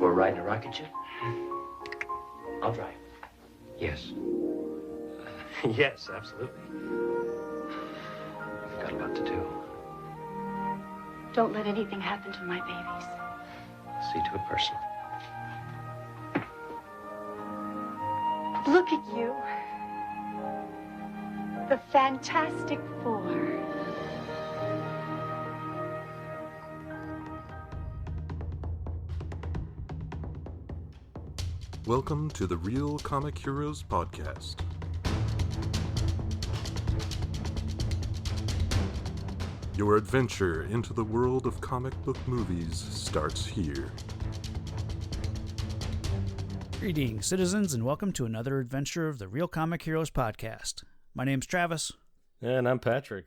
for a ride in a rocket ship? I'll drive. Yes. Yes, absolutely. I've got a lot to do. Don't let anything happen to my babies. See to it personally. Look at you. The Fantastic Four. Welcome to the Real Comic Heroes Podcast. Your adventure into the world of comic book movies starts here. Greetings, citizens, and welcome to another adventure of the Real Comic Heroes Podcast. My name's Travis. And I'm Patrick.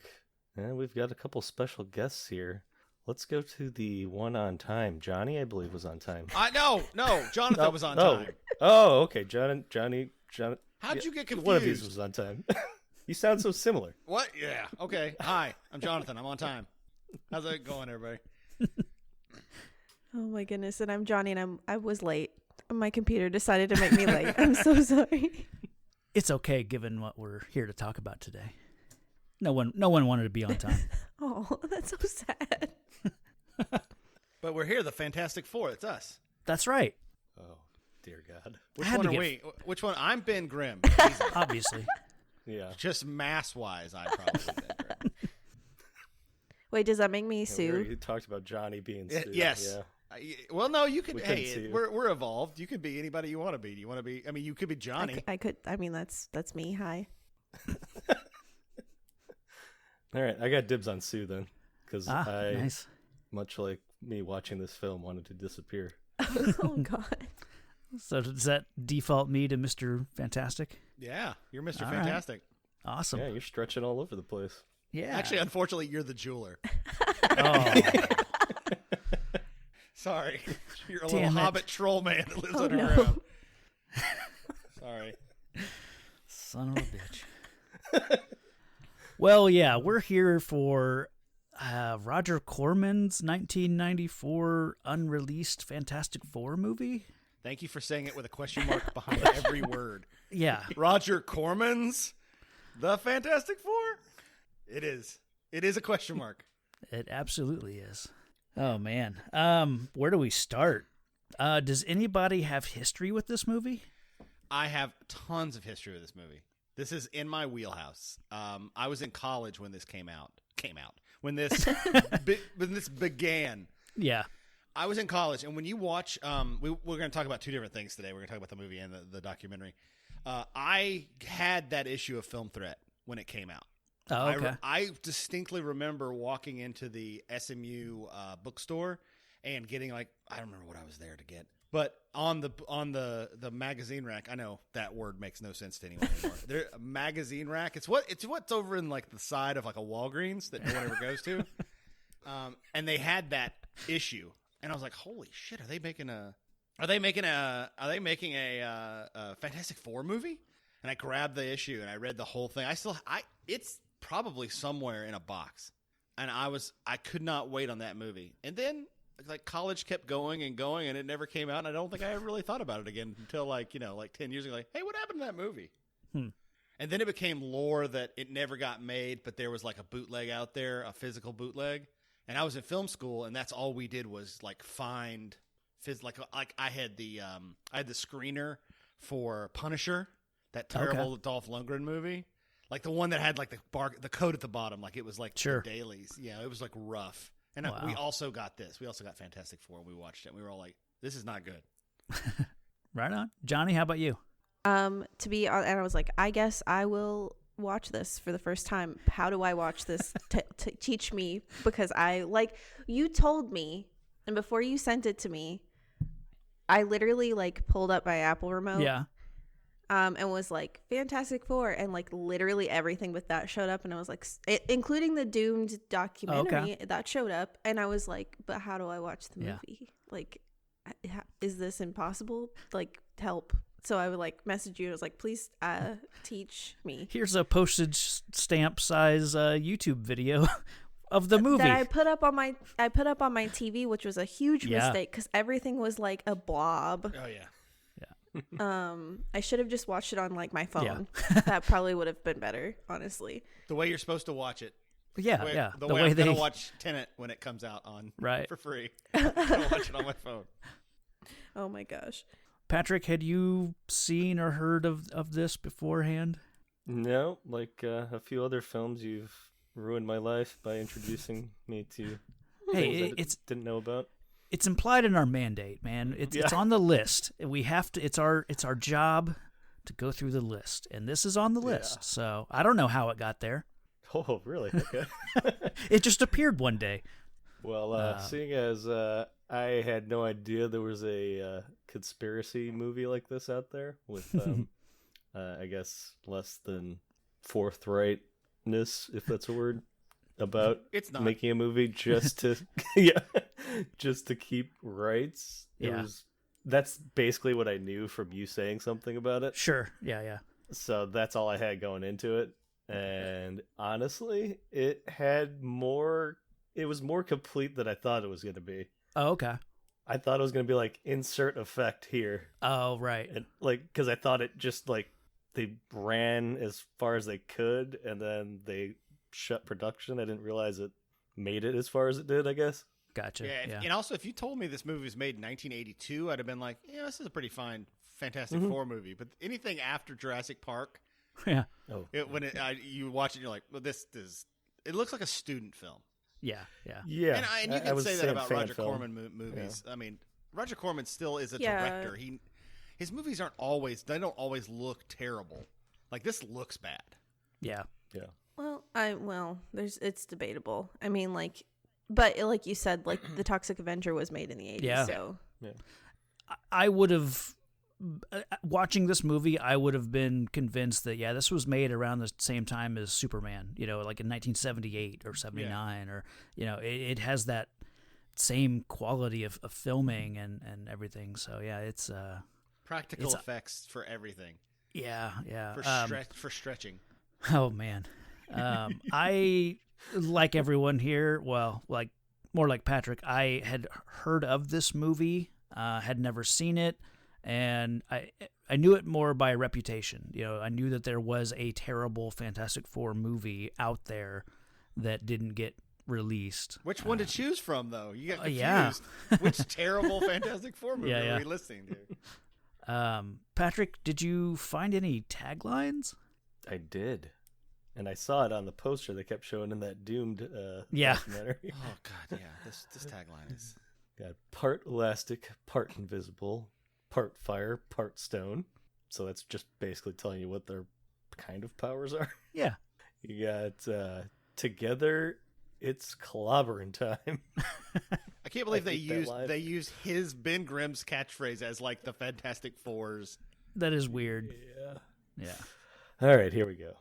And we've got a couple special guests here. Let's go to the one on time. Johnny, I believe, was on time. No, Jonathan was on time. Oh, okay. Johnny. How'd you get confused? One of these was on time. You sound so similar. What? Yeah. Okay. Hi, I'm Jonathan. I'm on time. How's it going, everybody? Oh my goodness. And I'm Johnny, and I was late. My computer decided to make me late. I'm so sorry. It's okay, given what we're here to talk about today. No one wanted to be on time. Oh, that's so sad. But we're here, the Fantastic Four. It's us. That's right. Oh, dear God. Which one are we? Which one? I'm Ben Grimm. Obviously. Yeah. Just mass-wise, I probably Ben Grimm. Wait, does that make me Sue? You talked about Johnny being Sue. Yes. Yeah. Well, no, you could. We Hey, we're evolved. You could be anybody you want to be. Do you want to be? I mean, you could be Johnny. I could. I mean, that's me. Hi. All right. I got dibs on Sue then. Because nice. Much like me watching this film, wanted to disappear. Oh, God. So does that default me to Mr. Fantastic? Yeah, you're Mr. All Fantastic. Right. Awesome. Yeah, you're stretching all over the place. Yeah. Actually, unfortunately, you're the jeweler. Oh. Sorry. You're a Damn little it. hobbit troll man that lives Oh, underground. no. Sorry. Son of a bitch. Well, yeah, we're here for Roger Corman's 1994 unreleased Fantastic Four movie. Thank you for saying it with a question mark behind every word. Yeah. Roger Corman's The Fantastic Four? It is. It is a question mark. It absolutely is. Oh, man. Where do we start? Does anybody have history with this movie? I have tons of history with this movie. This is in my wheelhouse. I was in college when this came out. When this when this began. Yeah. I was in college, and when you watch, we're going to talk about two different things today. We're going to talk about the movie and the documentary. I had that issue of Film Threat when it came out. Oh, okay. I distinctly remember walking into the SMU bookstore and getting I don't remember what I was there to get, but on the magazine rack. I know that word makes no sense to anyone anymore. A magazine rack. It's what's over in the side of a Walgreens that no one ever goes to. And they had that issue. And I was like, "Holy shit! Are they making a Fantastic Four movie?" And I grabbed the issue and I read the whole thing. It's probably somewhere in a box, and I could not wait on that movie. And then college kept going and going, and it never came out. And I don't think I ever really thought about it again until 10 years ago. Hey, what happened to that movie? And then it became lore that it never got made, but there was a bootleg out there, a physical bootleg. And I was in film school, and that's all we did was find I had the screener for Punisher, that terrible Dolph Lundgren movie, the one that had the code at the bottom, it was sure. the dailies. Yeah, it was rough. And wow. We also got this. We also got Fantastic Four. And we watched it. And we were all like, "This is not good." Right on, Johnny. How about you? And I was like, I guess I will watch this for the first time. How do I watch this? Teach me, because you told me, and before you sent it to me, I literally pulled up my Apple remote. Yeah. And was Fantastic Four, and literally everything with that showed up, and I was including the Doomed documentary that showed up, and I was like, but how do I watch the movie? Is this impossible? Help. So I would message you. I was like, please teach me. Here's a postage stamp size YouTube video of the movie that I put up on my TV, which was a huge Yeah. mistake because everything was like a blob. Oh yeah. I should have just watched it on like my phone. Yeah. That probably would have been better, honestly. The way you're supposed to watch it. Yeah, The the way way I'm they gonna watch Tenet when it comes out on Right. for free. I'm gonna watch it on my phone. Oh my gosh. Patrick, had you seen or heard of this beforehand? No, like a few other films, you've ruined my life by introducing me to Hey, things it's didn't know about. it's implied in our mandate, man. It's on the list. We have to. It's our job to go through the list, and this is on the list. So I don't know how it got there. Oh, really? Okay. It just appeared one day. Well, seeing as I had no idea there was a conspiracy movie like this out there with, I guess, less than forthrightness, if that's a word, about It's not. making a movie just to just to keep rights. Yeah. That's basically what I knew from you saying something about it. Sure. Yeah. So that's all I had going into it. And honestly, it was more complete than I thought it was going to be. Oh, okay. I thought it was going to be like insert effect here. Oh, right. And like, cause I thought it just like they ran as far as they could and then they shut production. I didn't realize it made it as far as it did, I guess. Gotcha. Yeah, and also if you told me this movie was made in 1982, I'd have been like, yeah, this is a pretty fine Fantastic Four movie. But anything after Jurassic Park, Yeah. Oh, you watch it, and you're like, well, it looks like a student film. Yeah. yeah. And you I can was say that saying about fan Roger film. Corman movies. I mean, Roger Corman still is a Yeah. director. His movies don't always look terrible. Like this looks bad. Yeah. Yeah. It's debatable. I mean, like, but like you said, like the Toxic Avenger was made in the 80s. Yeah. So I would have, watching this movie, I would have been convinced that, this was made around the same time as Superman, like in 1978 or 79 or, it has that same quality of filming and everything. So, it's... Practical effects for everything. Yeah. For stretching. Oh, man. I, like everyone here, well, like more like Patrick, I had heard of this movie, had never seen it, and I knew it more by reputation. I knew that there was a terrible Fantastic Four movie out there that didn't get released. Which one to choose from, though? You got confused. Yeah. Which terrible Fantastic Four movie are we listening to? Patrick, did you find any taglines? I did. And I saw it on the poster they kept showing in that Doomed documentary. Oh, God, yeah. This tagline is... Got part elastic, part invisible, part fire, part stone. So that's just basically telling you what their kind of powers are. Yeah. You got together, it's Clobberin Time. I can't believe they used his Ben Grimm's catchphrase as like the Fantastic Fours. That is weird. Yeah. All right, here we go.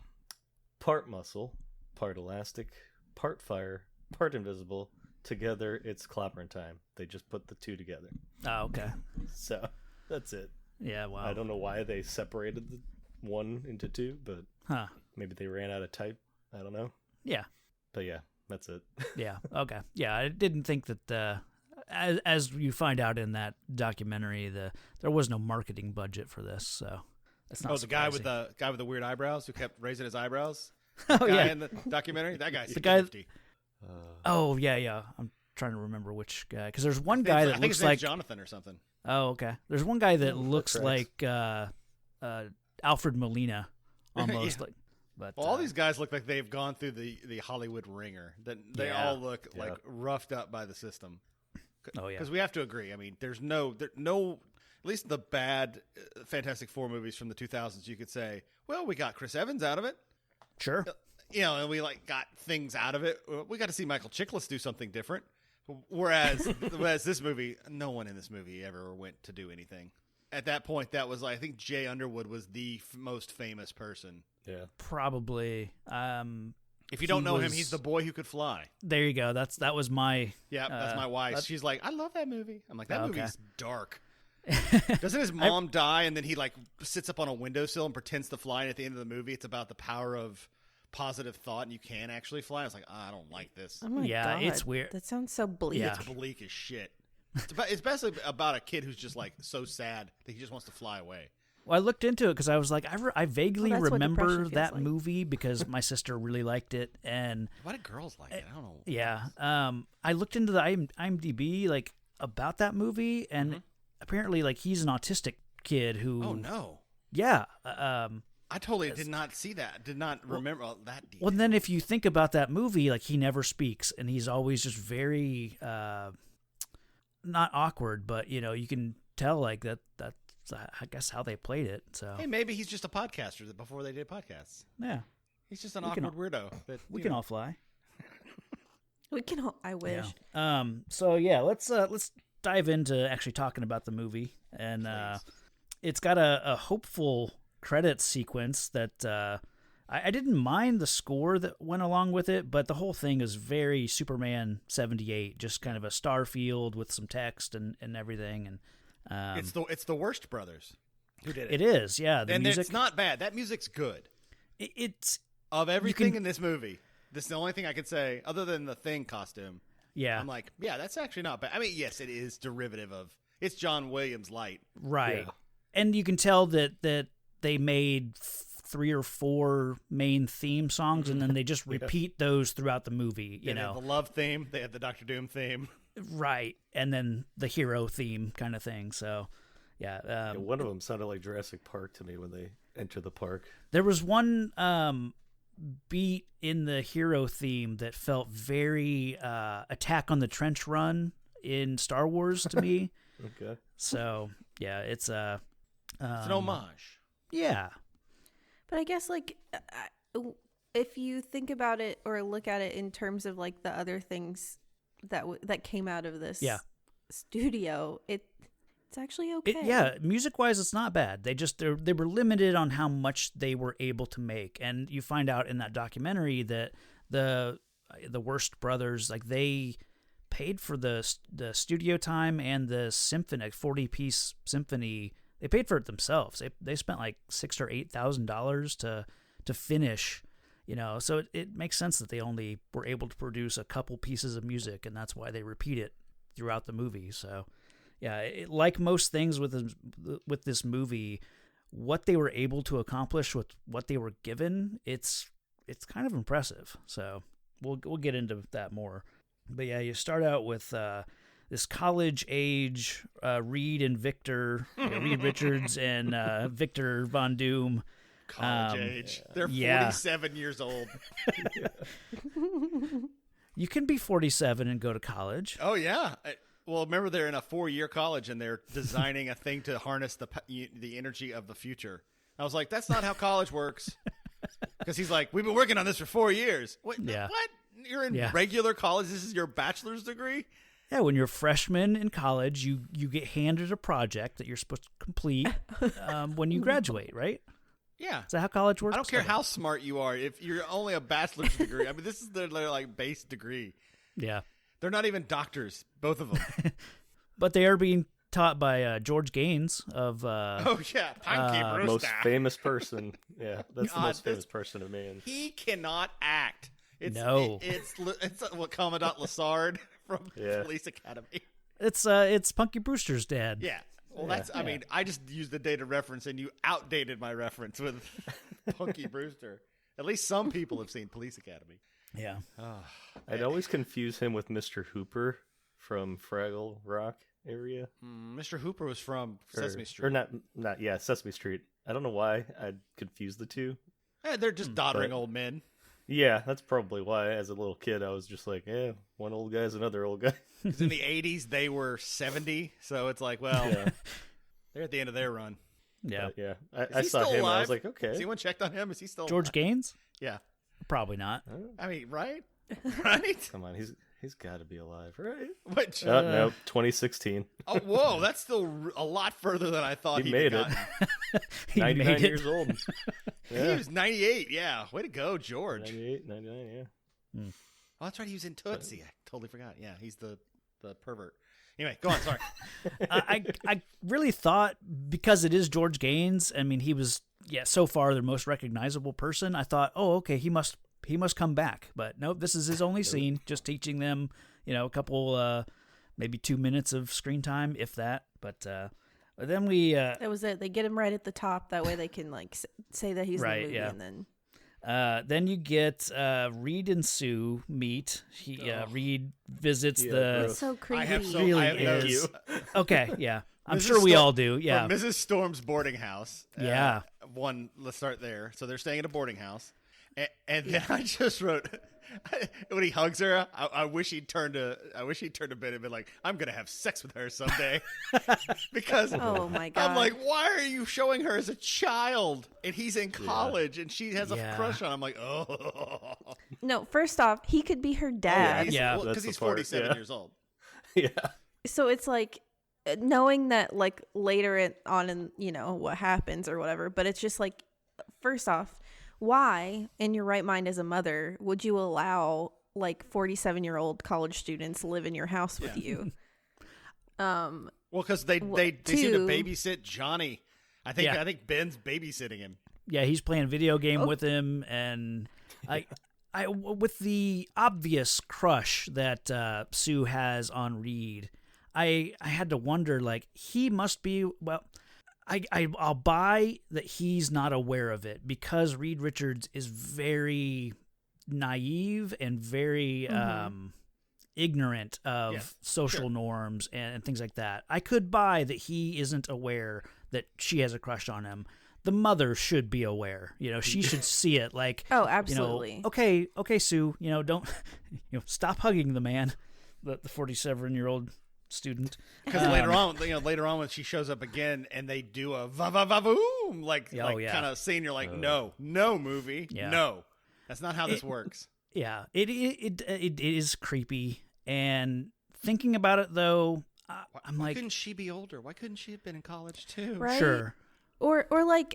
Part muscle, part elastic, part fire, part invisible. Together, it's Clobberin Time. They just put the two together. Oh, okay. So that's it. Yeah, wow. I don't know why they separated the one into two, but maybe they ran out of type. I don't know. Yeah. But yeah, that's it. Yeah. Okay. Yeah, I didn't think that. As you find out in that documentary, there was no marketing budget for this, so that's not. The guy with the weird eyebrows who kept raising his eyebrows. Oh yeah, in the documentary. That guy's the guy. 50. Oh yeah. I'm trying to remember which guy, because there's one guy that I think looks his name's like Jonathan or something. Oh, okay. There's one guy that looks tracks. like Alfred Molina, almost like. But all these guys look like they've gone through the Hollywood ringer. That they all look like roughed up by the system. Oh yeah. Because we have to agree. I mean, there's no. At least the bad Fantastic Four movies from the 2000s, you could say, well, we got Chris Evans out of it. Sure. And we got things out of it. We got to see Michael Chiklis do something different. Whereas this movie, no one in this movie ever went to do anything. At that point, that was I think Jay Underwood was the most famous person. Yeah, probably. If you don't know him, he's the boy who could fly. There you go. That was my. Yeah, that's my wife. She's like, I love that movie. I'm like, that movie's dark. Doesn't his mom die and then he sits up on a windowsill and pretends to fly? And at the end of the movie, it's about the power of positive thought and you can actually fly. I was like, I don't like this. Oh my God. It's weird. That sounds so bleak. Yeah. It's bleak as shit. It's basically about a kid who's just like so sad that he just wants to fly away. Well, I looked into it because I was like, I vaguely Well, that's what remember depression feels that like. movie because my sister really liked it, and Why do girls like it? I don't know. yeah, I looked into the IMDb like about that movie, and apparently like he's an autistic kid who. Oh no. Yeah. I totally did not see that. Did not remember all that detail. Well, then if you think about that movie, like he never speaks, and he's always just very not awkward, but you can tell like that's I guess how they played it. So Hey, maybe he's just a podcaster that before they did podcasts. yeah, He's just an We can awkward weirdo. That, we you can know. all fly. We can. I wish. Yeah. So yeah, let's dive into actually talking about the movie, and it's got a hopeful credits sequence that I didn't mind the score that went along with it, but the whole thing is very Superman 78, just kind of a star field with some text and everything, and It's the Worst Brothers who did it. it is, yeah. The and music, it's not bad. That music's good. it's Of everything in this movie, this is the only thing I could say, other than the Thing costume. yeah, I'm like, yeah, that's actually not bad. I mean, yes, it is derivative of. It's John Williams light. right, Yeah. and you can tell that they made 3 or 4 main theme songs, and then they just repeat those throughout the movie. They have the Love theme. They have the Doctor Doom theme. Right, and then the hero theme kind of thing. So, yeah. Yeah, one of them sounded like Jurassic Park to me when they enter the park. There was one beat in the hero theme that felt very Attack on the Trench Run in Star Wars to me. Okay. So, yeah, it's It's an homage. Yeah. But I guess like if you think about it or look at it in terms of like the other things that came out of this studio, it's actually okay. Music-wise, it's not bad. They were limited on how much they were able to make, and you find out in that documentary that the Worst Brothers, like they paid for the studio time and the symphony, 40-piece symphony. They paid for it themselves. They spent like $6,000 or $8,000 to finish. So it makes sense that they only were able to produce a couple pieces of music, and that's why they repeat it throughout the movie. So, yeah, like most things with this movie, what they were able to accomplish with what they were given, it's kind of impressive. So we'll get into that more. But yeah, you start out with this college age Reed and Victor, Reed Richards and Victor Von Doom. College age. They're 47 years old. You can be 47 and go to college. Oh, yeah. Well, remember they're in a 4-year college and they're designing a thing to harness the energy of the future. I was like, that's not how college works. Because he's like, we've been working on this for 4 years. What? You're in regular college? This is your bachelor's degree? Yeah, when you're a freshman in college, you get handed a project that you're supposed to complete when you graduate, right? Yeah. Is that how college works? I don't care how smart you are. If you're only a bachelor's degree, I mean, this is their like base degree. Yeah. They're not even doctors, both of them. But they are being taught by George Gaines of... oh, yeah. Timekeeper. Most famous person. Yeah, that's the most famous person to me. He cannot act. It's what Commandant Lassard from Police Academy. It's Punky Brewster's dad. Yeah. Well, that's. I mean, I just used the data reference, and you outdated my reference with Punky Brewster. At least some people have seen Police Academy. Yeah. I'd always confuse him with Mr. Hooper from Fraggle Rock area. Mr. Hooper was from Sesame Street. Or not. Yeah, Sesame Street. I don't know why I'd confuse the two. They're just doddering old men. Yeah, that's probably why. As a little kid, I was just like, one old guy's another old guy. Because in the 80s, they were 70, so it's like, well, they're at the end of their run. Yeah. Yeah. I saw him, and I was like, okay. Has anyone checked on him? Is he still George alive? Gaines? Yeah. Probably not. I mean, right? Right? Come on, he's got to be alive, right? Which, no, 2016. Oh, whoa, that's still a lot further than I thought he made it. 99 years old. Yeah. He was 98, yeah. Way to go, George. 98, 99, yeah. Oh, that's right, he was in Tootsie. I totally forgot. Yeah, he's the pervert. Anyway, go on, sorry. I really thought, because it is George Gaines, I mean, he was, so far the most recognizable person. I thought, oh, okay, he must he must come back. But nope, this is his only scene, just teaching them, a couple, maybe 2 minutes of screen time, if that. But then we... that was it. They get him right at the top. That way they can say that he's right, in the movie, yeah. and then... Then you get Reed and Sue meet. Reed visits the... It's so creepy. I have is. Okay, yeah. I'm Mrs. sure we all do, yeah. From Mrs. Storm's boarding house. Yeah. Let's start there. So they're staying at a boarding house. And then I just wrote... when he hugs her, I wish he'd turned to Ben and been like, I'm gonna have sex with her someday. Because oh my God. I'm like, why are you showing her as a child? And he's in college and she has a crush on him. I'm like, oh no, first off, he could be her dad. because he's 47 years old. Yeah. So it's like knowing that later on in what happens or whatever, but it's just like, first off, why in your right mind as a mother would you allow 47-year-old college students live in your house with you? Well, because they seem to babysit Johnny. I think Ben's babysitting him. Yeah, he's playing a video game with him, and I with the obvious crush that Sue has on Reed, I had to wonder, he must be, well, I'll buy that he's not aware of it, because Reed Richards is very naive and very ignorant of social norms and things like that. I could buy that he isn't aware that she has a crush on him. The mother should be aware. She should see it. Oh, absolutely. Okay, Sue. Don't stop hugging the man, the 47-year-old student. Because later on when she shows up again and they do a va-va-va-voom kind of scene, you're like, no movie, no, that's not how this works. Yeah, it is creepy. And thinking about it though, I'm why like, couldn't she be older? Why couldn't she have been in college too? Right? Sure. Or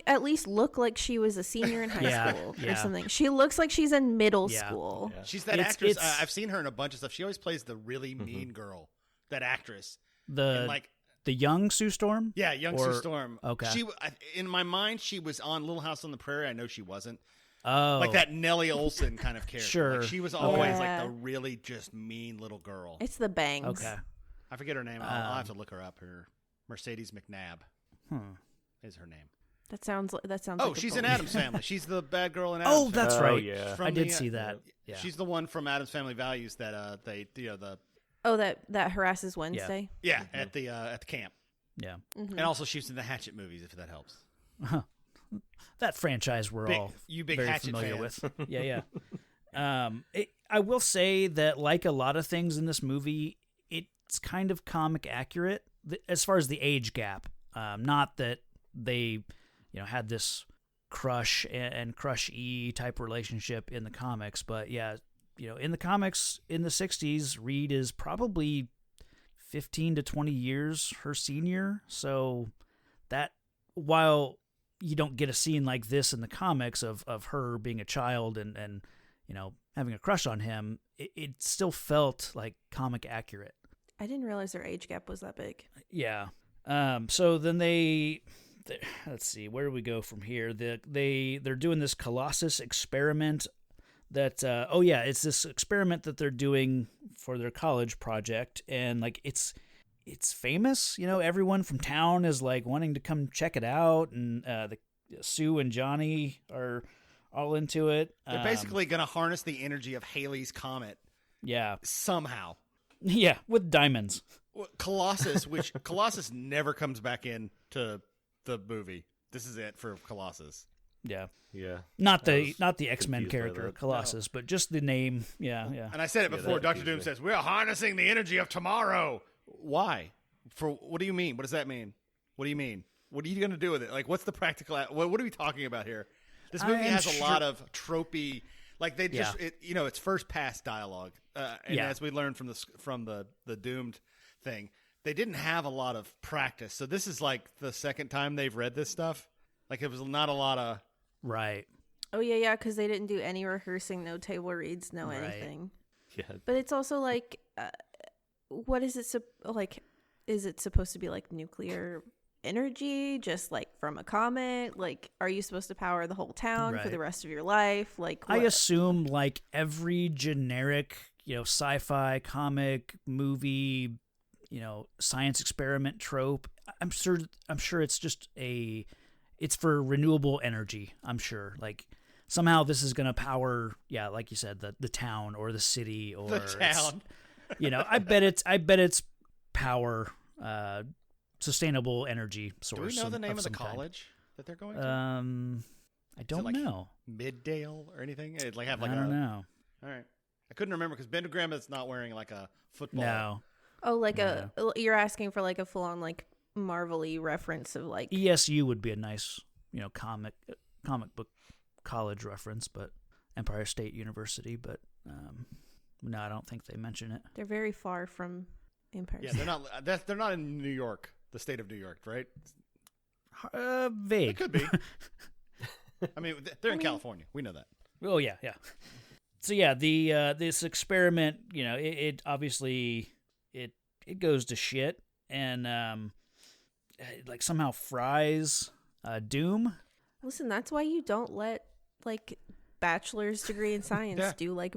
at least look like she was a senior in high school or something. She looks like she's in middle school. Yeah. She's that actress. I've seen her in a bunch of stuff. She always plays the really mean girl. That actress. The young Sue Storm? Yeah, Sue Storm. Okay. In my mind, she was on Little House on the Prairie. I know she wasn't. Oh. Like that Nellie Olson kind of character. Sure. She was always the really just mean little girl. It's the bangs. Okay. I forget her name. I'll have to look her up. Her Mercedes McNabb is her name. That sounds. Oh, she's in Addams Family. She's the bad girl in Addams Family. That's right. Oh, yeah. I did see that. Yeah. She's the one from Addams Family Values that the Oh, that harasses Wednesday. Yeah, at the camp. Yeah, mm-hmm. And also she was in the Hatchet movies, if that helps. That franchise we're all big very Hatchet familiar fans. with. Yeah. I will say that, like a lot of things in this movie, it's kind of comic accurate as far as the age gap. Not that they, had this crush and crush-y type relationship in the comics, but yeah. In the comics in the 60s, Reed is probably 15 to 20 years her senior. So that, while you don't get a scene like this in the comics of her being a child and having a crush on him, it still felt like comic accurate. I didn't realize their age gap was that big. Yeah. So then let's see, where do we go from here? They're doing this Colossus experiment. That it's this experiment that they're doing for their college project, and it's famous. Everyone from town is wanting to come check it out, and Sue and Johnny are all into it. They're basically going to harness the energy of Halley's Comet. Yeah, somehow. Yeah, with diamonds. Colossus, which Colossus never comes back into the movie. This is it for Colossus. Yeah. Yeah. Not the X-Men character, Colossus, but just the name. Yeah. And I said it before. Dr. Doom says, "We're harnessing the energy of tomorrow." Why? What do you mean? What does that mean? What do you mean? What are you going to do with it? What's the practical... What are we talking about here? This movie has a lot of tropey... they just... it's first pass dialogue. As we learned from the Doomed thing, they didn't have a lot of practice. So this is the second time they've read this stuff. It was not a lot of... Right. Oh, yeah, because they didn't do any rehearsing, no table reads, no anything. Yeah. But it's also what is it, is it supposed to be nuclear energy just like from a comet? Like, are you supposed to power the whole town for Right. the rest of your life? Like, I what? assume like every generic, sci-fi comic movie, science experiment trope. I'm sure it's just it's for renewable energy. I'm sure like somehow this is going to power, like you said, the town or the city or The town. I bet it's power, sustainable energy source. Do we know the name of the some kind. college that they're going to? I don't like know. Middale or anything? It'd like have like I don't know. All right. I couldn't remember because Ben Grimm is not wearing like a football. No. Oh, like you're asking for like a full on like Marvel-y reference of like ESU would be a nice, comic book college reference, but Empire State University, but no, I don't think they mention it. they're very far from Empire. Yeah, State. they're not in New York, the state of New York, right? Vague. It could be. I mean, they're in California. We know that. Oh yeah. So yeah, the this experiment, it obviously it goes to shit, and like somehow fries Doom. Listen, that's why you don't let like bachelor's degree in science Yeah. do like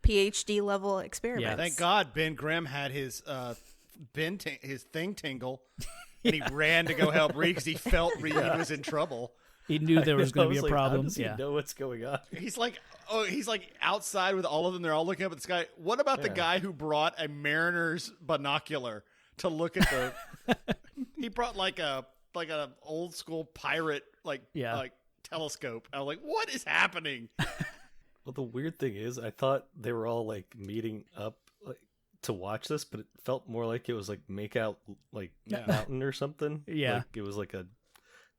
PhD level experiments. Yeah. Thank God Ben Grimm had his his thing tingle, and he ran to go help Reed because he felt Reed was in trouble. He knew there was going to be a How problem. does he know what's going on? He's like outside with all of them. They're all looking up at the sky. What about the guy who brought a mariner's binocular to look at the? He brought like an old school pirate like telescope. I was like, what is happening? Well, the weird thing is, I thought they were all like meeting up like to watch this, but it felt more like it was like make out like mountain or something. Yeah. Like it was like a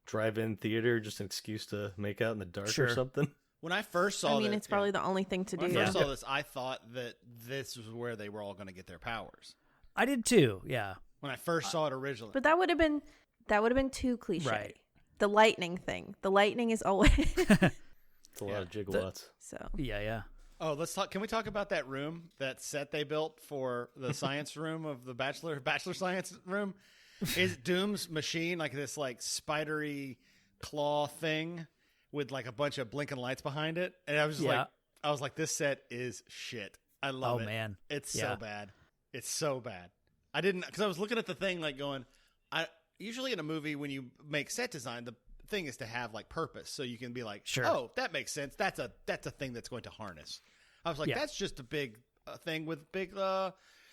drive-in theater, just an excuse to make out in the dark Sure. or something. When I first saw, it's probably the only thing to do. When I first saw this, I thought that this was where they were all going to get their powers. I did too. Yeah. When I first saw it originally, But that would have been too cliche. Right. The lightning thing. The lightning is always It's a lot of gigawatts. so. Yeah. oh, let's talk. Can we talk about that room, that set they built for the science room of the bachelor science room? Is Doom's machine like this like spidery claw thing with like a bunch of blinking lights behind it? And I was just like, this set is shit. I love it. Oh man. It's so bad. It's so bad. I didn't, because I was looking at the thing like going, usually in a movie when you make set design, the thing is to have like purpose, so you can be like, Sure. oh, that makes sense. That's a thing that's going to harness. I was like, that's just a big thing with big.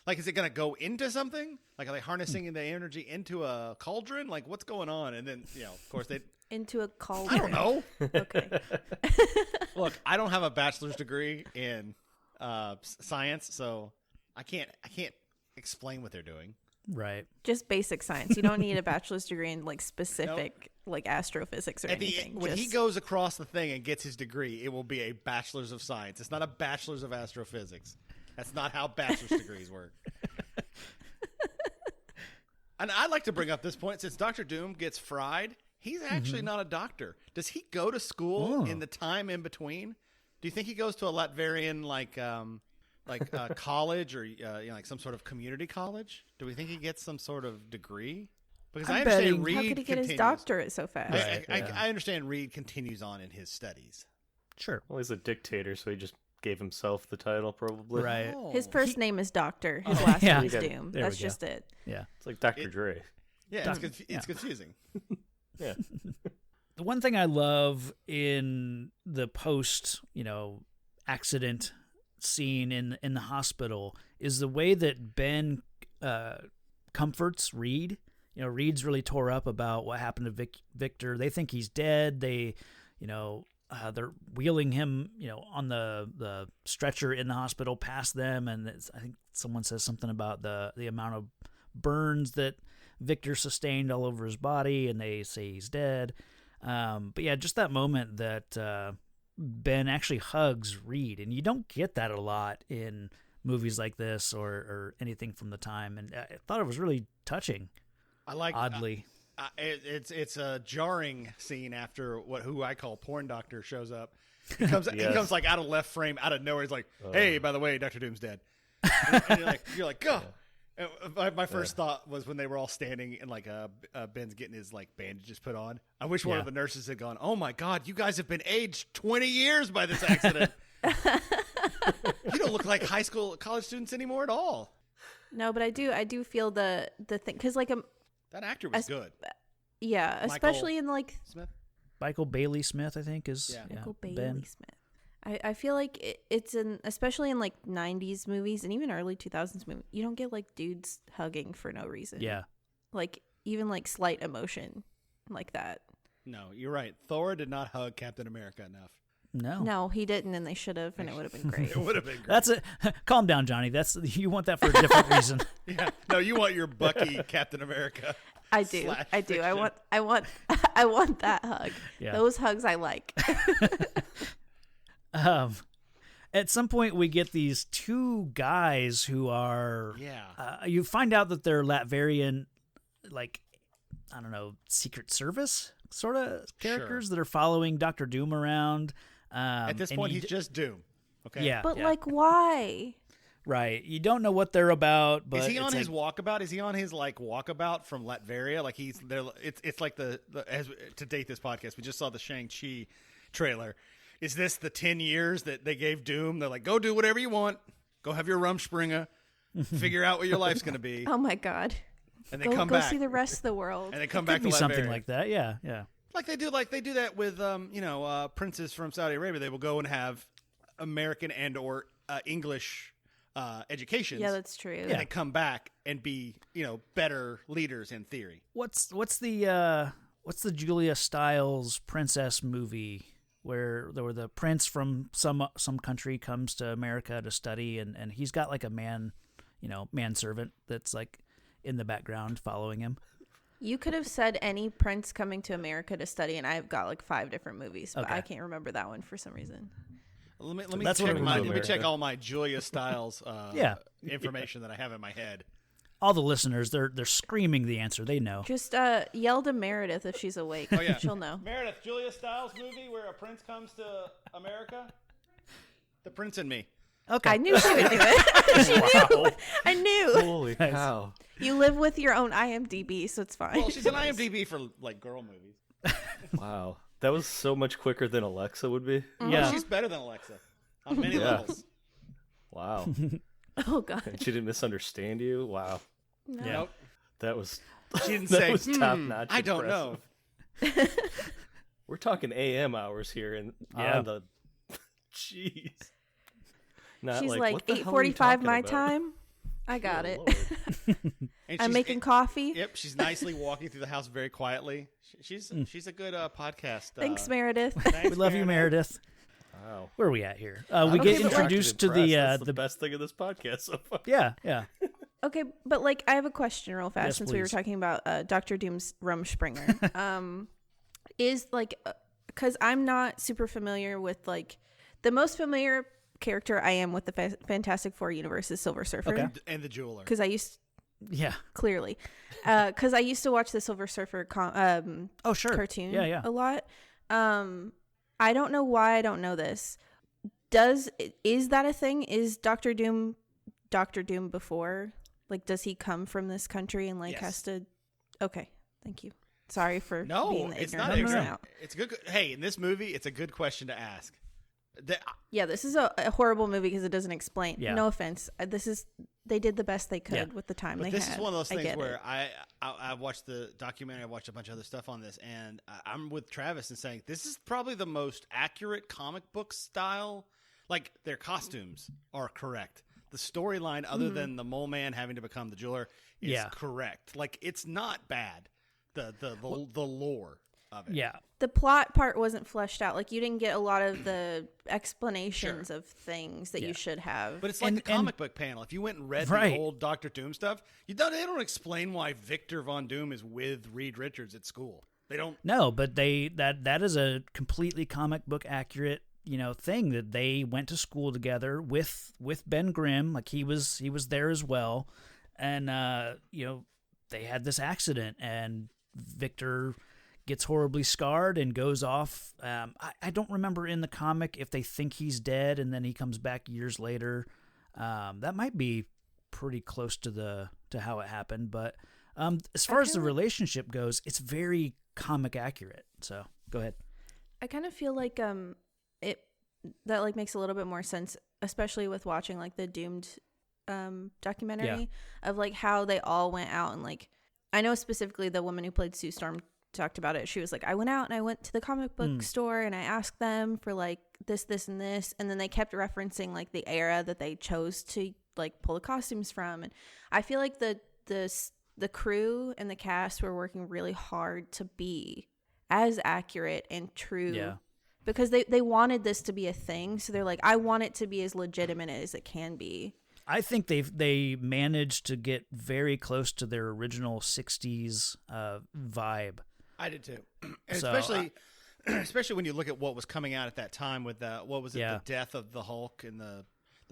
Like, is it going to go into something? Like, are they harnessing the energy into a cauldron? Like, what's going on? And then, of course, they. Into a cauldron. I don't know. Okay. Look, I don't have a bachelor's degree in science, so I can't explain what they're doing. Right. Just basic science. You don't need a bachelor's degree in like specific like astrophysics or anything. When he goes across the thing and gets his degree, it will be a bachelor's of science. It's not a bachelor's of astrophysics. That's not how bachelor's degrees work. And I'd like to bring up this point, since Dr. Doom gets fried, he's actually not a doctor. Does he go to school in the time in between? Do you think he goes to a Latvian college or like some sort of community college? Do we think he gets some sort of degree? Because I understand Reed How could he get his continues. doctorate so fast? I understand Reed continues on in his studies. Sure. Well, he's a dictator, so he just gave himself the title, probably. Right. His first name is Doctor. His last yeah. name is Doom. There That's we go. just it. Yeah. It's like Dr. Dre. Yeah, it's confusing. Yeah. The one thing I love in the post, accident scene in the hospital is the way that Ben comforts Reed. Reed's really tore up about what happened to Victor. They think he's dead. They, they're wheeling him, on the stretcher in the hospital past them, and I think someone says something about the amount of burns that Victor sustained all over his body, and they say he's dead. But yeah, just that moment that Ben actually hugs Reed, and you don't get that a lot in movies like this or anything from the time, and I thought it was really touching. I like oddly. It's a jarring scene after who I call Porn Doctor shows up. He comes he comes like out of left frame, out of nowhere. He's like, "Hey, by the way, Dr. Doom's dead." And you're like, "Go." My first thought was when they were all standing and like Ben's getting his like bandages put on. I wish one of the nurses had gone, "Oh my God, you guys have been aged 20 years by this accident. You don't look like college students anymore at all." No, but I do feel the thing because like that actor was good. Yeah, especially in like Michael Bailey Smith, I think is Michael Bailey Ben. Smith. I feel like it's especially in like 90s movies and even early 2000s movies, you don't get like dudes hugging for no reason. Yeah. Like even like slight emotion like that. No, you're right. Thor did not hug Captain America enough. No, he didn't, and they should have, and it would have been great. It would have been great. That's it. Calm down, Johnny. You want that for a different reason. Yeah. No, you want your Bucky Captain America. I do. Fiction. I want that hug. Yeah. Those hugs I like. At some point, we get these two guys who are. Yeah. You find out that they're Latvian, like, I don't know, Secret Service sort of characters that are following Dr. Doom around. At this point, he's just Doom. Okay. Yeah. But like, why? Right. You don't know what they're about. But is he on his walkabout? Is he on his like walkabout from Latveria? Like he's there. It's like as to date this podcast, we just saw the Shang-Chi trailer. Is this the 10 years that they gave Doom? They're like, go do whatever you want. Go have your Rumspringa. Figure out what your life's going to be. Oh my God. And they come back. Go see the rest of the world. And they come back to be Latveria. something like that. Yeah. Yeah. Like they do that with princes from Saudi Arabia. They will go and have American and or English educations. Yeah, that's true. And they come back and be better leaders in theory. What's the Julia Stiles princess movie where the prince from some country comes to America to study and he's got like a manservant that's like in the background following him? You could have said any prince coming to America to study, and I've got like 5 different movies, but I can't remember that one for some reason. Let me check all my Julia Stiles information that I have in my head. All the listeners, they're screaming the answer. They know. Just yell to Meredith if she's awake. Oh, yeah. She'll know. Meredith, Julia Stiles movie where a prince comes to America? The Prince and Me. Okay. I knew she would do it. She knew. I knew. Holy cow. You live with your own IMDb, so it's fine. Well, she's an IMDb for like girl movies. Wow. That was so much quicker than Alexa would be. Yeah. She's better than Alexa on many levels. Wow. Oh, God. And she didn't misunderstand you? Wow. No. Yeah. Nope. That was She didn't that say, was top notch. I don't know. We're talking AM hours here and on the jeez. Not She's like like what the hell are you 8:45 talking my about? time. I got Good it. Lord. And I'm she's- making coffee. Yep, she's nicely walking through the house very quietly. She's a good podcast. Thanks, Meredith. Thanks, We love you, Meredith. Wow. Where are we at here? We I'm get actually introduced to impressed. the That's the best thing of this podcast so far. yeah. Okay, but like I have a question real fast Yes, since we were please. talking about Dr. Doom's Rumspringa. Is like because I'm not super familiar with like the most familiar character I am with the Fantastic Four universe is Silver Surfer. Okay. And the jeweler. Because I used Yeah. clearly because I used to watch the Silver Surfer Oh, sure. cartoon Yeah. a lot. I don't know why I don't know this. Is that a thing? Is Dr. Doom before? Like, does he come from this country and like Yes. has to? Okay, thank you. Sorry for No, being the it's ignorant not person ignorant. out. It's a good. Hey, in this movie, it's a good question to ask. Yeah, this is a horrible movie because it doesn't explain. Yeah. No offense. They did the best they could Yeah. with the time But they this had. is one of those I things get where it. I watched the documentary, I watched a bunch of other stuff on this, and I'm with Travis in saying this is probably the most accurate comic book style. Like, their costumes are correct. The storyline, other than the mole man having to become the jeweler, is correct. Like, it's not bad. The lore of it. Yeah. The plot part wasn't fleshed out. Like, you didn't get a lot of the explanations of things that you should have. But it's like And- the comic book panel. If you went and read Right. the old Doctor Doom stuff, they don't explain why Victor Von Doom is with Reed Richards at school. They don't. No, but that is a completely comic book accurate, thing that they went to school together with Ben Grimm. Like he was there as well. And, they had this accident and Victor gets horribly scarred and goes off. I don't remember in the comic if they think he's dead and then he comes back years later. That might be pretty close to how it happened. But as far as the relationship goes, it's very comic accurate. So go ahead. I kind of feel like that like makes a little bit more sense, especially with watching like the Doomed documentary of like how they all went out and like, I know specifically the woman who played Sue Storm talked about it. She was like, I went out and I went to the comic book store and I asked them for like this, and this, and then they kept referencing like the era that they chose to like pull the costumes from. And I feel like the crew and the cast were working really hard to be as accurate and true because they wanted this to be a thing. So they're like, I want it to be as legitimate as it can be. I think they managed to get very close to their original 60s vibe. I did too. And so, especially when you look at what was coming out at that time with the death of the Hulk and the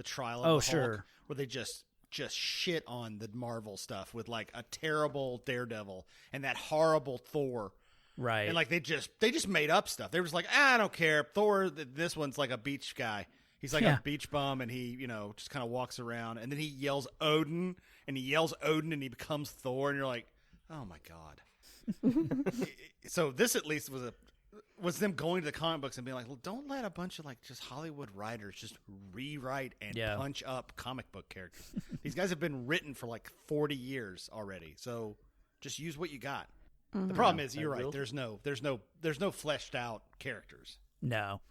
trial of the Hulk, where they just shit on the Marvel stuff with like a terrible Daredevil and that horrible Thor. Right. And like they just made up stuff. They were just like, I don't care. Thor, this one's like a beach guy. He's like a beach bum, and he, just kind of walks around, and then he yells Odin, and he becomes Thor, and you're like, oh my God. So this at least was them going to the comic books and being like, well, don't let a bunch of like just Hollywood writers just rewrite and punch up comic book characters. These guys have been written for like 40 years already, so just use what you got. Mm-hmm. The problem is, you're right. There's no fleshed out characters. No.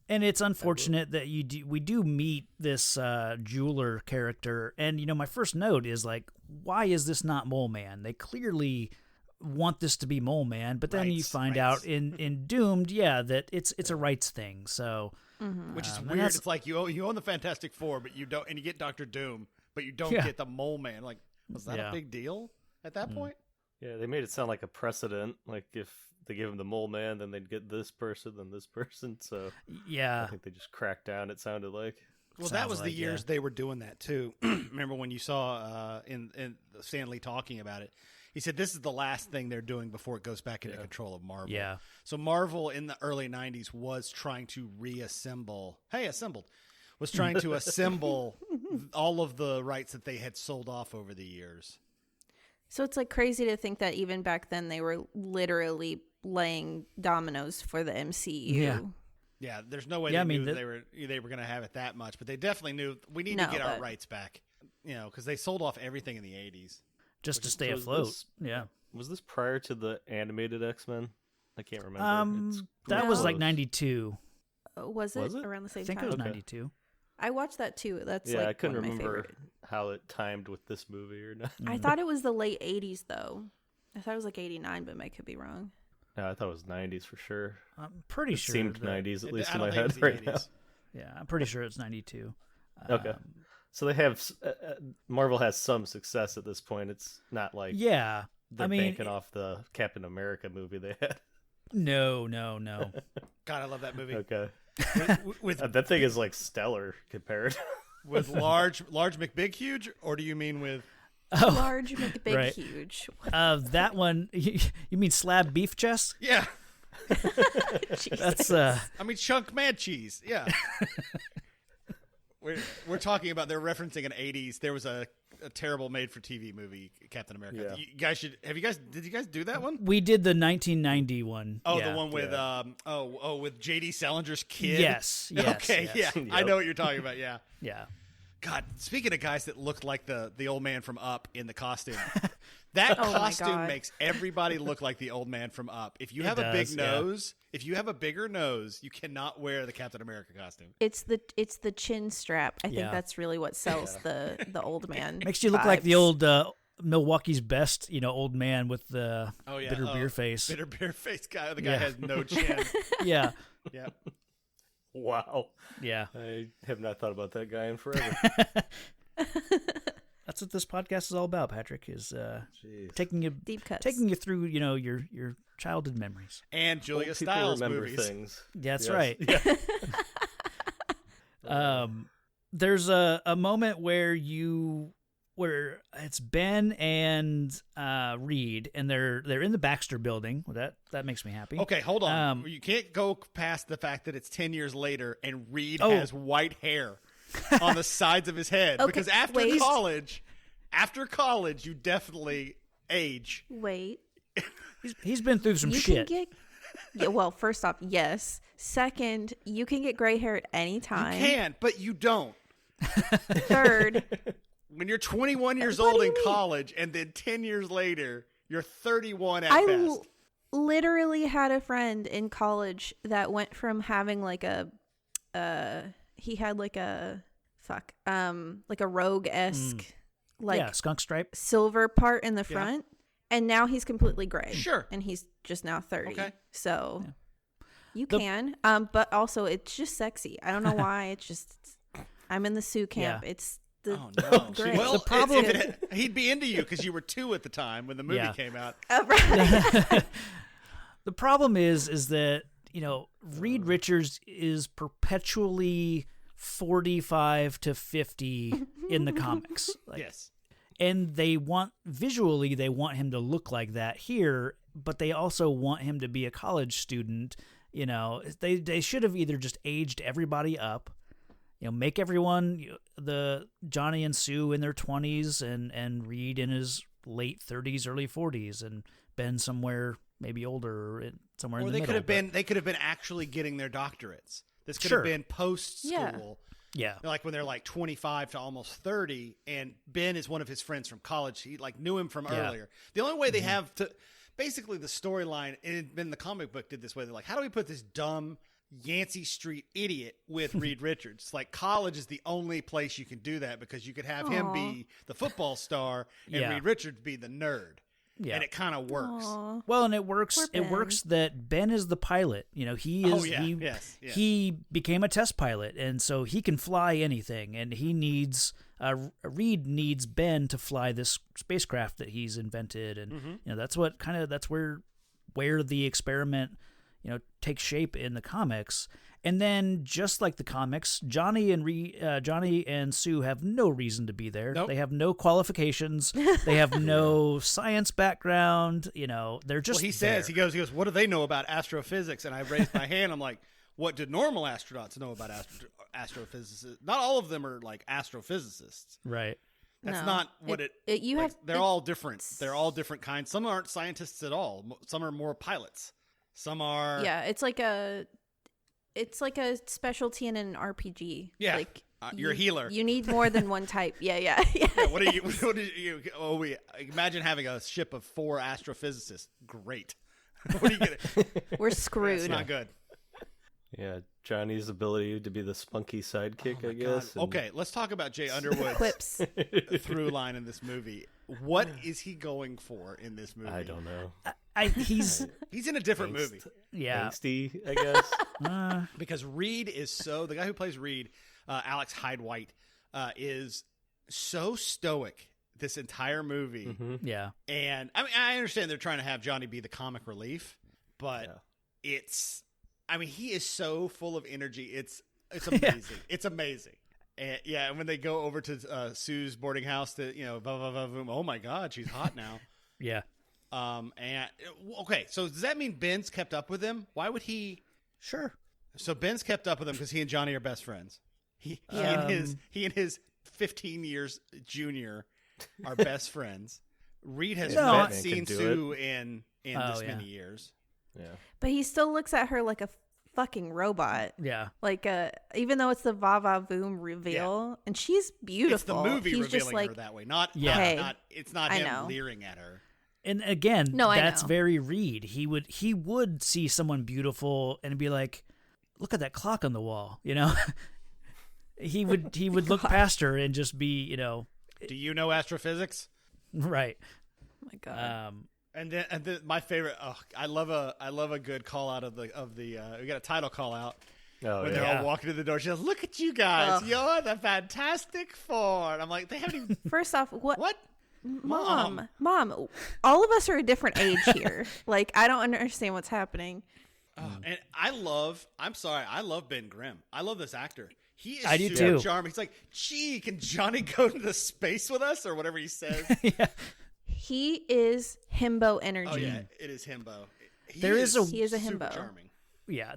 And it's unfortunate that we do meet this jeweler character. And, my first note is like, why is this not Mole Man? They clearly want this to be Mole Man, but then you find out in Doomed, that it's a rights thing. So, which is weird. It's like you own the Fantastic Four, but you don't, and you get Dr. Doom, but you don't get the Mole Man. Like, was that a big deal at that point? Yeah, they made it sound like a precedent. Like if they give him the Mole Man, then they'd get this person, then this person. So I think they just cracked down. It sounded like. Well, that was the years they were doing that too. Remember when you saw in Stan Lee talking about it? He said this is the last thing they're doing before it goes back into control of Marvel. Yeah. So Marvel in the early '90s was trying to assembled. Was trying to assemble all of the rights that they had sold off over the years. So it's like crazy to think that even back then they were literally laying dominoes for the MCU. Yeah, there's no way they knew they were going to have it that much, but they definitely knew we need to get our rights back. Because they sold off everything in the 80s just to stay afloat. Was this prior to the animated X-Men? I can't remember. That was like 92. Was it around the same time? I think it was 92. I watched that too. That's I couldn't remember how it timed with this movie or not. I thought it was the late 80s though. I thought it was like 89, but I could be wrong. No, I thought it was 90s for sure. I'm pretty sure. It seemed 90s, at least in my head right now. Yeah, I'm pretty sure it's 92. Okay. So they have, Marvel has some success at this point. It's not like they're banking off the Captain America movie they had. No. God, I love that movie. Okay. With that thing is like stellar compared. With large McBig huge, or do you mean with large McBig huge? That one, you mean slab beef chest? Yeah. That's I mean chunk mad cheese. Yeah. We're talking about, they're referencing an 80s. There was a terrible made-for-TV movie, Captain America. Yeah. You guys did you guys do that one? We did the 1990 one. Oh, the one with with J.D. Salinger's kid. Yes. Okay, yes. yeah, I know what you're talking about. Yeah. Yeah. God, speaking of guys that looked like the old man from Up in the costume, that costume makes everybody look like the old man from Up. If you have a big nose, if you have a bigger nose, you cannot wear the Captain America costume. It's the chin strap. I think that's really what sells the old man. Makes you look like the old Milwaukee's Best, old man with the bitter beer face. Bitter beer face guy. The guy has no chin. Yeah. Yeah. Wow. Yeah. I have not thought about that guy in forever. That's what this podcast is all about, Patrick, is taking you deep cuts. Taking you through, your childhood memories. And Julia Stiles movies. Things. That's right. Yeah. There's a moment where it's Ben and Reed, and they're in the Baxter building. Well, that makes me happy. Okay, hold on. You can't go past the fact that it's 10 years later and Reed has white hair on the sides of his head. Okay, because after college, After college, you definitely age. Wait. He's been through some You shit. can get. Well, first off, yes. Second, you can get gray hair at any time. You can, but you don't. Third, When you're 21 years old in college, and then 10 years later, you're 31 at best. Literally had a friend in college that went from having like a rogue-esque skunk stripe silver part in the front, and now he's completely gray. Sure. And he's just now 30. Okay. So you can, but also it's just sexy. I don't know why. It's just, I'm in the Sue camp. Yeah. It's the gray. Well, The problem- he'd be into you because you were 2 at the time when the movie came out. Right. The problem is that, Reed Richards is perpetually 45 to 50 in the comics. Yes. And they want him to look like that here, but they also want him to be a college student. They should have either just aged everybody up, make everyone, the Jonnie and Sue in their 20s and Reed in his late 30s, early 40s, and Ben somewhere maybe older, somewhere in the middle. They could have been actually getting their doctorates. This could Sure. have been post school. Yeah. Like when they're like 25 to almost 30, and Ben is one of his friends from college. He knew him from earlier. The only way they have to, basically the storyline, and in the comic book did this way. They're like, how do we put this dumb Yancey Street idiot with Reed Richards? It's like college is the only place you can do that because you could have him be the football star and Reed Richards be the nerd. Yeah. And it kind of works. Aw. Well, and it works. Poor It Ben. works that Ben is the pilot. He is. Yes. He became a test pilot, and so he can fly anything. And he needs Reed needs Ben to fly this spacecraft that he's invented, and that's where the experiment takes shape in the comics. And then, just like the comics, Jonnie and Sue have no reason to be there. Nope. They have no qualifications. They have no science background. They're just. Well, he there. says, he goes, what do they know about astrophysics? And I raised my hand. I'm like, what do normal astronauts know about astrophysicists? Not all of them are like astrophysicists. Right. That's No. not what they're all different. They're all different kinds. Some aren't scientists at all. Some are more pilots. Some are. Yeah, it's like a specialty in an RPG. Yeah. Like You're a healer. You need more than one type. Yeah. Yeah, what do you? Imagine having a ship of 4 astrophysicists. Great. What do you get? We're screwed. It's not good. Yeah, Johnny's ability to be the spunky sidekick, I guess. God. Okay, let's talk about Jay Underwood's Quips. through line in this movie. What is he going for in this movie? I don't know. He's in a different movie. yeah. Angsty, I guess. Because Reed is the guy who plays Reed, Alex Hyde-White, is so stoic this entire movie. Yeah. And I understand they're trying to have Jonnie be the comic relief, but he is so full of energy. It's amazing. It's amazing. And when they go over to Sue's boarding house to, oh my God, she's hot now. Yeah. Okay, so does that mean Ben's kept up with him? Why would he? Sure. So Ben's kept up with him because he and Jonnie are best friends. He and his 15 years junior are best friends. Reed has not seen Sue in this many years. Yeah. But he still looks at her like a fucking robot. Yeah. Like even though it's the Va Voom reveal, and she's beautiful. It's the movie He's revealing just like, her that way. Not it's not I him know. leering at her. And again, I that's know. very Reed. He would see someone beautiful and be like, "Look at that clock on the wall," He would look past her and just be, Do you know astrophysics? right. Oh my God. And then my favorite. Oh, I love a good call out of the. We got a title call out. When they're all walking to the door, she goes, "Look at you guys! Ugh. You're the Fantastic Four." And I'm like, they haven't even. First off, What? Mom, all of us are a different age here. Like, I don't understand what's happening. And I love Ben Grimm. I love this actor. He is I do super too. charming. He's like, gee, can Jonnie go to the space with us or whatever he says? Yeah. He is himbo energy. Oh yeah, it is himbo. He is a super himbo. charming. Yeah,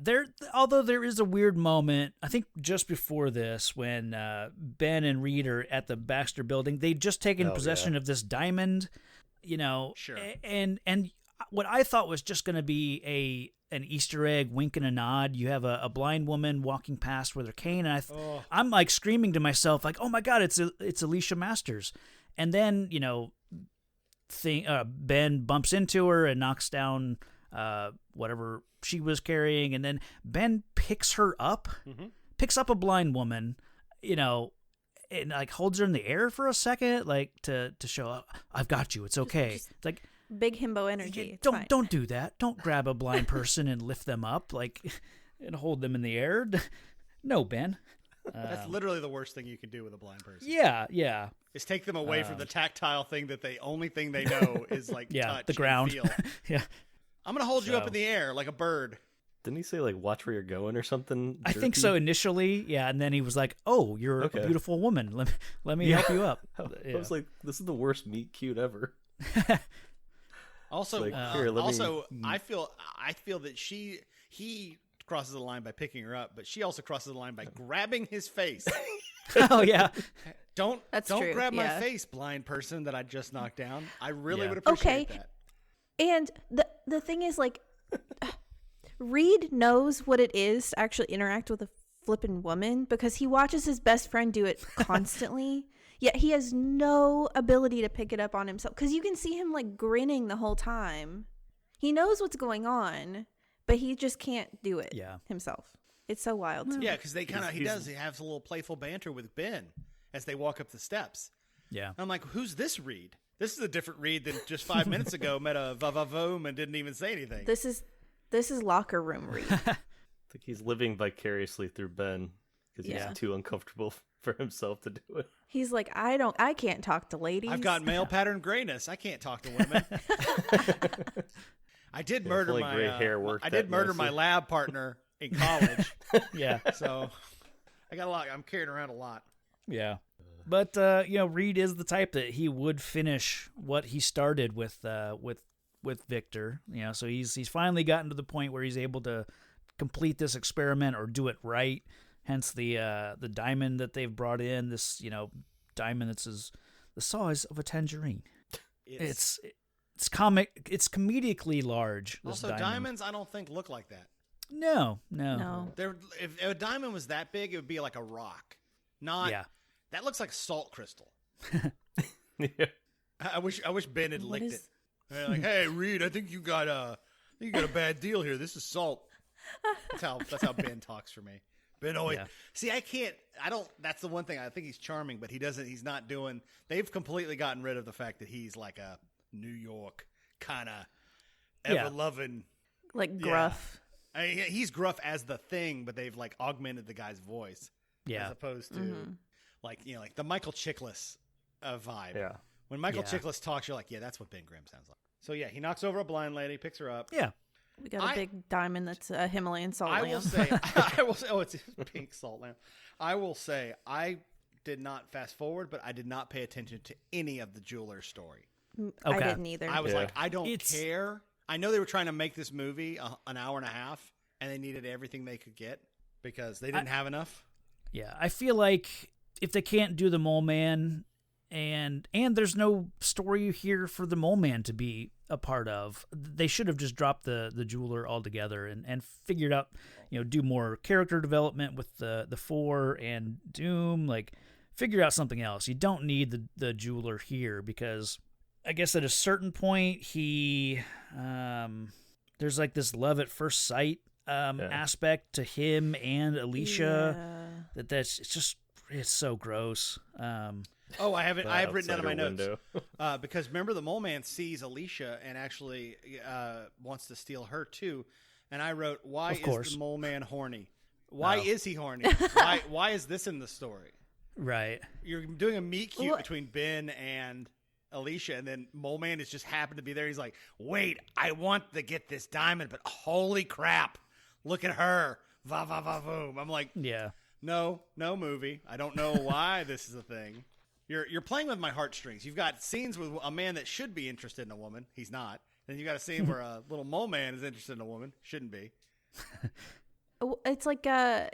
although there is a weird moment, I think just before this, when Ben and Reed are at the Baxter building, they'd just taken possession of this diamond, Sure. And what I thought was just going to be an Easter egg, wink and a nod. You have a blind woman walking past with her cane, and I'm like screaming to myself, like, "Oh my God, it's Alicia Masters!" And then Ben bumps into her and knocks down whatever she was carrying, and then Ben picks her up, picks up a blind woman, and like holds her in the air for a second, like to show, I've got you, it's okay. It's like big himbo energy. Don't do that. Don't grab a blind person and lift them up and hold them in the air. No, Ben. That's literally the worst thing you can do with a blind person. Yeah. Is take them away from the tactile thing that the only thing they know is like touch the ground. And feel. Yeah. I'm gonna hold you up in the air like a bird. Didn't he say like watch where you're going or something? I think so initially, yeah, and then he was like, "Oh, you're a beautiful woman. Let me help you up." I was like, "This is the worst meet cute ever." Also, like, I feel that he crosses the line by picking her up, but she also crosses the line by grabbing his face. Oh yeah. Don't true, grab my yeah. face, blind person that I just knocked down. I really would appreciate that. And the thing is, like, Reed knows what it is to actually interact with a flippin' woman because he watches his best friend do it constantly. Yet he has no ability to pick it up on himself because you can see him like grinning the whole time. He knows what's going on, but he just can't do it himself. It's so wild. Yeah, because he has a little playful banter with Ben as they walk up the steps. Yeah. I'm like, who's this Reed? This is a different Reed than just 5 minutes ago met a va-va-voom and didn't even say anything. This is locker room Reed. I think he's living vicariously through Ben because he's too uncomfortable for himself to do it. He's like, I can't talk to ladies. I've got male pattern grayness. I can't talk to women. I did murder my gray hair worked. I did murder my lab partner in college. Yeah. So I got a lot. I'm carrying around a lot. Yeah. But Reed is the type that he would finish what he started with Victor. So he's finally gotten to the point where he's able to complete this experiment or do it right. Hence the diamond that they've brought in. This diamond that's the size of a tangerine. It's comic. It's comedically large. Also, diamonds I don't think look like that. No. If a diamond was that big, it would be like a rock. Not. Yeah. That looks like salt crystal. Yeah. I wish Ben had licked it. Like, hey, Reed, I think you got a bad deal here. This is salt. That's how Ben talks for me. Ben always see. That's the one thing. I think he's charming, but he's not doing. They've completely gotten rid of the fact that he's like a New York kind of ever loving, like gruff. I mean, he's gruff as the Thing, but they've like augmented the guy's voice. Yeah, as opposed to like the Michael Chiklis vibe. Yeah. When Michael Chiklis talks, you're like, yeah, that's what Ben Grimm sounds like. So yeah, he knocks over a blind lady, picks her up. Yeah. We got a big diamond that's a Himalayan salt lamp. I will say, it's a pink salt lamp. I will say, I did not fast forward, but I did not pay attention to any of the jeweler story. Okay. I didn't either. I was like, I don't care. I know they were trying to make this movie an hour and a half, and they needed everything they could get because they didn't have enough. Yeah, I feel like if they can't do the Mole Man, and there's no story here for the Mole Man to be a part of, they should have just dropped the jeweler altogether and figured out, do more character development with the Four and Doom, like figure out something else. You don't need the jeweler here because I guess at a certain point he there's like this love at first sight aspect to him and Alicia it's so gross. I've written down in my notes because remember the Mole Man sees Alicia and actually wants to steal her too, and I wrote, why is the Mole Man horny? Why is he horny? Why is this in the story? Right. You're doing a meet cute between Ben and Alicia, and then Mole Man has just happened to be there. He's like, wait, I want to get this diamond, but holy crap, look at her, va va va boom. I'm like, no movie. I don't know why this is a thing. You're playing with my heartstrings. You've got scenes with a man that should be interested in a woman. He's not. Then you got a scene where a little mole man is interested in a woman. Shouldn't be. It's like I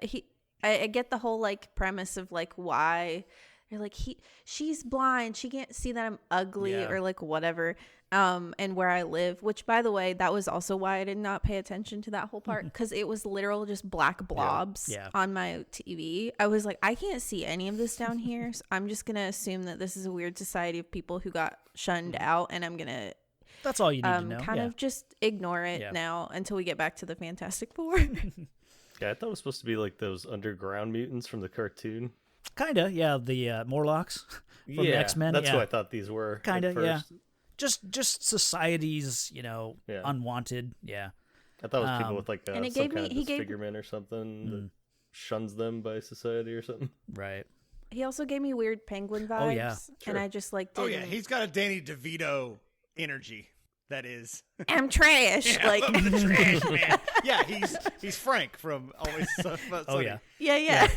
get the whole like premise of like why they're like she's blind, she can't see that I'm ugly or like whatever. And where I live, which by the way, that was also why I did not pay attention to that whole part, because it was literal just black blobs on my TV. I was like, I can't see any of this down here, so I'm just gonna assume that this is a weird society of people who got shunned out, and I'm gonna that's all you need to know. Kind of just ignore it now until we get back to the Fantastic Four. Yeah, I thought it was supposed to be like those underground mutants from the cartoon. Kinda, yeah, the Morlocks from the X-Men. That's who I thought these were. Kinda, yeah. Just society's, unwanted. Yeah. I thought it was people with like and some kind of disfigurement or something that shuns them by society or something. Right. He also gave me weird penguin vibes. Oh, yeah. And I just like didn't... Oh, yeah. He's got a Danny DeVito energy. That is. I'm trash. Yeah, I'm the trash man. Yeah, he's Frank from Always Sunny. Oh, yeah. Yeah.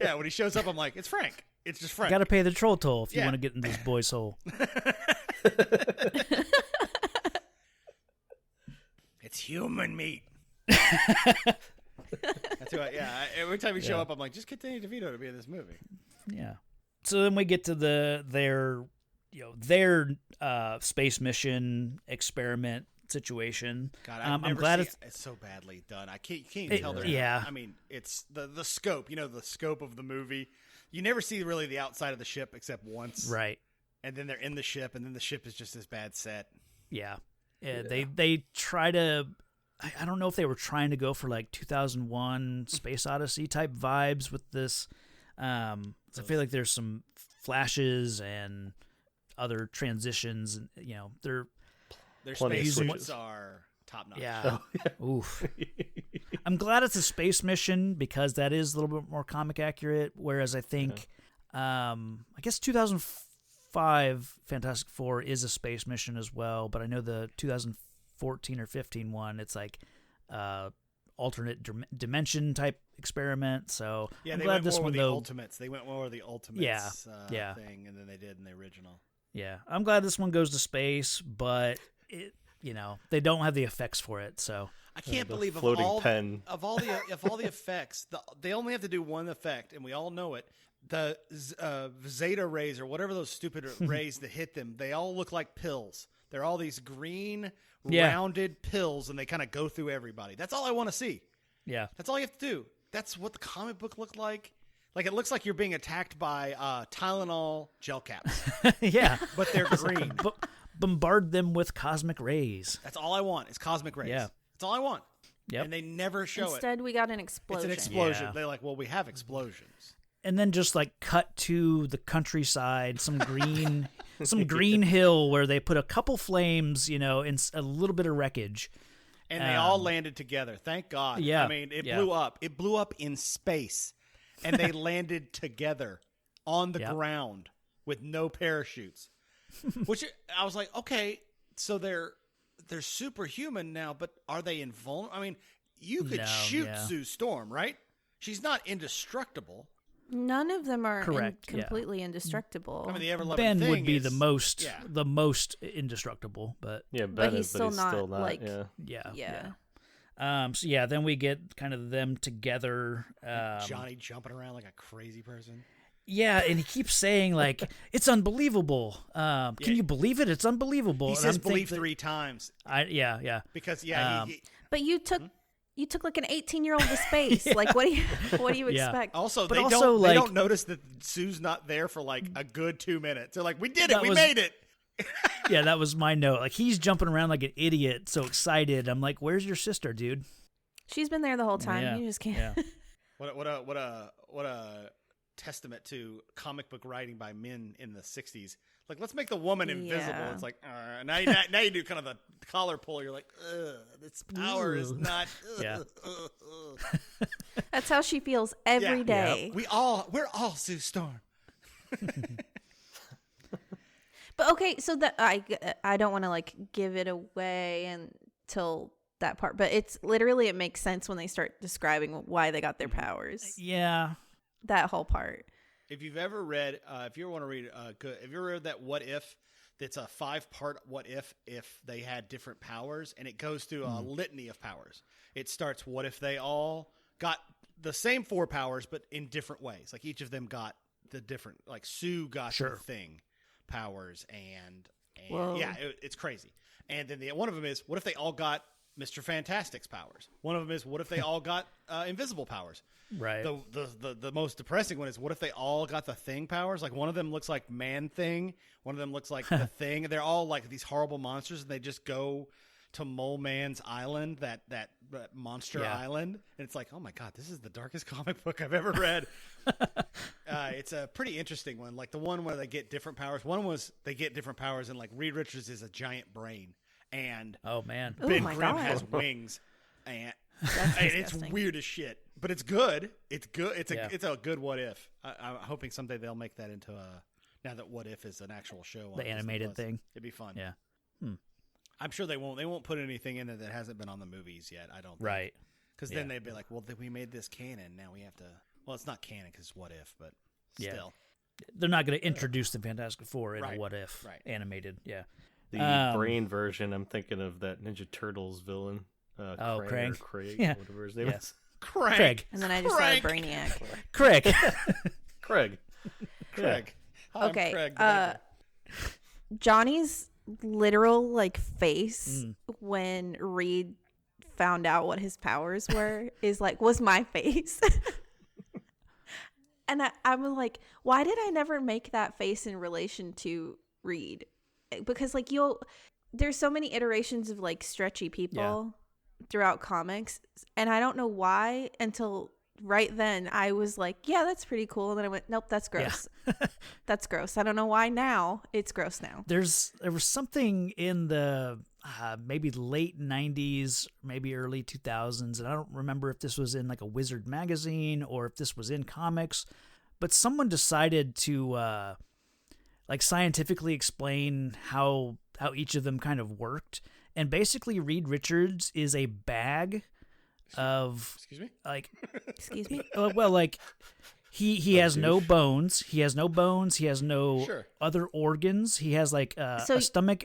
Yeah, when he shows up, I'm like, it's Frank. It's just Frank. Got to pay the troll toll if you want to get in this boy's hole. It's human meat. That's who every time you show up, I'm like, just get Danny DeVito to be in this movie. Yeah. So then we get to their space mission experiment situation. God, I'm glad it's so badly done. You can't even tell they're. Yeah. I mean, it's the scope. The scope of the movie. You never see really the outside of the ship except once. Right. And then they're in the ship, and then the ship is just this bad set. Yeah. They try to. I don't know if they were trying to go for like 2001 Space Odyssey type vibes with this. I feel like there's some flashes and other transitions, and their space suits are top notch. Yeah. Oof. I'm glad it's a space mission because that is a little bit more comic accurate. Whereas I think, I guess 2005 Fantastic Four is a space mission as well. But I know the 2014 or 15 one, it's like alternate dimension type experiment. So yeah, I'm they glad went this more one with the though. Ultimates. They went more with the Ultimates thing, and then they did in the original. Yeah, I'm glad this one goes to space, but they don't have the effects for it. So I can't believe of all the effects, they only have to do one effect, and we all know it. The Zeta rays or whatever those stupid rays that hit them, they all look like pills. They're all these green rounded pills, and they kind of go through everybody. That's all I want to see. Yeah, that's all you have to do. That's what the comic book looked like. Like, it looks like you're being attacked by Tylenol gel caps. Yeah. But they're green. Bombard them with cosmic rays. That's all I want is cosmic rays. Yeah. That's all I want. Yep. And they never show it. Instead, we got an explosion. It's an explosion. Yeah. They're like, well, we have explosions. And then just, like, cut to the countryside, some green hill where they put a couple flames, in a little bit of wreckage. And they all landed together. Thank God. Yeah. I mean, it blew up. It blew up in space. And they landed together on the ground with no parachutes. Which I was like, okay, so they're superhuman now, but are they invulnerable? I mean, you could shoot Sue Storm, right? She's not indestructible. None of them are completely indestrucable. I mean, the ever-loving Ben thing would be is, the most indestructible, but Ben he's still not like So then we get kind of them together. Johnny jumping around like a crazy person. Yeah, and he keeps saying like it's unbelievable. Can you believe it? It's unbelievable. He says believe 3 times. Because but you took like an 18-year-old to space. Like what do you expect? Also, they don't notice that Sue's not there for like a good 2 minutes. They're like, we did it, we made it. Yeah, that was my note. Like he's jumping around like an idiot, so excited. I'm like, "Where's your sister, dude?" She's been there the whole time. Yeah. You just can't. Yeah. What a testament to comic book writing by men in the 60s. Like, let's make the woman invisible. Yeah. It's like, now you do kind of the collar pull. You're like, this power is not. That's how she feels every day. Yeah. We're all Sue Storm. But okay, so that I don't want to like give it away until that part, but it's literally it makes sense when they start describing why they got their powers. Yeah, that whole part. If you've ever read, if you ever want to read, if you ever read that What If, It's a 5-part what if they had different powers, and it goes through a litany of powers. It starts, what if they all got the same 4 powers, but in different ways? Like each of them got the different, like Sue got the thing powers, and yeah, it's crazy. And then one of them is, what if they all got Mr. Fantastic's powers? One of them is, what if they all got invisible powers? Right. The most depressing one is, what if they all got the Thing powers? Like one of them looks like Man Thing, one of them looks like the Thing. They're all like these horrible monsters, and they just go to Mole Man's island, that monster island, and it's like, oh my god, this is the darkest comic book I've ever read. It's a pretty interesting one. Like the one where they get different powers. One was they get different powers, and like Reed Richards is a giant brain, and Ben Grimm has wings, and it's weird as shit. But it's good. It's good. It's a good what if. I'm hoping someday they'll make that into now that what if is an actual show. On the animated thing. It'd be fun. Yeah. I'm sure they won't. They won't put anything in there that hasn't been on the movies yet. I don't think. Right. Because then they'd be like, well, we made this canon. Now we have to. Well, it's not canon because it's what if, but still. They're not going to introduce the Fantastic Four in a what if animated. Yeah. The brain version, I'm thinking of that Ninja Turtles villain. Craig. Whatever his name is. Craig. And then I just said Brainiac. Craig. Craig. Okay. Craig, Johnny's literal like face when Reed found out what his powers were was my face. And I'm like, why did I never make that face in relation to Reed? Because like there's so many iterations of like stretchy people throughout comics, and I don't know why until right then I was like, yeah, that's pretty cool, and then I went, nope, that's gross. That's gross. I don't know why now it's gross now. There was something in the maybe late 90s, maybe early 2000s, and I don't remember if this was in like a Wizard magazine or if this was in comics, but someone decided to like scientifically explain how each of them kind of worked. And basically Reed Richards is a bag of excuse me? Like excuse me? Well, like he has no bones. He has no bones. He has no other organs. He has like a stomach.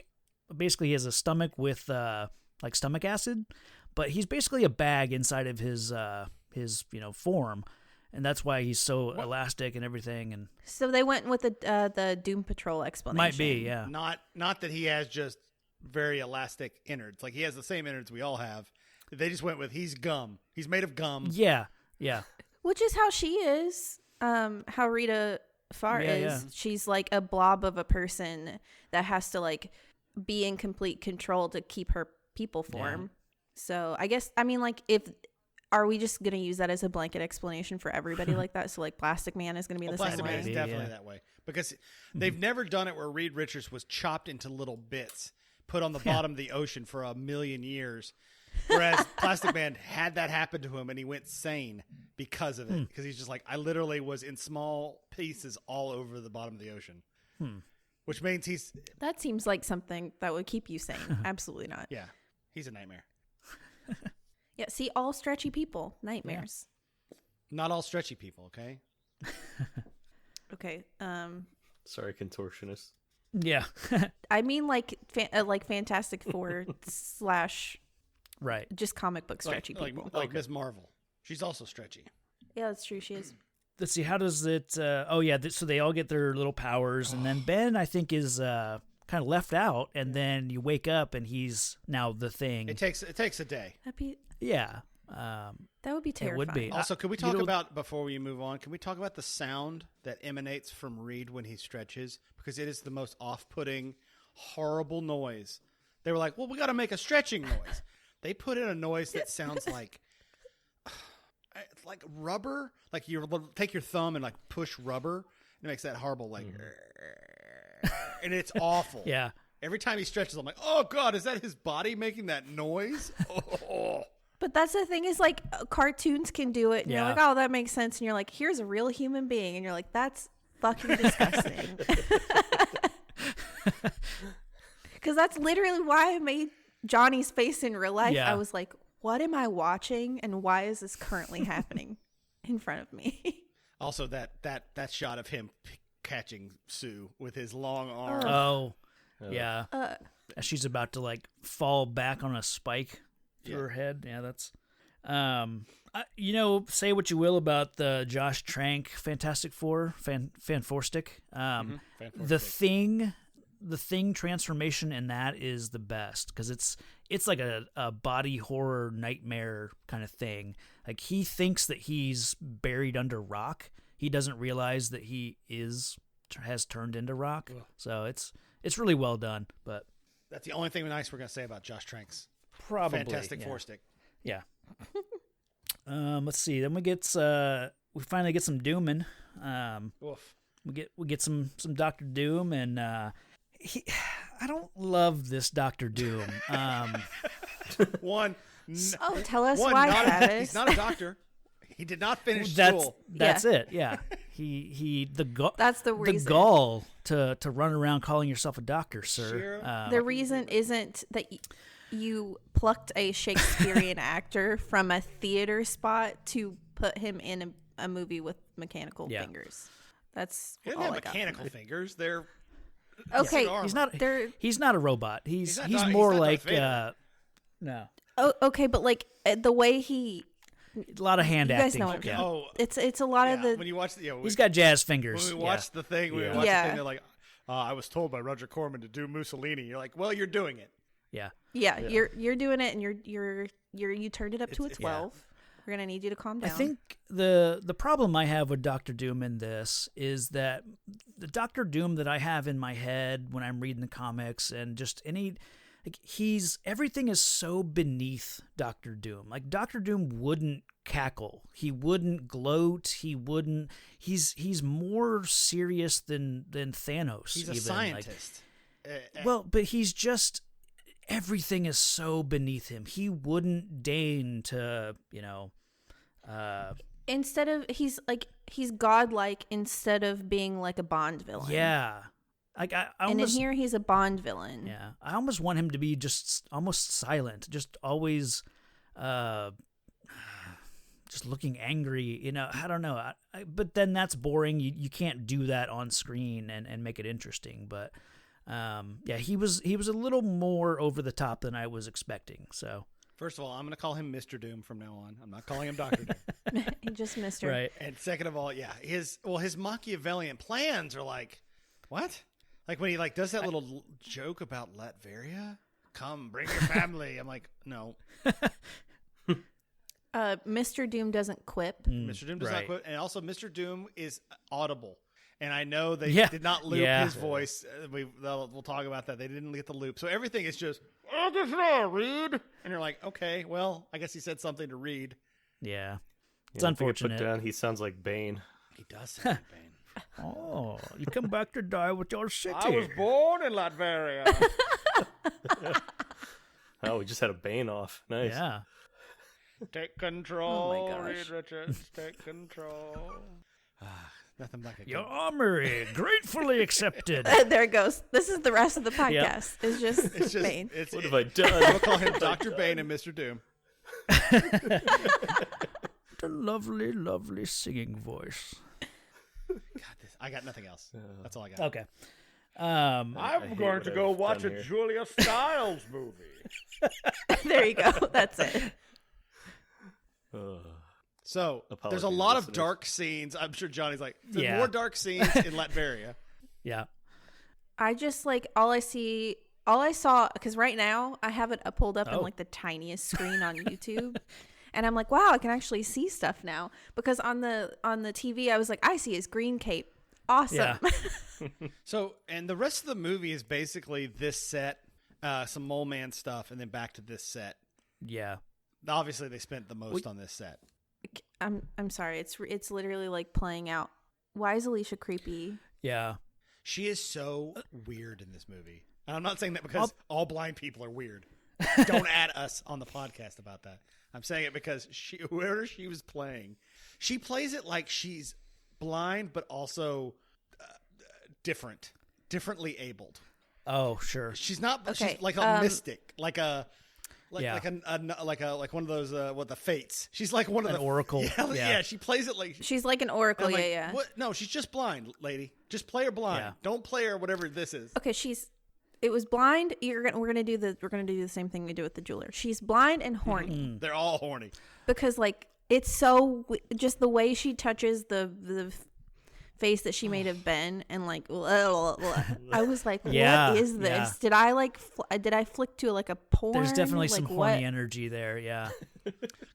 Basically he has a stomach with like stomach acid, but he's basically a bag inside of his form. And that's why he's so elastic and everything. And so they went with the Doom Patrol explanation. Might be, yeah. Not that he has just very elastic innards. Like he has the same innards we all have. They just went with he's gum. He's made of gum. Yeah. Which is how she is. How Rita Farr is. Yeah. She's like a blob of a person that has to like be in complete control to keep her people form. Yeah. So I guess are we just going to use that as a blanket explanation for everybody like that? So like Plastic Man is going to be the same way? Plastic Man is definitely that way. Because they've never done it where Reed Richards was chopped into little bits, put on the bottom of the ocean for 1,000,000 years. Whereas Plastic Man had that happen to him and he went sane because of it. Because he's just like, I literally was in small pieces all over the bottom of the ocean. Which means that seems like something that would keep you sane. Absolutely not. Yeah. He's a nightmare. Yeah, see, all stretchy people, nightmares. Yeah. Not all stretchy people, okay? Okay. Sorry, contortionist. Yeah. I mean, like Fantastic Four / right, just comic book stretchy people, like Ms. Marvel. She's also stretchy. Yeah, that's true. She is. Let's see. How does it? So they all get their little powers, and then Ben, I think, is kind of left out, and then you wake up, and he's now the Thing. It takes a day. Yeah. That would be terrifying. It would be. Also, could we talk about, before we move on, can we talk about the sound that emanates from Reed when he stretches? Because it is the most off-putting, horrible noise. They were like, well, we got to make a stretching noise. They put in a noise that sounds like rubber. Like you take your thumb and like push rubber. And it makes that horrible like, and it's awful. Yeah. Every time he stretches, I'm like, oh God, is that his body making that noise? Oh. But that's the thing is like cartoons can do it. And you're like, oh, that makes sense. And you're like, here's a real human being. And you're like, that's fucking disgusting. Because that's literally why I made Johnny's face in real life. I was like, what am I watching? And why is this currently happening in front of me? Also, that shot of him catching Sue with his long arm. Oh, Yeah. As she's about to like fall back on a spike through her head. Yeah, that's say what you will about the Josh Trank Fantastic Four Fanforstic. The thing transformation in that is the best because it's like a body horror nightmare kind of thing. Like he thinks that he's buried under rock. He doesn't realize that he has turned into rock. Ugh. So it's really well done. But that's the only thing nice we're gonna say about Josh Trank's Fantastic Four stick. Yeah. Let's see. Then we finally get some Doomin'. We get some Dr. Doom and I don't love this Dr. Doom. Tell us why, Travis. He's not a doctor. He did not finish school. That's it. Yeah. That's the reason. The gall to run around calling yourself a doctor, sir. The reason isn't that you plucked a Shakespearean actor from a theater spot to put him in a movie with mechanical fingers. That's he doesn't have mechanical fingers. They're okay. He's not a robot. He's more like no. Oh, okay, but like the way he. A lot of hand acting. You guys know it's a lot of the. When you watch he's got jazz fingers. When we watched the thing, they're like, I was told by Roger Corman to do Mussolini. You're like, well, you're doing it. Yeah. You're doing it, and you turned it up to a 12. We're gonna need you to calm down. I think the problem I have with Dr. Doom in this is that the Dr. Doom that I have in my head when I'm reading the comics and just everything is so beneath Dr. Doom. Like Dr. Doom wouldn't cackle. He wouldn't gloat. He's more serious than Thanos. He's a scientist. But he's just everything is so beneath him. He wouldn't deign to, instead of he's godlike instead of being like a Bond villain. Yeah. And in here, he's a Bond villain. Yeah, I almost want him to be just almost silent, just always, just looking angry. I don't know. But then that's boring. You can't do that on screen and make it interesting. But he was a little more over the top than I was expecting. So first of all, I'm going to call him Mr. Doom from now on. I'm not calling him Dr. Doom. Just Mr. Right. And second of all, his Machiavellian plans are like, what? Like when he does that little joke about Latveria, come bring your family. I'm like, no. Mr. Doom doesn't quip. Mr. Doom does not quip, and also Mr. Doom is audible. And I know they did not loop his voice. We'll talk about that. They didn't get the loop, so everything is just read. And you're like, okay, well, I guess he said something to read. Yeah, it's unfortunate. Put down, he sounds like Bane. He does sound like Bane. Oh, you come back to die with your city. I was born in Latveria. We just had a Bane off. Nice. Yeah. Take control, oh my gosh. Reed Richards. Take control. Nothing like your armory gratefully accepted. There it goes. This is the rest of the podcast. It's just Bane. What have I done? We'll call him Dr. Bane and Mr. Doom. The lovely, lovely singing voice. I got nothing else. That's all I got. Okay. I'm going to go watch a Julia Stiles movie. There you go. That's it. So there's a lot of dark scenes. I'm sure Johnny's like, there's more dark scenes in Latveria. Yeah. I just all I saw, because right now I have it pulled up in the tiniest screen on YouTube. And I'm like, wow, I can actually see stuff now. Because on the TV, I was like, I see his green cape. Awesome. Yeah. So, and the rest of the movie is basically this set, some Mole Man stuff, and then back to this set. Yeah. Obviously, they spent the most on this set. I'm sorry. It's literally playing out. Why is Alicia creepy? Yeah. She is so weird in this movie. And I'm not saying that because all blind people are weird. Don't add us on the podcast about that. I'm saying it because whoever she was playing, she plays it like she's blind, but also differently abled. Oh, sure. She's not. Okay. She's like a mystic, like one of those the fates. She's like one of an oracle. Yeah, she plays it like she's like an oracle. What? No, she's just blind, lady. Just play her blind. Yeah. Don't play her whatever this is. Okay, she's it was blind. We're gonna do the same thing we do with the jeweler. She's blind and horny. They're all horny because like it's so just the way she touches the face that she made of Ben, and like I was like, what is this? Did I flick to like a porn? There's definitely like, some horny energy there. Yeah.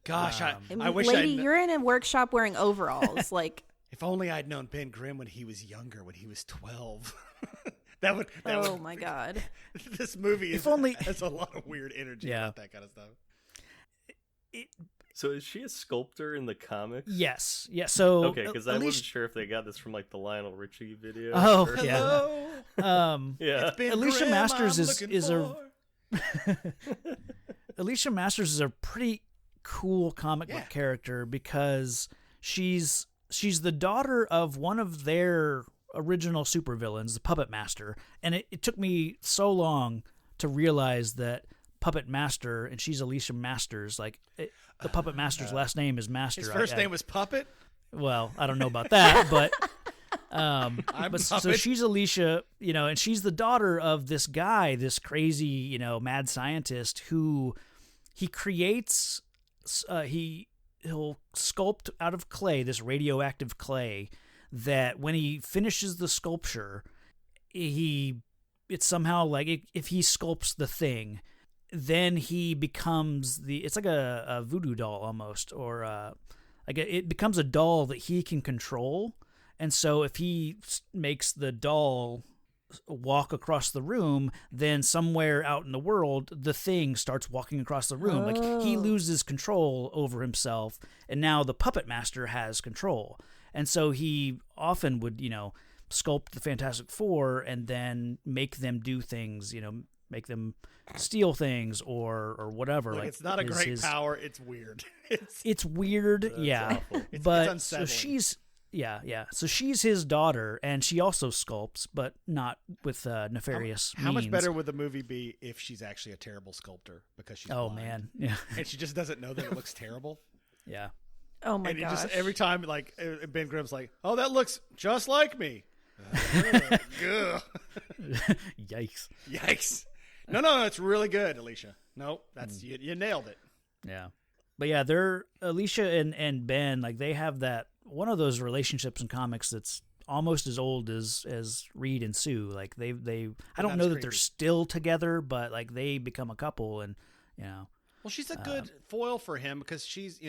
Gosh, I wish lady, you're in a workshop wearing overalls. Like, if only I'd known Ben Grimm when he was younger, when he was 12. that would. Oh my God. This movie has a lot of weird energy about that kind of stuff. So is she a sculptor in the comics? Yes. Yeah. So okay, because I wasn't sure if they got this from like the Lionel Richie video. Oh, yeah. Yeah. Alicia Masters is a Alicia Masters is a pretty cool comic book character because she's the daughter of one of their original supervillains, the Puppet Master, and it took me so long to realize that Puppet Master, and she's Alicia Masters. Like the Puppet Master's last name is Master. His first name was Puppet. Well, I don't know about that, but so she's Alicia, and she's the daughter of this guy, this crazy, mad scientist who he creates. He'll sculpt out of clay, this radioactive clay, that when he finishes the sculpture, it's somehow like if he sculpts the thing, then he becomes it's like a voodoo doll almost, or it becomes a doll that he can control. And so if he makes the doll walk across the room, then somewhere out in the world, the thing starts walking across the room. Like he loses control over himself, and now the Puppet Master has control. And so he often would, sculpt the Fantastic Four and then make them do things, make them steal things or whatever. Look, like it's not a great power. It's weird. It's weird. Yeah. But it's so she's, so she's his daughter, and she also sculpts, but not with nefarious means. How much better would the movie be if she's actually a terrible sculptor because she's blind? Man. Yeah. And she just doesn't know that it looks terrible? Yeah. Oh my gosh. Just every time, like, Ben Grimm's like, oh, that looks just like me. Yikes. No, it's really good, Alicia. No, that's you nailed it. Yeah. But yeah, they're Alicia and Ben, like they have that one of those relationships in comics that's almost as old as Reed and Sue. Like they I don't know that they're still together, but like they become a couple, and Well, she's a good foil for him because she's,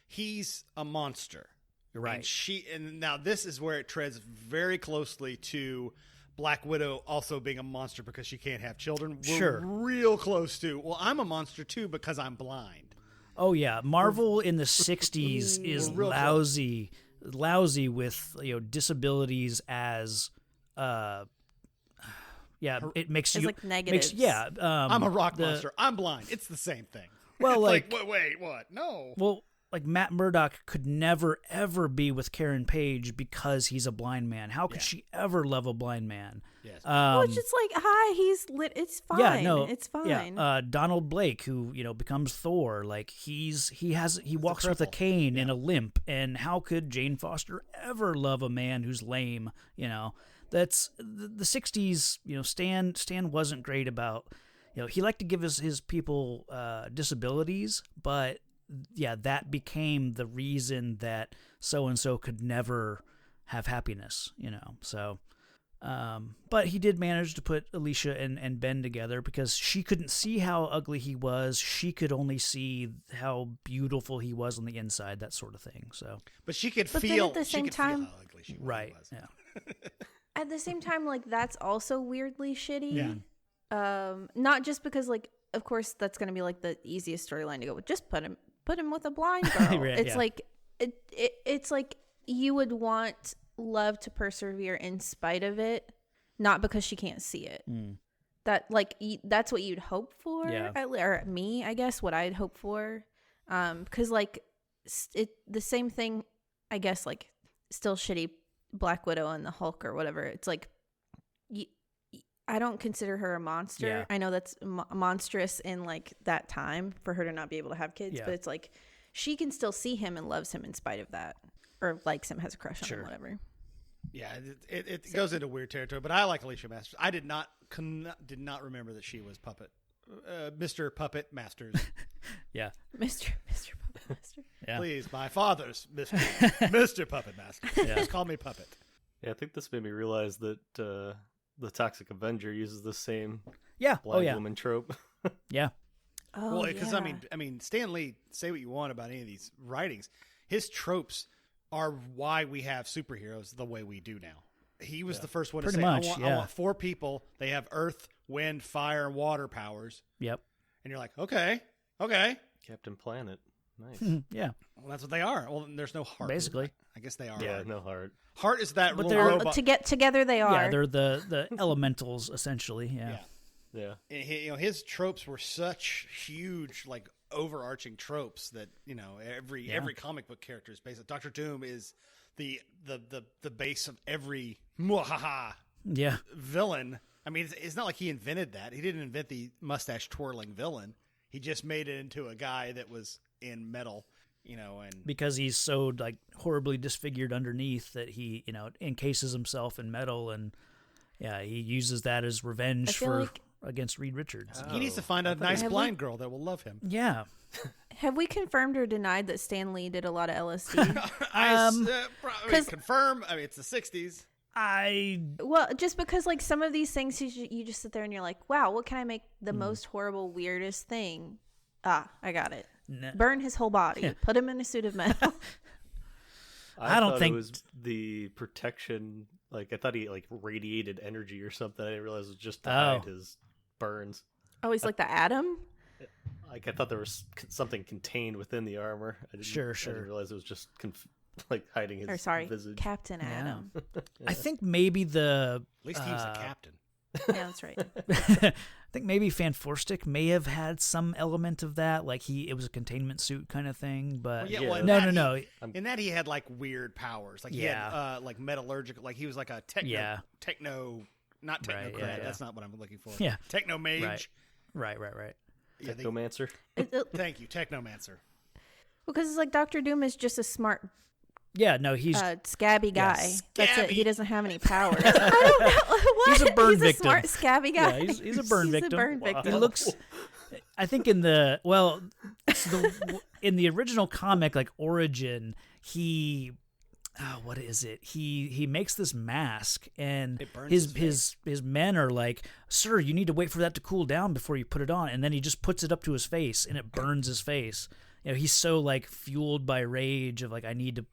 he's a monster. Right. And now this is where it treads very closely to Black Widow also being a monster because she can't have children. We're real close to, well, I'm a monster too because I'm blind. Oh yeah, Marvel in the 60s is lousy with disabilities as it makes you like negatives. I'm a rock monster. I'm blind. It's the same thing. Well, like wait, what? No. Well, like Matt Murdock could never ever be with Karen Page because he's a blind man. How could she ever love a blind man? Yes. Well, it's just like, hi, he's lit. It's fine. Yeah, no, it's fine. Yeah. Donald Blake, who becomes Thor, like he walks with a cane and a limp. And how could Jane Foster ever love a man who's lame? That's the 60s. Stan wasn't great about. He liked to give his people disabilities, but that became the reason that so-and-so could never have happiness, so, but he did manage to put Alicia and Ben together because she couldn't see how ugly he was. She could only see how beautiful he was on the inside, that sort of thing. So, but she could feel at the same time, how ugly she right. was. Yeah. At the same time, like that's also weirdly shitty. Yeah. Not just because, like, of course, that's going to be like the easiest storyline to go with. Just put him with a blind girl. Right, it's like it's like you would want love to persevere in spite of it, not because she can't see it. That like that's what you'd hope for, or me, I guess, what I'd hope for. Because like the same thing, I guess, like still shitty Black Widow and the Hulk or whatever. It's like I don't consider her a monster. Yeah. I know that's monstrous in like that time for her to not be able to have kids, but it's like she can still see him and loves him in spite of that, or likes him, has a crush on him, whatever. Yeah, it goes into weird territory, but I like Alicia Masters. I did not remember that she was Mr. Puppet Masters. Yeah. Mr. Puppet Master. Yeah. Please, my father's Mr. Puppet Master. Yeah. Just call me Puppet. Yeah, I think this made me realize that the Toxic Avenger uses the same Yeah. blind woman trope. Yeah. Oh, Well, because yeah. I mean, Stan Lee. Say what you want about any of these writings, his tropes are why we have superheroes the way we do now. He was the first one to Pretty say, much, I want 4 people. They have earth, wind, fire, and water powers. Yep. And you're like, okay. Captain Planet. Nice. Yeah. Well, that's what they are. Well, there's no heart. Basically. I guess they are. Yeah, heart. no heart. Heart is that But little they're- robot. Together they are. Yeah, they're the elementals essentially. Yeah. Yeah. And his tropes were such huge, like overarching tropes that every comic book character is based on. Doctor Doom is the base of every Yeah. villain. I mean, it's not like he invented that. He didn't invent the mustache twirling villain. He just made it into a guy that was in metal, and Because he's so like horribly disfigured underneath that he, encases himself in metal, and he uses that as revenge I feel for like- against Reed Richards. he needs to find a nice blind girl that will love him. Yeah. Have we confirmed or denied that Stan Lee did a lot of LSD? Confirm. I mean, it's the 60s. Well, just because like some of these things you just sit there and you're like, wow, what can I make the most horrible, weirdest thing? I got it. No. Burn his whole body. Put him in a suit of metal. I don't thought think- it was the protection. Like I thought he like radiated energy or something. I didn't realize it was just to hide his burns. Oh, he's like the Atom? Like I thought there was something contained within the armor. I didn't realize it was just like hiding his visage. Captain Atom. I think maybe At least he was the captain. Yeah, that's right. I think maybe Fan Forstick may have had some element of that, like it was a containment suit kind of thing. But no. In that he had like weird powers, like he had like metallurgical, like he was like a techno, not technocrat. Right, That's not what I'm looking for. Yeah, techno mage. Right. Yeah, Technomancer. Thank you, technomancer. Because it's like Dr. Doom is just a smart, he's scabby guy. Yes. That's it. He doesn't have any powers. I don't know. What? He's a burn victim. He's a smart, scabby guy. Yeah, he's a burn victim. A burn victim. He looks. I think in the in the original comic, like Origin, he. What is it? He makes this mask, and his men are like, "Sir, you need to wait for that to cool down before you put it on." And then he just puts it up to his face, and it burns his face. He's so like fueled by rage of like, I need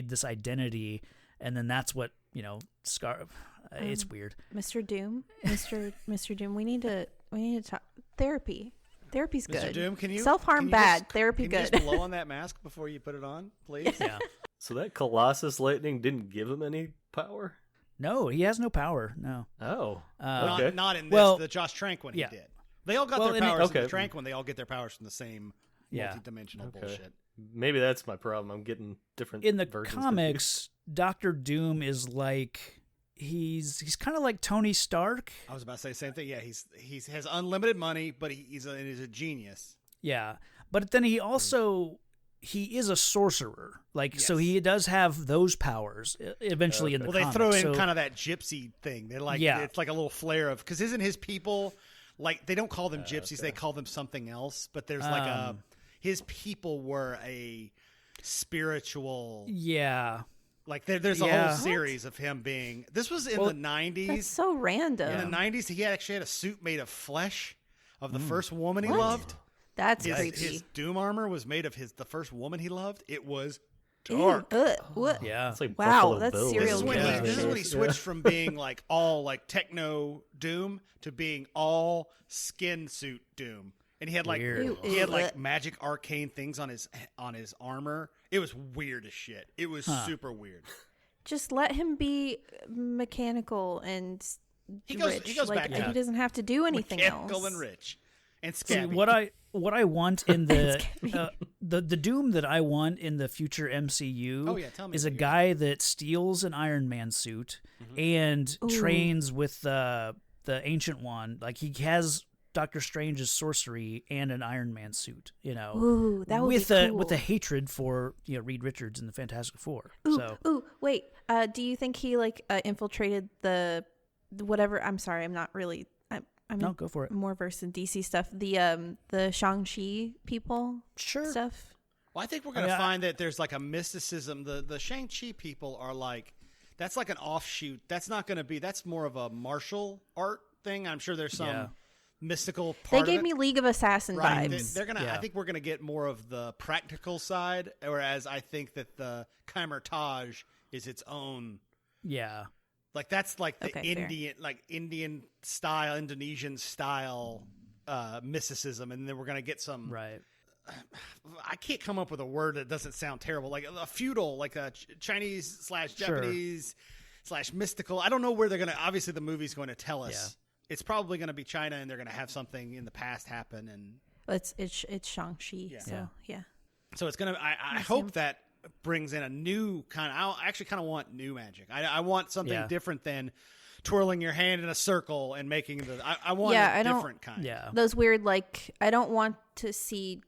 this identity, and then that's what Scar. It's weird. Mr. Doom, Mr. Doom, we need to talk therapy. Therapy's good. Mr. Doom, can you self-harm bad? Therapy can good. You just blow on that mask before you put it on, please? Yeah. So that Colossus lightning didn't give him any power? No, he has no power. No. Oh. Okay. Not in this. The Josh Trank one he did. They all got their powers in the Trank one. They all get their powers from the same multi-dimensional bullshit. Maybe that's my problem. I'm getting different in the versions comics. Dr. Doom is like he's kind of like Tony Stark. I was about to say the same thing. Yeah, he has unlimited money, but he's a genius. Yeah, but then he also he is a sorcerer. Like so he does have those powers eventually in the comics. They throw in kind of that gypsy thing. They're like it's like a little flare of because isn't his people like they don't call them gypsies, they call them something else, but there's like his people were a spiritual like there's a whole series of him being this was in the 90s. That's so random. In the 90s he actually had a suit made of flesh of the first woman he loved. That's creepy. His Doom armor was made of the first woman he loved. It was dark. What? Yeah. It's like wow, that's Bill. serial killer. This is when he switched from being like all like techno Doom to being all skin suit Doom. And he had like magic arcane things on his armor. It was weird as shit. It was super weird. Just let him be mechanical and rich. He goes back. He doesn't have to do anything mechanical else. and rich and scabby. See, what I want in the Doom that I want in the future MCU is a guy that steals an Iron Man suit and trains with the Ancient One. Like he has Doctor Strange's sorcery and an Iron Man suit, Ooh, that would with be cool. with a hatred for Reed Richards and the Fantastic Four. Wait, Do you think he like infiltrated the whatever? I'm sorry, I'm not really. No, go for it. More versed in DC stuff. The Shang-Chi people stuff. Well, I think we're going to find that there's like a mysticism. The Shang-Chi people are like, that's like an offshoot. That's not going to be, that's more of a martial art thing. I'm sure there's some mystical part. They gave me League of Assassin vibes. They're gonna. I think we're gonna get more of the practical side, whereas I think that the Khmer-Taj is its own. Yeah. Like that's like the Indian style, Indonesian style mysticism, and then we're gonna get some. Right. I can't come up with a word that doesn't sound terrible, like a feudal, like a Chinese / Japanese / mystical. I don't know where they're gonna. Obviously, the movie's going to tell us. Yeah. It's probably going to be China, and they're going to have something in the past happen, and it's Shang-Chi. So it's gonna. I hope that brings in a new kind of. I actually kind of want new magic. I want something different than twirling your hand in a circle and making the. I want a different kind. Yeah, those weird like. I don't want to see.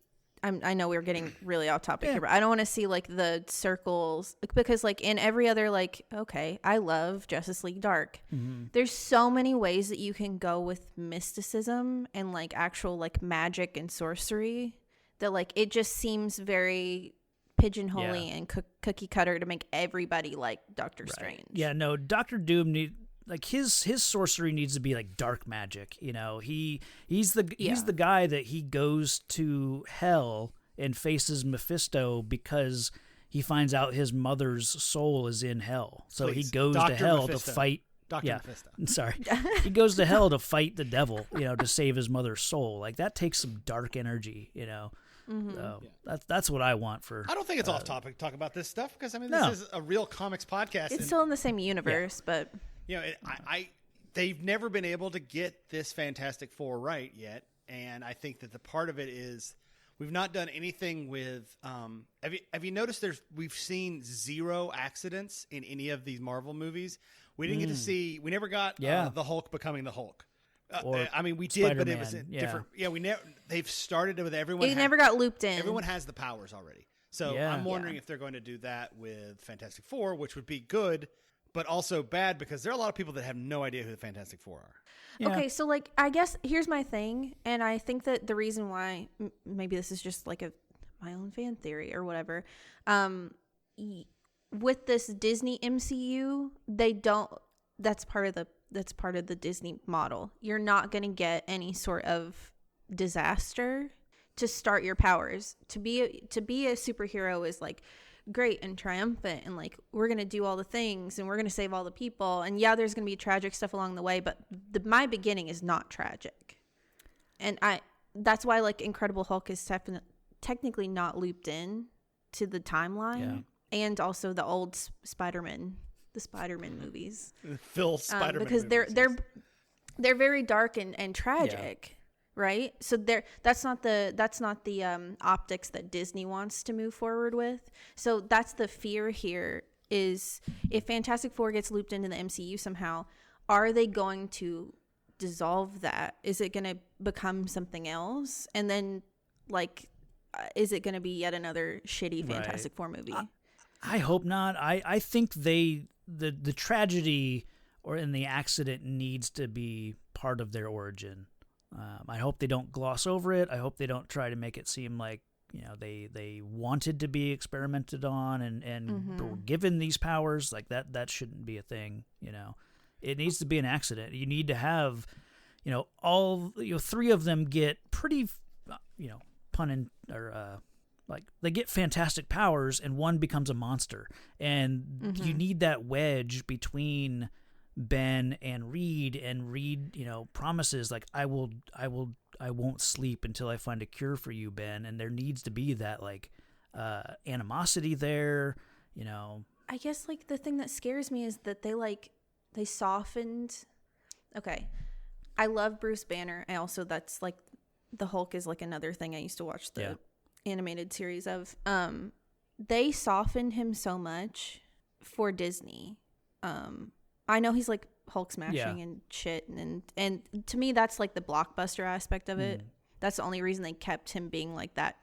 I know we're getting really off topic here, but I don't want to see like the circles because like in every other like I love Justice League Dark. Mm-hmm. There's so many ways that you can go with mysticism and like actual like magic and sorcery that like it just seems very pigeonholy and cookie cutter to make everybody like Doctor Strange. Yeah, no, Doctor Doom like his sorcery needs to be like dark magic, you know. He's the guy that he goes to hell and faces Mephisto because he finds out his mother's soul is in hell. So he goes to hell to fight Mephisto. Sorry. He goes to hell to fight the devil, you know, to save his mother's soul. Like that takes some dark energy, you know. Mm-hmm. So that's what I want for. I don't think it's off topic to talk about this stuff because I mean this is a real comics podcast. It's still in the same universe, but. You know, they've never been able to get this Fantastic Four right yet, and I think that the part of it is we've not done anything with. Have you noticed we've seen 0 accidents in any of these Marvel movies? We didn't get to see. We never got the Hulk becoming the Hulk. I mean, we did, but it was different. Yeah, we never. They've started with everyone. It never got looped in. Everyone has the powers already, so I'm wondering if they're going to do that with Fantastic Four, which would be good. But also bad because there are a lot of people that have no idea who the Fantastic Four are. Yeah. Okay, so like I guess here's my thing, and I think that the reason why maybe this is just like my own fan theory or whatever. With this Disney MCU, they don't. That's part of the Disney model. You're not going to get any sort of disaster to start your powers. To be a superhero is like. Great and triumphant and like we're gonna do all the things and we're gonna save all the people and there's gonna be tragic stuff along the way, but my beginning is not tragic, and that's why like Incredible Hulk is technically not looped in to the timeline, and also the old Spider-Man movies, Phil Spider-Man because movies, they're very dark and tragic. Yeah. Right, so that's not the optics that Disney wants to move forward with. So that's the fear here: is if Fantastic Four gets looped into the MCU somehow, are they going to dissolve that? Is it going to become something else? And then, like, is it going to be yet another shitty Fantastic Four movie? I hope not. I think the tragedy or in the accident needs to be part of their origin. I hope they don't gloss over it. I hope they don't try to make it seem like, you know, they wanted to be experimented on and were given these powers. Like that shouldn't be a thing, you know. It needs to be an accident. You need to have, you know, 3 of them get pretty, you know, like they get fantastic powers and one becomes a monster. And you need that wedge between Ben and Reed, you know, promises like I won't sleep until I find a cure for you, Ben. And there needs to be that like animosity there, you know. I guess like the thing that scares me is that they softened. Okay, I love Bruce Banner. I also that's like the Hulk is like another thing I used to watch the animated series of. They softened him so much for Disney. I know he's like Hulk smashing and shit, and to me that's like the blockbuster aspect of it. That's the only reason they kept him being like that.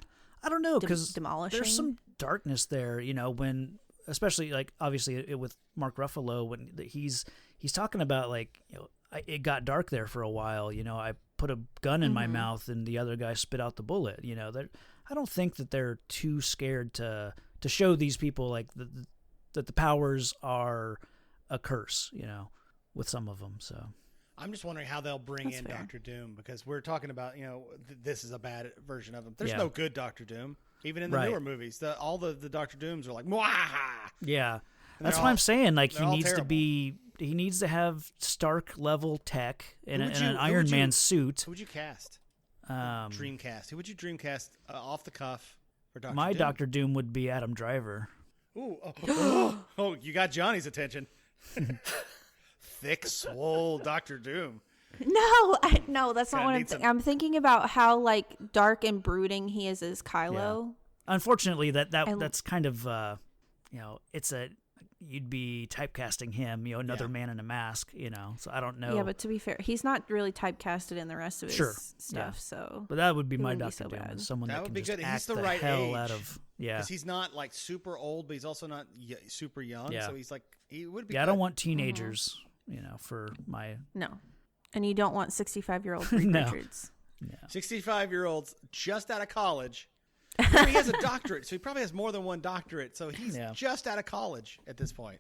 I don't know, because demolishing. There's some darkness there, you know, when especially like obviously with Mark Ruffalo when he's talking about like, it got dark there for a while. I put a gun in my mouth and the other guy spit out the bullet. I don't think that they're too scared to show these people like that the powers are a curse. With some of them. So I'm just wondering how they'll bring That's in fair. Doctor Doom, because we're talking about, this is a bad version of him. There's no good Doctor Doom, even in the newer movies. All the Doctor Dooms are like, Mwahaha! Yeah, And that's they're what I'm all- saying. Like they're all he terrible. needs to have Stark level tech and Who would an you- Iron Man suit. Who would you cast? Um, Dreamcast. Who would you dreamcast off the cuff for Doctor my Doom? Doctor Doom would be Adam Driver. Ooh, oh, you got Johnny's attention. Thick, swole Doctor Doom. No, that's not Gotta what I'm need thinking. some- I'm thinking about how like dark and brooding he is as Kylo. Unfortunately, And- that's kind of you'd be typecasting him, another man in a mask, So I don't know. Yeah, but to be fair, he's not really typecasted in the rest of his Sure, stuff. yeah. So, But that would be It my wouldn't be Doctor so Doom, bad. is someone That that, would can be just good. He's act the the right hell age. out of. Yeah, Because he's not like super old, but he's also not super young. Yeah. So he's like, he would be. I don't good. want teenagers, for my. no. And you don't want 65-year-old Reed No. Richards. 65-year-olds just out of college. He has a doctorate, so he probably has more than one doctorate. So he's just out of college at this point.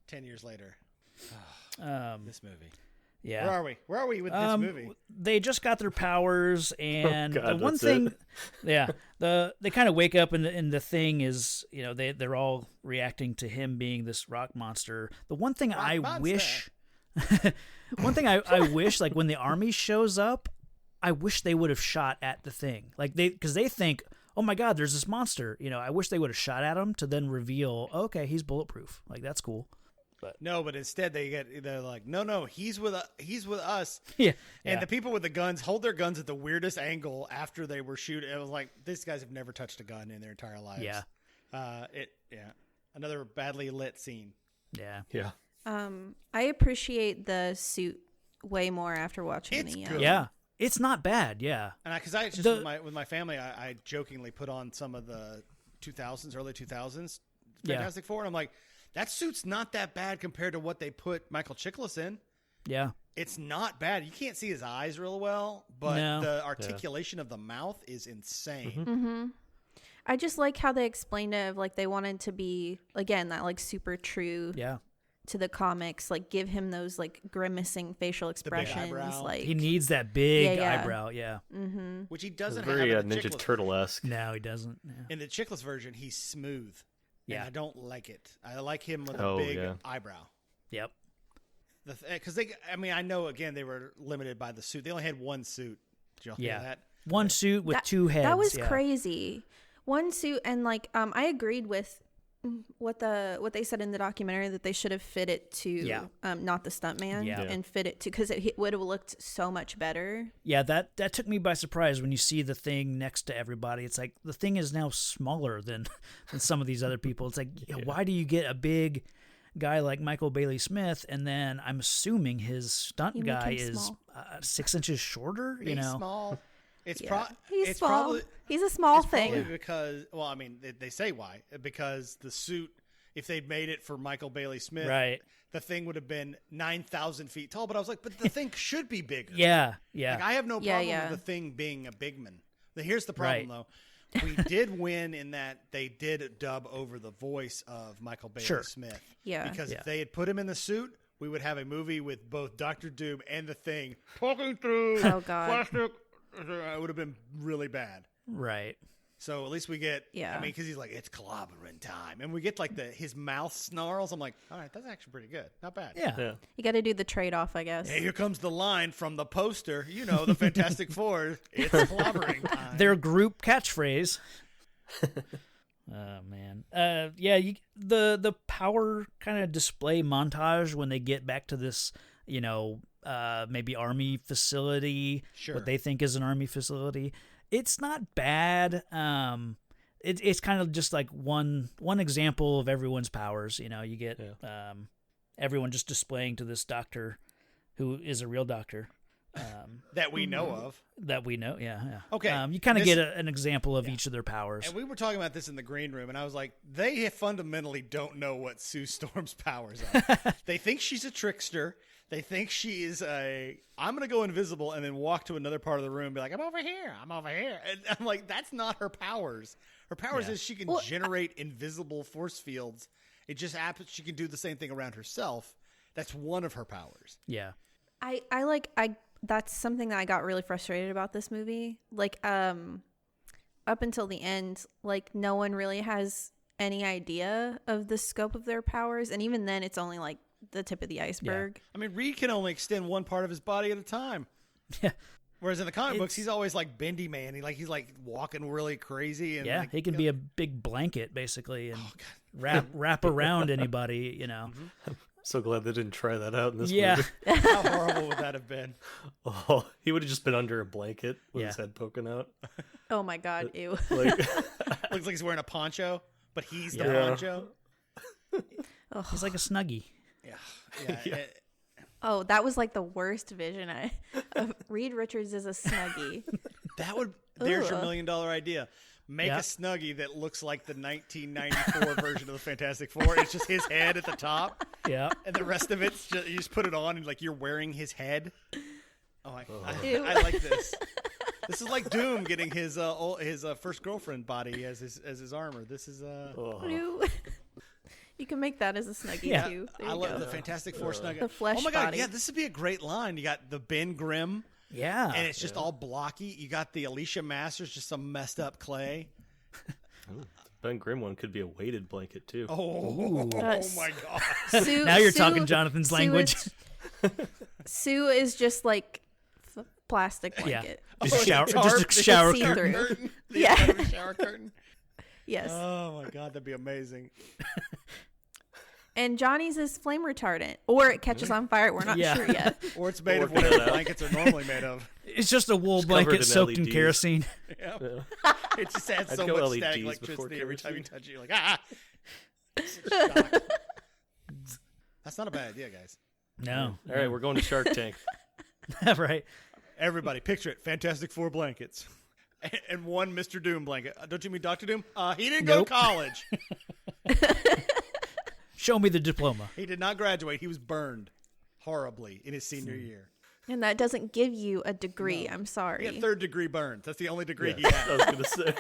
10 years later. This movie. Yeah. Where are we with this movie? They just got their powers, and God, the one that's thing, it. they kind of wake up, and the thing is, they're all reacting to him being this rock monster. The one thing I monster. wish, I wish, like when the army shows up, I wish they would have shot at the thing, like because they think, oh my God, there's this monster. I wish they would have shot at him to then reveal, okay, he's bulletproof. Like that's cool. No, but instead they're like, no, he's with us. Yeah. And the people with the guns hold their guns at the weirdest angle after they were shooting. It was like, these guys have never touched a gun in their entire lives. Yeah. Another badly lit scene. Yeah. Yeah. I appreciate the suit way more after watching It's the. good. Yeah. It's not bad. Yeah. And because I just with my family, I jokingly put on some of the 2000s, early 2000s Fantastic Four, and I'm like, that suit's not that bad compared to what they put Michael Chiklis in. Yeah. It's not bad. You can't see his eyes real well, but No. the articulation of the mouth is insane. Mm-hmm. I just like how they explained it. Like they wanted to be again that like super true Yeah. to the comics. Like give him those like grimacing facial expressions. eyebrow. Like He needs that big Yeah. eyebrow. Yeah. Mm-hmm. Which he It's doesn't very have in the Ninja Chiklis Turtle-esque. No, he doesn't. Yeah. In the Chiklis version, he's smooth. Yeah. And I don't like it. I like him with Oh, a big yeah. eyebrow. Yep. Because I know, again, they were limited by the suit. They only had one suit. Did y'all hear that? One suit with two heads. That was yeah. crazy. One suit, and like I agreed with what they said in the documentary that they should have fit it to not the stuntman Yeah. and fit it to because it would have looked so much better. Yeah, that took me by surprise when you see the thing next to everybody. It's like the thing is now smaller than some of these other people. It's like, why do you get a big guy like Michael Bailey Smith, and then I'm assuming his stunt You make guy him is small. 6 inches shorter? He's small. It's Yeah. He's it's small. probably He's a small it's thing. probably because, well, I mean, they say why. Because the suit, if they'd made it for Michael Bailey Smith, Right. the thing would have been 9,000 feet tall. But I was like, but the thing should be bigger. Yeah. Like, I have no Yeah, problem yeah. with the thing being a big man. Here's the problem, though. We did win in that they did dub over the voice of Michael Bailey Smith. Yeah. Because if they had put him in the suit, we would have a movie with both Dr. Doom and the Thing talking through Oh, God. plastic. It would have been really bad. Right. So at least we get, Yeah. I mean, because he's like, it's Clobberin Time. And we get like his mouth snarls. I'm like, all right, that's actually pretty good. Not bad. Yeah. You got to do the trade-off, I guess. Hey, here comes the line from the poster. You know, the Fantastic Four. It's Clobberin Time. Their group catchphrase. Oh man. The power kind of display montage when they get back to this, maybe army facility, Sure. what they think is an army facility. It's not bad. It's kind of just like one example of everyone's powers. You get everyone just displaying to this doctor, who is a real doctor, That we know of. That we know, yeah. Okay. You kind of get an example of each of their powers. And we were talking about this in the green room, and I was like, they fundamentally don't know what Sue Storm's powers are. They think she's a trickster. They think she is I'm going to go invisible and then walk to another part of the room and be like, I'm over here. And I'm like, that's not her powers. Her powers is she can generate invisible force fields. It just happens she can do the same thing around herself. That's one of her powers. Yeah. I that's something that I got really frustrated about this movie. Like, up until the end, like, no one really has any idea of the scope of their powers. And even then, it's only, like, the tip of the iceberg. Yeah. I mean, Reed can only extend one part of his body at a time. Yeah. Whereas in the comic books, he's always, like, bendy man. He's like, walking really crazy. And he can be a big blanket, basically, and wrap around anybody, you know. Mm-hmm. So glad they didn't try that out in this movie. How horrible would that have been? Oh, he would have just been under a blanket with his head poking out. Oh my God, ew. Like, looks like he's wearing a poncho, but he's the poncho. He's like a Snuggie. Yeah. Oh, that was like the worst vision of Reed Richards as a Snuggie. There's your $1 million idea. Make a Snuggie that looks like the 1994 version of the Fantastic Four. It's just his head at the top. Yeah. And the rest of it's just, you just put it on and like you're wearing his head. I like this. This is like Doom getting his first girlfriend body as his armor. This is You can make that as a Snuggie too. I love the Fantastic Four Snuggie. The flesh Oh my God, body. yeah, this would be a great line. You got the Ben Grimm. Yeah. And it's just all blocky. You got the Alicia Masters, just some messed up clay. Ben Grimm one could be a weighted blanket too. Oh my God. Now you're talking Jonathan's language. Sue is just like plastic blanket. Yeah. Just a shower curtain. Shower curtain. Yes. Oh my God, that'd be amazing. And Johnny's is flame retardant, or it catches on fire. We're not sure yet. Or it's made of whatever blankets are normally made of. It's just a wool blanket soaked in kerosene. Yeah. It just adds so much LEDs static electricity every time you touch it. You're like, That's not a bad idea, guys. No. All right, we're going to Shark Tank. Right. Everybody, picture it. Fantastic Four blankets. And one Mr. Doom blanket. Don't you mean Dr. Doom? He didn't go to college. Show me the diploma. He did not graduate. He was burned horribly in his senior year. And that doesn't give you a degree. No. I'm sorry. He had third-degree burns. That's the only degree he had. I was going to say.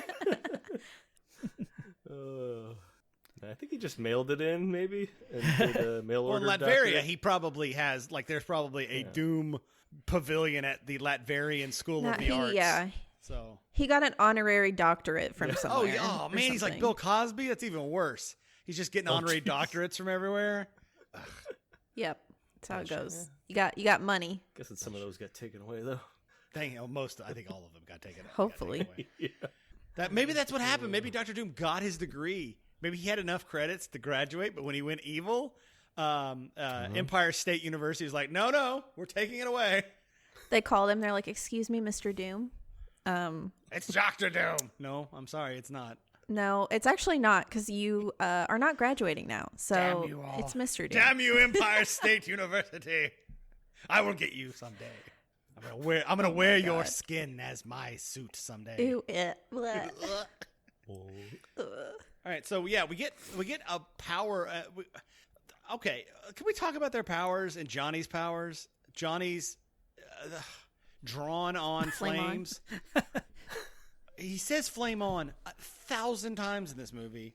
I think he just mailed it in, maybe, and did a mail order. Well, in Latveria, he probably has, like, there's probably a Doom pavilion at the Latverian School of the Arts. Yeah. So he got an honerary doctorate from somewhere. Oh man, he's like Bill Cosby. That's even worse. He's just getting honorary doctorates from everywhere. Ugh. Yep, that's how it goes. Yeah. You got money. Guess that some of those got taken away though. I think all of them got taken. Hopefully, maybe that's what happened. Maybe Dr. Doom got his degree. Maybe he had enough credits to graduate, but when he went evil, Empire State University was like, no, we're taking it away. They called him. They're like, "Excuse me, Mr. Doom." It's Dr. Doom. No, I'm sorry, it's not. No, it's actually not, because you are not graduating now. So damn you all. It's Mr. Doom. Damn you, Empire State University! I will get you someday. I'm gonna wear your skin as my suit someday. Ew, All right, so yeah, we get a power. Okay, can we talk about their powers and Johnny's powers? Johnny's drawn on flames. He says flame on 1,000 times in this movie,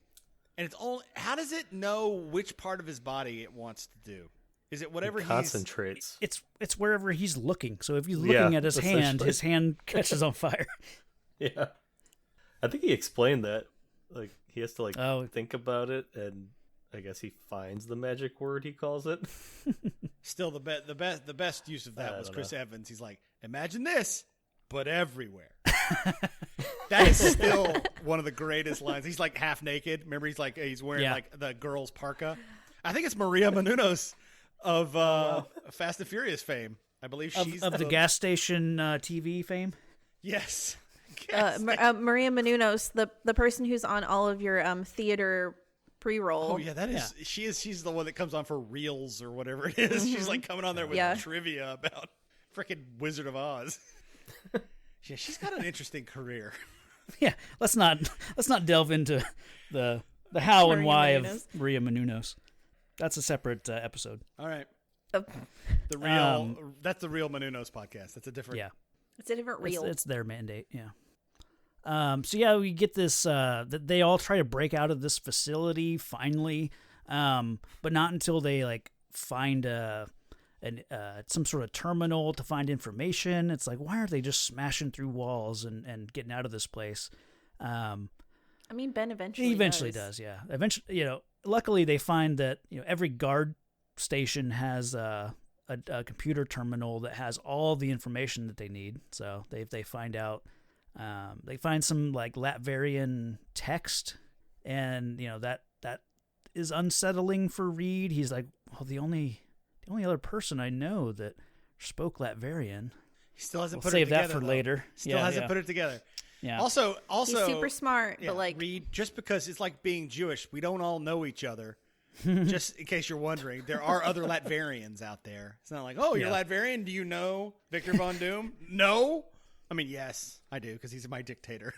and it's only. How does it know which part of his body it wants to do? Is it whatever he concentrates? It's wherever he's looking. So if he's looking at his hand catches on fire. Yeah, I think he explained that. Like he has to think about it, and I guess he finds the magic word. He calls it. Still, the best use of that was Chris Evans. He's like, imagine this, but everywhere. That is still one of the greatest lines. He's like half naked. Remember, he's wearing like the girl's parka. I think it's Maria Menounos of Fast and Furious fame. I believe she's of the gas station TV fame. Yes. Maria Menounos, the person who's on all of your theater pre-roll. Oh yeah, that is. Yeah. She's the one that comes on for Reels or whatever it is. Mm-hmm. She's like coming on there with trivia about. Freaking Wizard of Oz. Yeah, she's got an interesting career. Yeah, let's not delve into the how and Maria why Menounos. of Maria Menounos. That's a separate episode. All right. Oh. The real that's the real Menounos podcast. That's a different. Yeah, It's a different reel. it's their mandate. Yeah. So yeah, we get this that they all try to break out of this facility finally, but not until they like find some sort of terminal to find information. It's like, why aren't they just smashing through walls and getting out of this place? I mean, Ben eventually He eventually does, yeah. Eventually, luckily they find that every guard station has a computer terminal that has all the information that they need. So they find out, they find some like Latverian text, and that is unsettling for Reed. He's like, well, the only other person I know that spoke Latverian. He still hasn't We'll put it save together. that for though. Still Still hasn't put it together. Yeah. Also, He's super smart, yeah, but like Reed, just because it's like being Jewish, we don't all know each other. Just in case you're wondering, there are other Latverians out there. It's not like, oh, you're Yeah. Latverian. Do you know Victor Von Doom? No. I mean, yes, I do, because he's my dictator.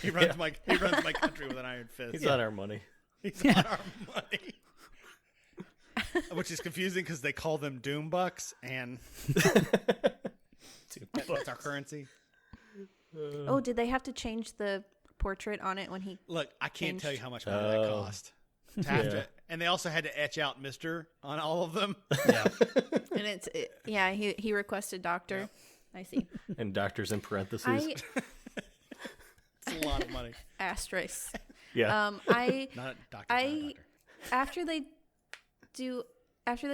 He runs my country with an iron fist. He's on our money. He's on our money. Which is confusing because they call them Doom Bucks, and that's our currency. oh, did they have to change the portrait on it when he? Look, I can't Changed. tell you how much money that cost. To have to, and they also had to etch out Mister on all of them. Yeah. And he requested doctor. I see. And doctors in parentheses. I It's a lot of money. asterisk. yeah. Not doctor. I after they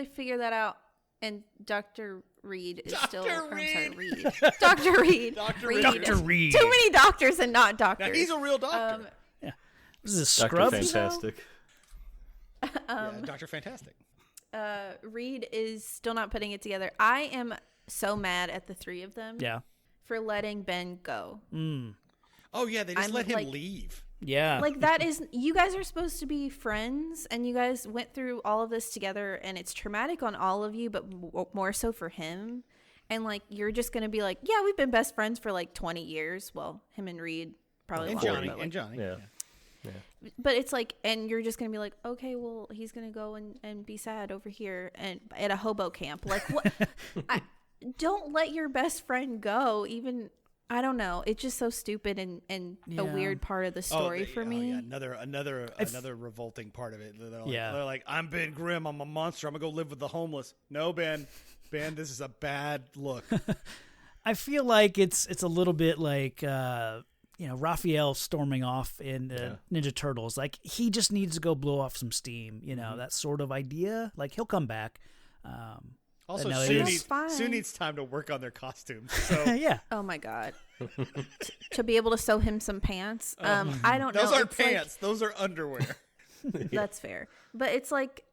figure that out, and Dr. Reed is Dr. still. I'm sorry, Reed. Reed. Dr. Reed. Dr. Reed. Dr. Reed. Too many doctors and not doctors. Now he's a real doctor. This is Dr. Scrubs. Fantastic. Yeah, Dr. Fantastic. Reed is still not putting it together. I am so mad at the three of them Yeah. for letting Ben go. Oh yeah, they just I'm let him like- leave. Yeah. Like that is, you guys are supposed to be friends, and you guys went through all of this together, and it's traumatic on all of you, but more so for him. And like you're just gonna be like, yeah, we've been best friends for like 20 years. Well, him and Reed probably And longer, Johnny. but, like, And Johnny. Yeah. but it's like, and you're just gonna be like, okay, well, he's gonna go and be sad over here and at a hobo camp. Like what? Don't let your best friend go. Even I don't know. It's just so stupid and Yeah. a weird part of the story for me. Yeah, another revolting part of it. Yeah. They're like, I'm Ben Grimm. I'm a monster. I'm gonna go live with the homeless. No, Ben, this is a bad look. I feel like it's a little bit like Raphael storming off in Ninja Turtles. Like he just needs to go blow off some steam. That sort of idea. Like he'll come back. Also, no, Sue it is- needs time to work on their costumes. So Yeah. Oh my god. To be able to sew him some pants. I don't know. those aren't It's like- pants. Those are underwear. That's fair. But it's like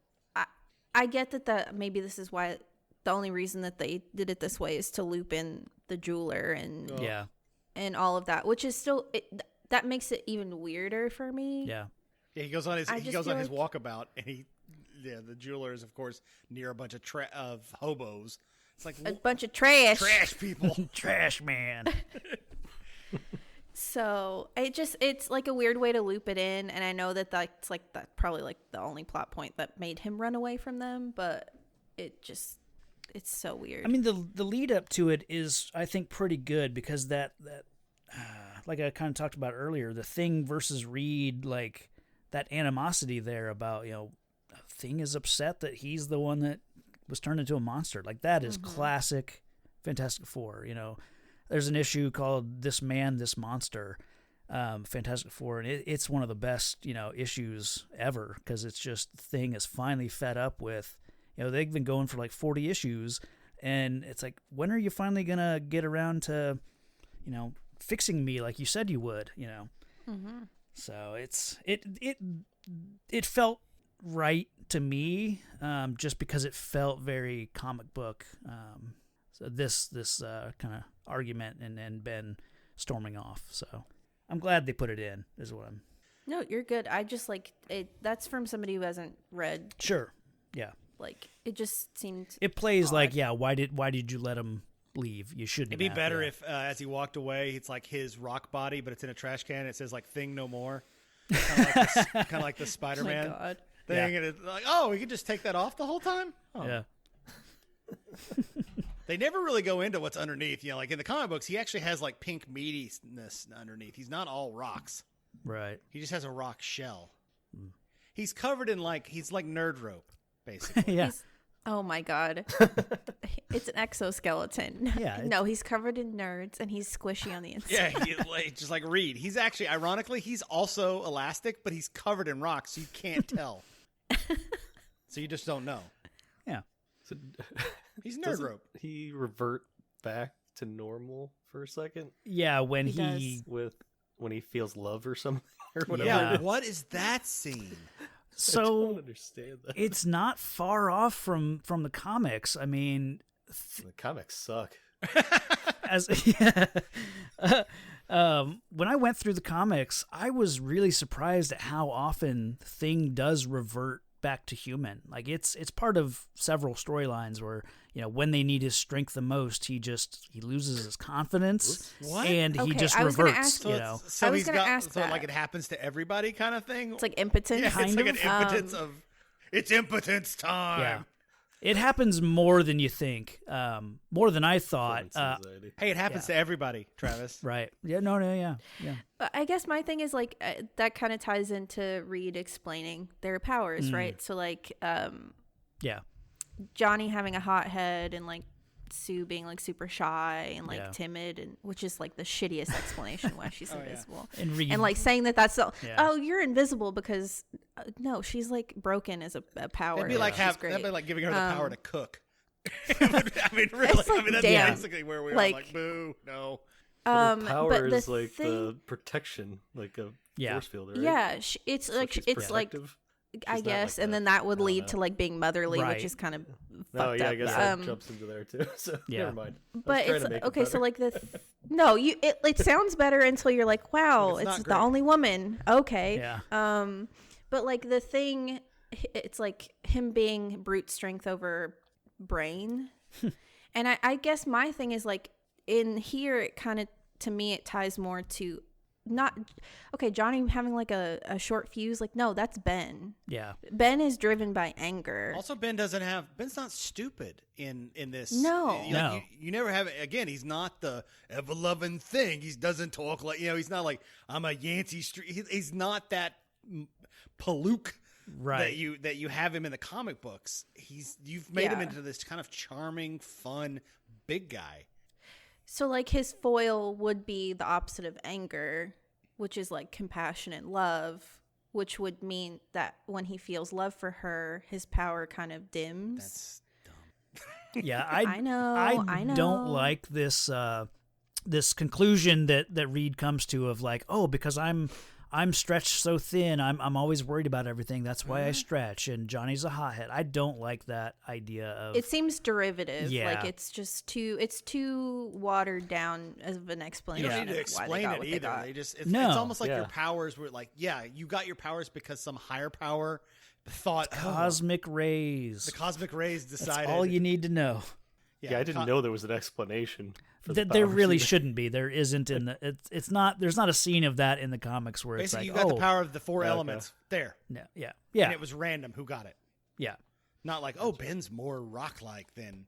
I get that maybe this is why the only reason that they did it this way is to loop in the jeweler and Yeah. and all of that, which is still that makes it even weirder for me. Yeah. Yeah, he goes on his I just feel his like- walkabout, and the jeweler is of course near a bunch of hobos. It's like A bunch of trash. trash people. Trash man. So it's like a weird way to loop it in, and I know that's probably like the only plot point that made him run away from them, but it's so weird. I mean, the lead up to it is, I think, pretty good because that like I kind of talked about earlier, the Thing versus Reed, like that animosity there about Thing is upset that he's the one that was turned into a monster. Like that is classic Fantastic Four. There's an issue called This Man, This Monster, Fantastic Four, and it's one of the best issues ever because it's just Thing is finally fed up with. They've been going for like 40 issues, and it's like, when are you finally gonna get around to, fixing me like you said you would, So it felt right to me, just because it felt very comic book. So this kind of argument and then Ben storming off. So I'm glad they put it in. Is what I'm. No, you're good. I just like it. That's from somebody who hasn't read Sure. Yeah. Like it just seemed. It plays odd. like, why did you let him leave? You shouldn't. It'd be have, better if as he walked away, it's like his rock body, but it's in a trash can. It says like "Thing No More," kind of like the Spider-Man thing, and it's like, oh, we could just take that off the whole time. Oh. Yeah. They never really go into what's underneath. Like in the comic books, he actually has like pink meatiness underneath. He's not all rocks. Right. He just has a rock shell. He's covered in he's like nerd rope, basically. Yeah. Oh my god. It's an exoskeleton. Yeah. No, he's covered in nerds and he's squishy on the inside. Yeah, just like Reed. He's actually, ironically, he's also elastic, but he's covered in rocks, so you can't tell. So you just don't know. Yeah. So, he's nerd rope. He revert back to normal for a second? Yeah, when when he feels love or something or whatever. Yeah. What is that scene? So I don't understand that. It's not far off from the comics. I mean, The comics suck. When I went through the comics, I was really surprised at how often Thing does revert back to human. Like it's part of several storylines where, when they need his strength the most, he loses his confidence. What? And he Okay, just I was gonna reverts, ask- So I was he's gonna ask so that. like it happens to everybody kind of thing? It's like impotence. Yeah, it's like an kind impotence of, it's impotence time. Yeah. It happens more than you think. More than I thought. Performance anxiety. Hey, it happens to everybody, Travis. Right. Yeah, no, yeah. I guess my thing is like that kind of ties into Reed explaining their powers, right? So like Yeah. Johnny having a hot head and like Sue being like super shy and like timid, and which is like the shittiest explanation why she's invisible. And Reed. And like saying that's the, Yeah. oh, you're invisible because no, she's like broken as a power. That'd be like She's great. that'd be like giving her the power to cook. I mean, really. It's like, that's damn. basically where we are. Like- Like, boo, no. But her power but the is like thing, the protection, like a force field, right? yeah, it's So like she's it's like protective? I She's not guess, like and that. then that would I don't lead know. to like being motherly, Right. which is kind of No, fucked yeah, up. I guess that jumps into there too. So Yeah. never mind. I was But trying it's to make it okay. So better. like no, it sounds better until you're like, wow, It's not it's great. the only woman. Okay. Yeah. But like the thing, it's like him being brute strength over brain, and I guess my thing is like in here, it kind of to me it ties more to not okay. Johnny having like a short fuse, like no, that's Ben. Yeah. Ben is driven by anger. Also, Ben's not stupid in this. No. No. You never have, again, he's not the ever-loving Thing. He doesn't talk like, he's not like, I'm a Yancey Street. He's not that Palook Right. that you have him in the comic books. You've made him Yeah. into this kind of charming, fun, big guy. So like his foil would be the opposite of anger, which is like compassion and love, which would mean that when he feels love for her, his power kind of dims. That's dumb. Yeah, I know. I don't like this this conclusion that Reed comes to of like, oh, because I'm stretched so thin, I'm always worried about everything. That's why I stretch. And Johnny's a hothead. I don't like that idea of. It seems derivative. Yeah. Like it's just too watered down as of an explanation. You don't need to of why they explain got it what they either. got. It's No. almost like Yeah. your powers were like, you got your powers because some higher power thought, cosmic rays. the cosmic rays That's decided. all you need to know. Yeah, I didn't know there was an explanation. For the There powers really either. shouldn't be. There isn't in the. It's not. There's not a scene of that in the comics where Basically, it's you like, got the power of the four Okay. elements there. Yeah. And it was random who got it. Yeah. Not like, Ben's more rock-like than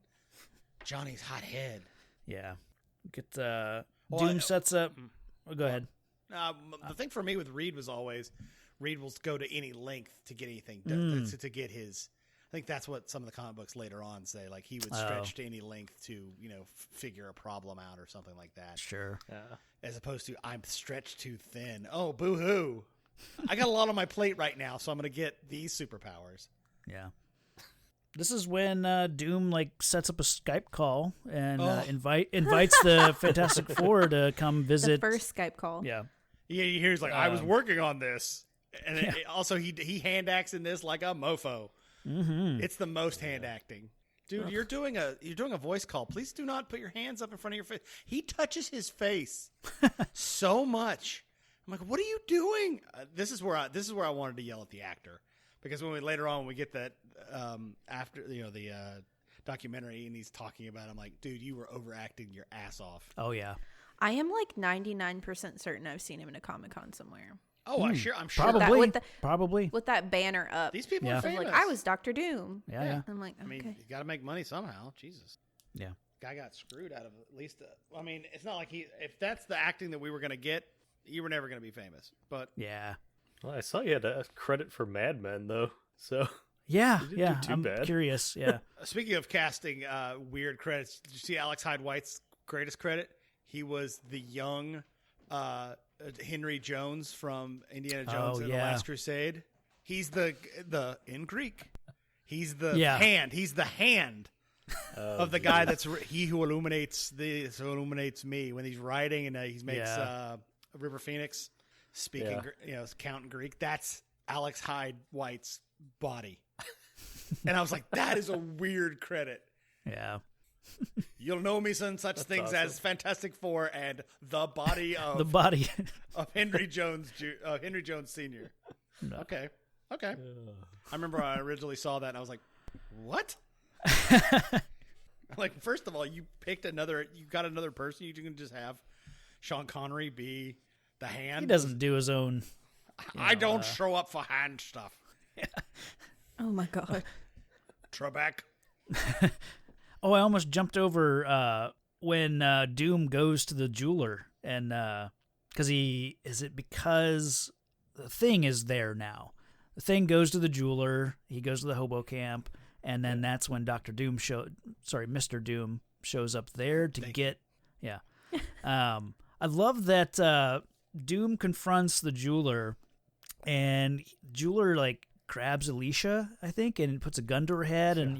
Johnny's hot head. Yeah. Get Well, Doom sets up. Oh, go ahead. The thing for me with Reed was always, Reed will go to any length to get anything done, to get his. I think that's what some of the comic books later on say. Like he would stretch to any length to, figure a problem out or something like that. Sure. As opposed to, I'm stretched too thin. Oh, boo-hoo. I got a lot on my plate right now, so I'm going to get these superpowers. Yeah. This is when Doom sets up a Skype call and invites the Fantastic Four to come The visit. first Skype call. Yeah. Yeah, he hears like, I was working on this. And also he hand acts in this like a mofo. Mm-hmm. It's the most hand acting. Dude, you're doing a voice call. Please do not put your hands up in front of your face. He touches his face so much. I'm like, what are you doing? This is where I wanted to yell at the actor Because later on, when we get that after the documentary, and he's talking about, I'm like, dude, you were overacting your ass off. Oh yeah. I am like 99% certain I've seen him in a Comic-Con somewhere. Oh, I'm sure. Probably with that banner up. These people are famous. Like, I was Dr. Doom. Yeah. I'm like, okay. I mean, you got to make money somehow. Jesus. Yeah. Guy got screwed out of at least. I mean, it's not like if that's the acting that we were going to get, you were never going to be famous. But yeah. Well, I saw you had a credit for Mad Men though, so yeah, you didn't do too I'm bad. Curious. Yeah. Speaking of casting weird credits, did you see Alex Hyde White's greatest credit? He was the young Henry Jones from Indiana Jones and the Last Crusade. He's the in Greek. He's the hand. He's the hand of the guy that's he who illuminates me when he's writing and he makes River Phoenix speaking count in Greek. That's Alex Hyde White's body. And I was like, that is a weird credit. Yeah. You'll know me from such things awesome. as Fantastic Four and the body of of Henry Jones Sr. No. Okay. I remember I originally saw that and I was like, what? Like, first of all, you got another person. You can just have Sean Connery be the hand. He doesn't do his own. I don't show up for hand stuff. Yeah. Oh my God. Trebek. Oh, I almost jumped over when Doom goes to the jeweler and because the Thing is there now. The Thing goes to the jeweler. He goes to the hobo camp, and then that's when Mr. Doom shows up there to get. Yeah. I love that Doom confronts the jeweler, and jeweler like grabs Alicia, I think, and puts a gun to her head, and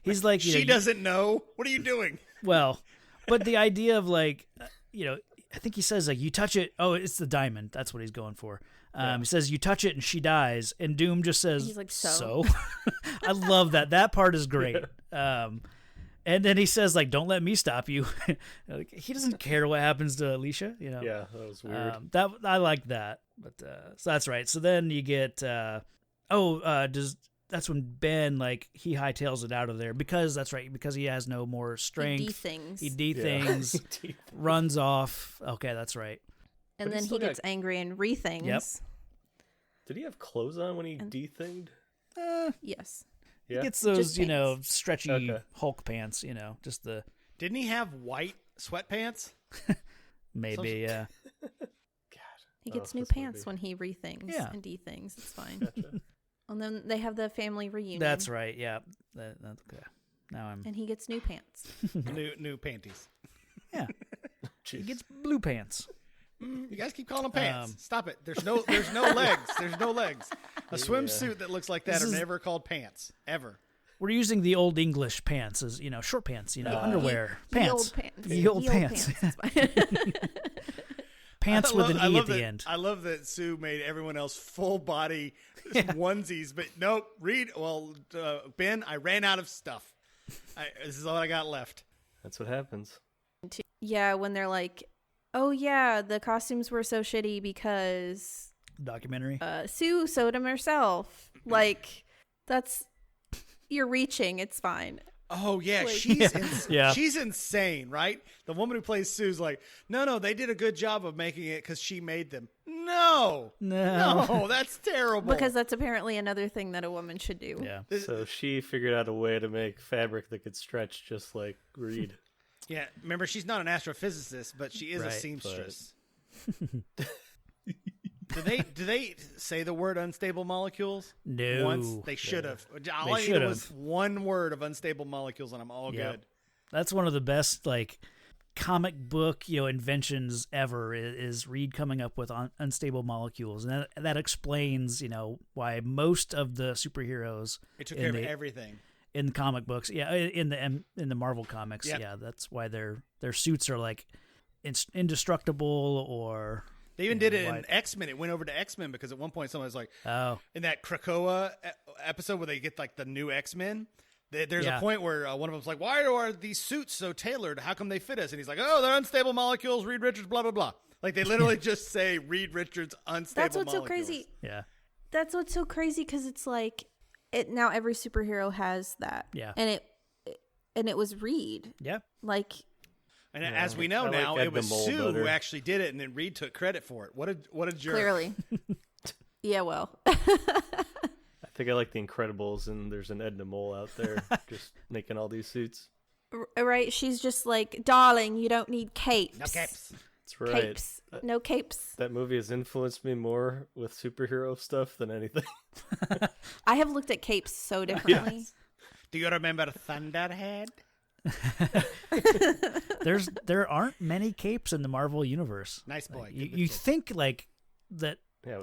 he's like, she doesn't know. What are you doing? Well, but the idea of like, I think he says like, you touch it. Oh, it's the diamond. That's what he's going for. He says you touch it and she dies, and Doom just says, he's like, so. I love that. That part is great. And then he says like, don't let me stop you. Like, he doesn't care what happens to Alicia. Yeah, that was weird. I like that. But so that's right. So then you get that's when Ben like he hightails it out of there because that's right, because he has no more strength. He de-things, runs off. Okay, that's right. And then he gets angry and re-things. Yep. Did he have clothes on when he de-thinged? Yes. Yeah. He gets those, Just stretchy Hulk pants, just the... Didn't he have white sweatpants? Maybe, yeah. God. He gets new pants when he re-things and de-things. It's fine. Gotcha. And then they have the family reunion. That's right, yeah. Okay. Now I'm... And he gets new pants. new panties. Yeah. He gets blue pants. You guys keep calling them pants. Stop it. There's no legs. There's no legs. A swimsuit that looks like that are never called pants. Ever. We're using the old English pants as, short pants, underwear. Pants. The old pants. Pants with an E at the end. I love that Sue made everyone else full body onesies, but nope. Ben, I ran out of stuff. This is all I got left. That's what happens. Yeah, when they're like, oh yeah, the costumes were so shitty because documentary. Sue sewed them herself. Like, you're reaching. It's fine. Oh yeah, like, she's insane, right? The woman who plays Sue's like, no, they did a good job of making it because she made them. No, that's terrible. Because that's apparently another thing that a woman should do. Yeah. So she figured out a way to make fabric that could stretch just like Reed. Yeah, remember, she's not an astrophysicist, but she is a seamstress. Do they say the word unstable molecules? No. Once they should have. All I needed was one word of unstable molecules, and I'm all good. That's one of the best comic book inventions ever. Is Reed coming up with unstable molecules, and that explains why most of the superheroes It took care of everything. In the comic books, in the Marvel comics, that's why their suits are like indestructible. Or they even did it in X-Men. It went over to X-Men because at one point someone was like, in that Krakoa episode where they get like the new X-Men, there's a point where one of them's like, why are these suits so tailored? How come they fit us? And he's like, oh, they're unstable molecules. Reed Richards, blah blah blah. Like they literally just say Reed Richards unstable. That's what's molecules. so crazy. Yeah. That's what's so crazy, because it's like now every superhero has that. Yeah. And it was Reed. Yeah. Like, and as we know now, it was Sue who actually did it, and then Reed took credit for it. What a jerk. Clearly. Yeah, well. I think I like the Incredibles, and there's an Edna Mole out there just making all these suits. Right? She's just like, darling, you don't need capes. No capes. That's right. Capes. No capes. That movie has influenced me more with superhero stuff than anything. I have looked at capes so differently. Yes. Do you remember Thunderhead? There aren't many capes in the Marvel universe. Nice boy. Like, you think like that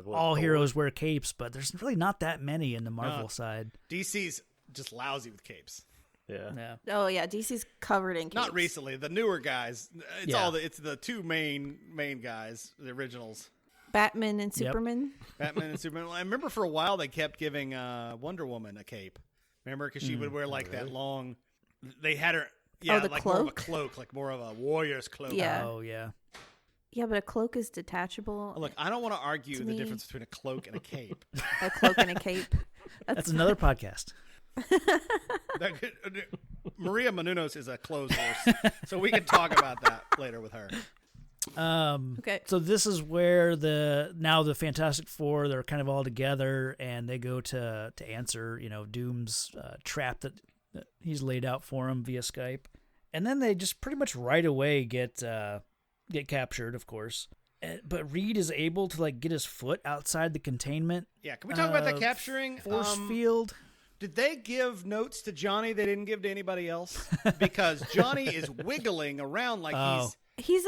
all heroes wear capes, but there's really not that many in the Marvel side. DC's just lousy with capes. Yeah. Oh yeah, DC's covered in capes. Not recently. The newer guys. It's the two main guys, the originals. Batman and Superman. Batman and Superman. I remember for a while they kept giving Wonder Woman a cape. Remember, because she would wear like that long. They had her. Yeah, the like cloak? more of a cloak, like more of a warrior's cloak. Yeah. Oh yeah. Yeah, but a cloak is detachable. Look, I don't want to argue the difference between a cloak and a cape. A cloak and a cape. That's another podcast. Maria Menounos is a clothes horse, so we can talk about that later with her. Okay. So this is where the Fantastic Four, they're kind of all together, and they go to answer, Doom's trap that he's laid out for him via Skype, and then they just pretty much right away get captured, of course. But Reed is able to like get his foot outside the containment. Yeah, can we talk about the capturing force field? Did they give notes to Johnny they didn't give to anybody else? Because Johnny is wiggling around like he's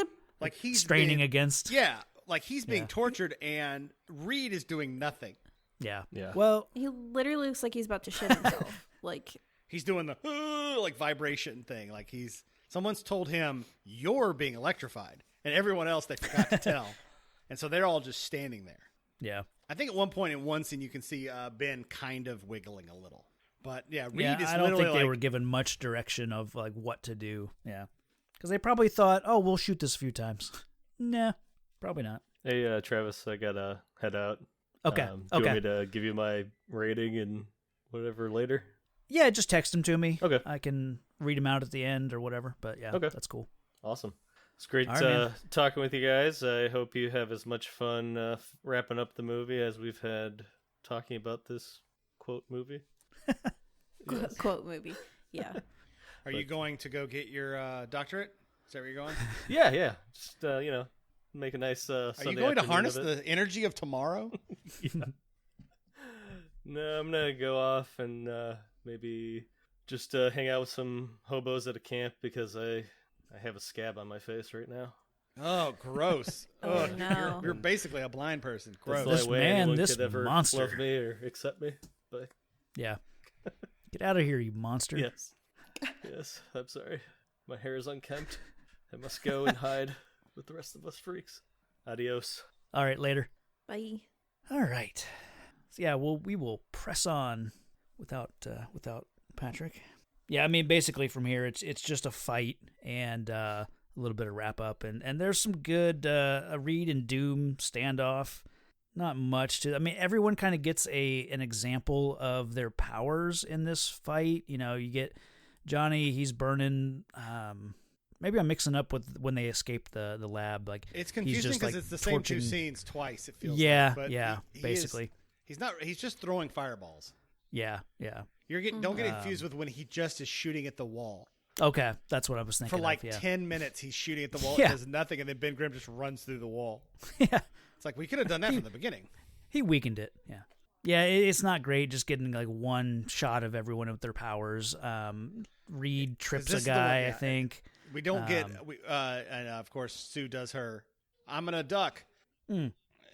straining against. Yeah, like he's being tortured, and Reed is doing nothing. Yeah. Yeah. Well, he literally looks like he's about to shit himself. Like he's doing the like vibration thing. Like someone's told him you're being electrified, and everyone else they forgot to tell, and so they're all just standing there. Yeah. I think at one point in one scene you can see Ben kind of wiggling a little, but Reed is I don't literally think they were given much direction of like what to do. Yeah, because they probably thought, oh, we'll shoot this a few times. Nah, probably not. Hey, Travis, I gotta head out. Okay. Do you want me to give you my rating and whatever later? Yeah, just text them to me. Okay. I can read them out at the end or whatever. But yeah, that's cool. Awesome. It's great right, talking with you guys. I hope you have as much fun wrapping up the movie as we've had talking about this quote movie. Yes. Quote movie. Yeah. Are you going to go get your doctorate? Is that where you're going? Yeah. Just make a nice Are Sunday you going to afternoon harness of it. the energy of tomorrow? No, I'm gonna go off and maybe just hang out with some hobos at a camp because I have a scab on my face right now. Oh, gross! Oh, no. You're basically a blind person. Gross. That's the only way anyone this could ever monster. love me or accept me. But Yeah. Get out of here, you monster. yes, I'm sorry. My hair is unkempt. I must go and hide with the rest of us freaks. Adios. All right, later. Bye. All right. So yeah, we will press on without Patrick. Yeah, I mean basically from here it's just a fight and a little bit of wrap up and there's some good a Reed and Doom standoff. Not much to. I mean, everyone kind of gets an example of their powers in this fight. You get Johnny. He's burning. Maybe I'm mixing up with when they escape the lab. Like It's confusing because it's the same two scenes twice. It feels. Yeah, like. But yeah. he Basically, he's not. He's just throwing fireballs. yeah. Don't get confused with when he just is shooting at the wall. Okay, that's what I was thinking. For like 10 minutes, he's shooting at the wall. Yeah. It does nothing, and then Ben Grimm just runs through the wall. Yeah. It's like we could have done that from the beginning. He weakened it. Yeah. Yeah, it's not great just getting like one shot of everyone with their powers. Reed trips a guy, I think. We don't get and of course Sue does her. I'm gonna duck.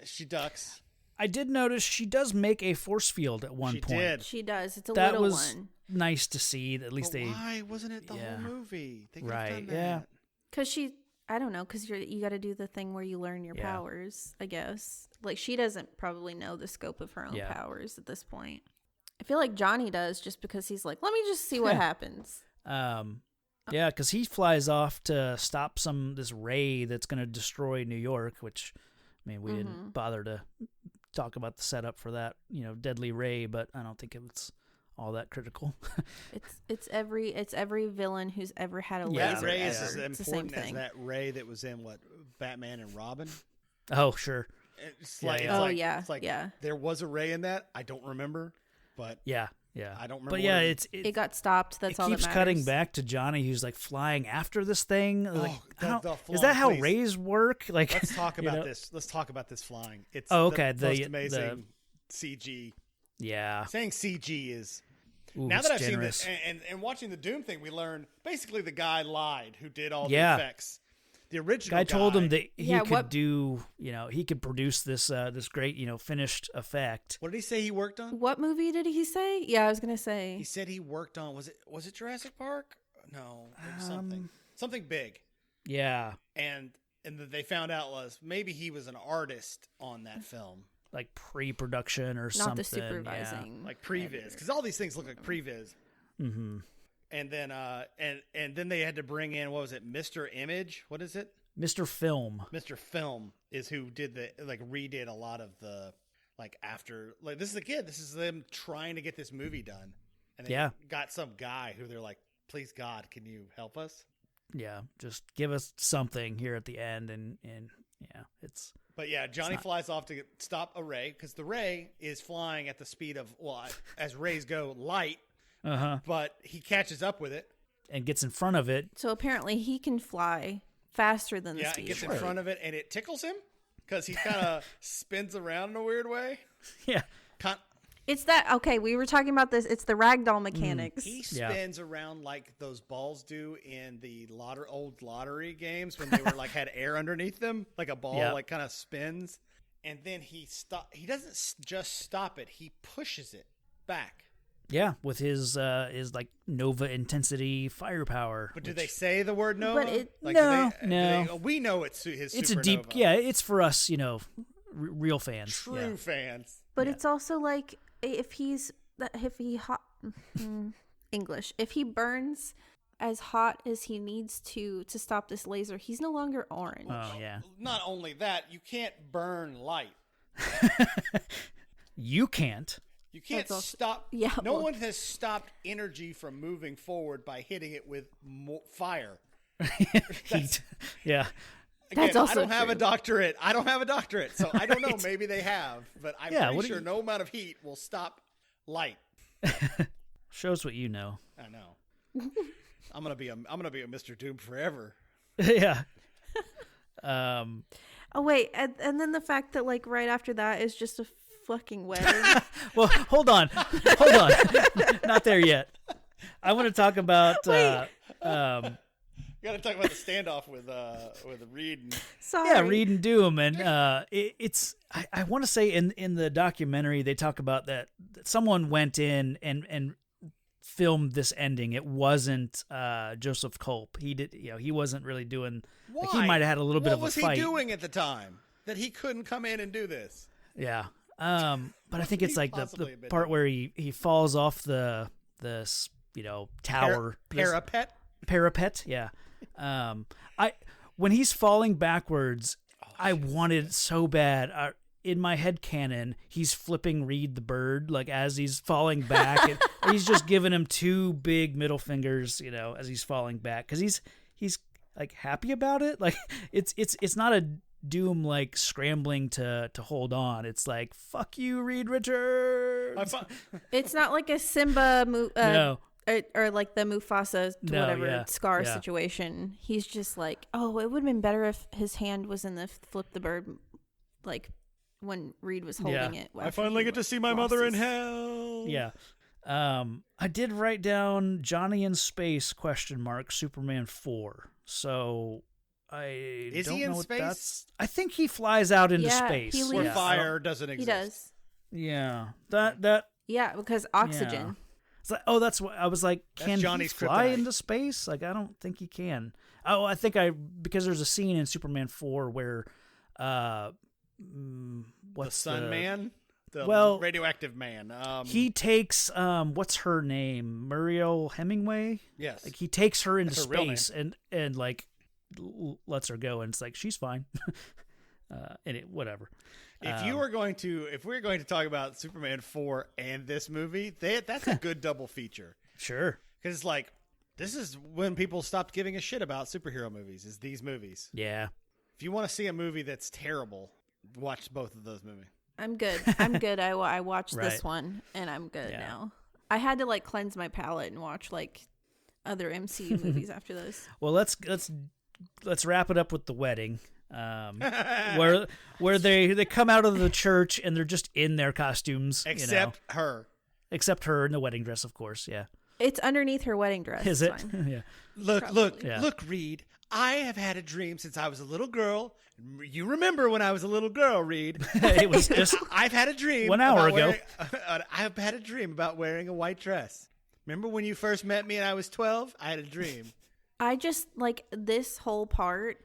She ducks. I did notice she does make a force field at one point. Did. She does. It's a That little was one. nice to see. At least But they. why wasn't it the whole movie? They could have done that. Yeah. Because I don't know, because you got to do the thing where you learn your powers, I guess. Like, she doesn't probably know the scope of her own powers at this point. I feel like Johnny does just because he's like, let me just see what happens. Yeah, because he flies off to stop this ray that's going to destroy New York, which, I mean, we didn't bother to talk about the setup for that, deadly ray, but I don't think it's all that critical. it's every villain who's ever had a laser. That ray is ever. as important as that ray that was in Batman and Robin. Oh, sure. It's like there was a ray in that. I don't remember, but yeah. I don't remember. But yeah, it got stopped. That's all that matters. It keeps cutting back to Johnny, who's like flying after this thing. Like, is that please. how rays work? Like, let's talk about this. Let's talk about this flying. It's okay. The most amazing CG. Yeah, saying CG is. Ooh, now that I've generous. seen this and watching the Doom thing, we learned basically the guy lied who did all the effects. The original guy told him that he could do, he could produce this great, finished effect. What did he say he worked on? What movie did he say? Yeah, I was gonna say. He said he worked on was it Jurassic Park? No, it was something big. Yeah, and they found out was maybe he was an artist on that film, like pre-production or something. Not the supervising, like previs, because all these things look like previs. Mm-hmm. And then and then they had to bring in, what was it, Mr. Image? What is it? Mr. Film. Mr. Film is who did redid a lot of the after this is them trying to get this movie done. And they got some guy who they're like, please God, can you help us? Yeah, just give us something here at the end and yeah, it's. But yeah, Johnny flies off to stop a ray because the ray is flying at the speed of as rays go, light. But he catches up with it and gets in front of it. So apparently he can fly faster than the speed. Yeah, he gets in front of it and it tickles him because he kind of spins around in a weird way. Yeah. It's that, okay, we were talking about this. It's the ragdoll mechanics. He spins around like those balls do in the old lottery games when they were had air underneath them, like a ball kind of spins. And then he doesn't just stop it, he pushes it back. Yeah, with his Nova intensity firepower. But do they say the word Nova? No. We know it's his. It's supernova. a deep. Yeah, it's for us. Real fans. True fans. But it's also like if he English, if he burns as hot as he needs to stop this laser, he's no longer orange. Oh yeah. Not only that, you can't burn light. You can't. You can't stop. Yeah, no one has stopped energy from moving forward by hitting it with fire. Heat. Yeah. Again, That's also I don't have a doctorate. So I don't know. Maybe they have, but I'm pretty sure no amount of heat will stop light. Shows what you know. I know. I'm gonna be a Mr. Doom forever. Yeah. Oh wait, and then the fact that right after that is just a fucking wedding. Well, hold on. Not there yet. I want to talk about. We got to talk about the standoff with Reed. Sorry. Yeah, Reed and Doom, and it's. I want to say in the documentary they talk about that someone went in and filmed this ending. It wasn't Joseph Culp. He did. He wasn't really doing. Why? He might have had a little bit of a fight. What was he doing at the time that he couldn't come in and do this? Yeah. But I think it's like the part where he falls off the tower parapet. Yeah. When he's falling backwards, I wanted so bad. In my head canon, he's flipping Reed the bird as he's falling back, and he's just giving him two big middle fingers, as he's falling back because he's happy about it. It's not a Doom scrambling to hold on. It's fuck you, Reed Richards. It's not like a Simba no. Or the Mufasa Scar situation. He's just it would have been better if his hand was in the flip the bird when Reed was holding it. I finally get to see my mother in hell. Yeah. I did write down Johnny in Space ? Superman 4. So Is he in space? I think he flies out into space. He where fire doesn't exist. He does. Yeah. That Yeah, because oxygen. Yeah. It's that's what I was like. Can Johnny's he fly kryptonite. into space? I don't think he can. Oh, I think because there's a scene in Superman 4 where, what's the Sun Man, the radioactive man. He takes what's her name, Muriel Hemingway. Yes, he takes her into That's her real space and lets her go, and it's she's fine. Whatever. If we're going to talk about Superman 4 and this movie, that's a good double feature. Sure. Because it's like, this is when people stopped giving a shit about superhero movies, is these movies. Yeah. If you want to see a movie that's terrible, watch both of those movies. I'm good. I watched this one, and I'm good now. I had to like cleanse my palate and watch like other MCU movies after this. Well, let's wrap it up with the wedding, where they come out of the church and they're just in their costumes, except her in the wedding dress, of course. Yeah, it's underneath her wedding dress. Is it? Fine. Yeah. Look, Reed. I have had a dream since I was a little girl. You remember when I was a little girl, Reed? It was just I've had a dream 1 hour ago. I've had a dream about wearing a white dress. Remember when you first met me and I was 12? I had a dream. I just like this whole part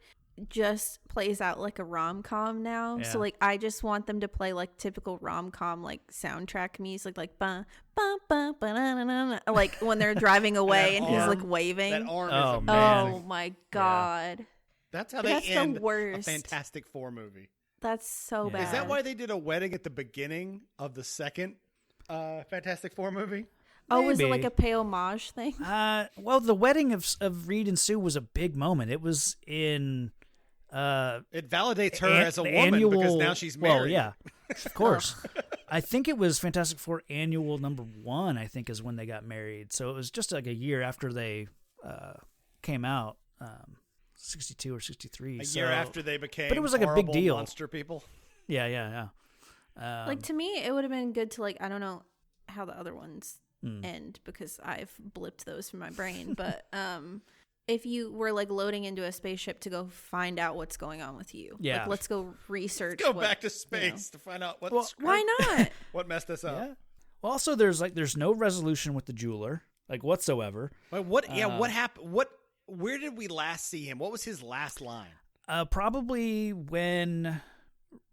just plays out like a rom-com now. Yeah. So like I just want them to play like typical rom-com like soundtrack music, like ba ba ba ba na na na, like when they're driving away and he's like waving. That arm Oh, is man. amazing. Oh my god. That's how they That's the end worst. a Fantastic Four movie. That's so Yeah. bad. Is that why they did a wedding at the beginning of the second Fantastic Four movie? Oh, was it Maybe. like a pay homage thing? Well, the wedding of Reed and Sue was a big moment. It was in It validates her as a woman because now she's married. Well, yeah, of course. I think it was Fantastic Four annual #1. I think is when they got married. So it was just like a year after they came out, 62 or 63. A year after they became, but it was like a big horrible deal. monster people. Yeah. Like to me, it would have been good to like I don't know how the other ones end because I've blipped those from my brain. But if you were like loading into a spaceship to go find out what's going on with you, like, let's go research. Go back to space to find out what's why not? what messed us up. Yeah. Well, also there's no resolution with the jeweler like whatsoever. Wait, what? What happened? Where did we last see him? What was his last line? Probably when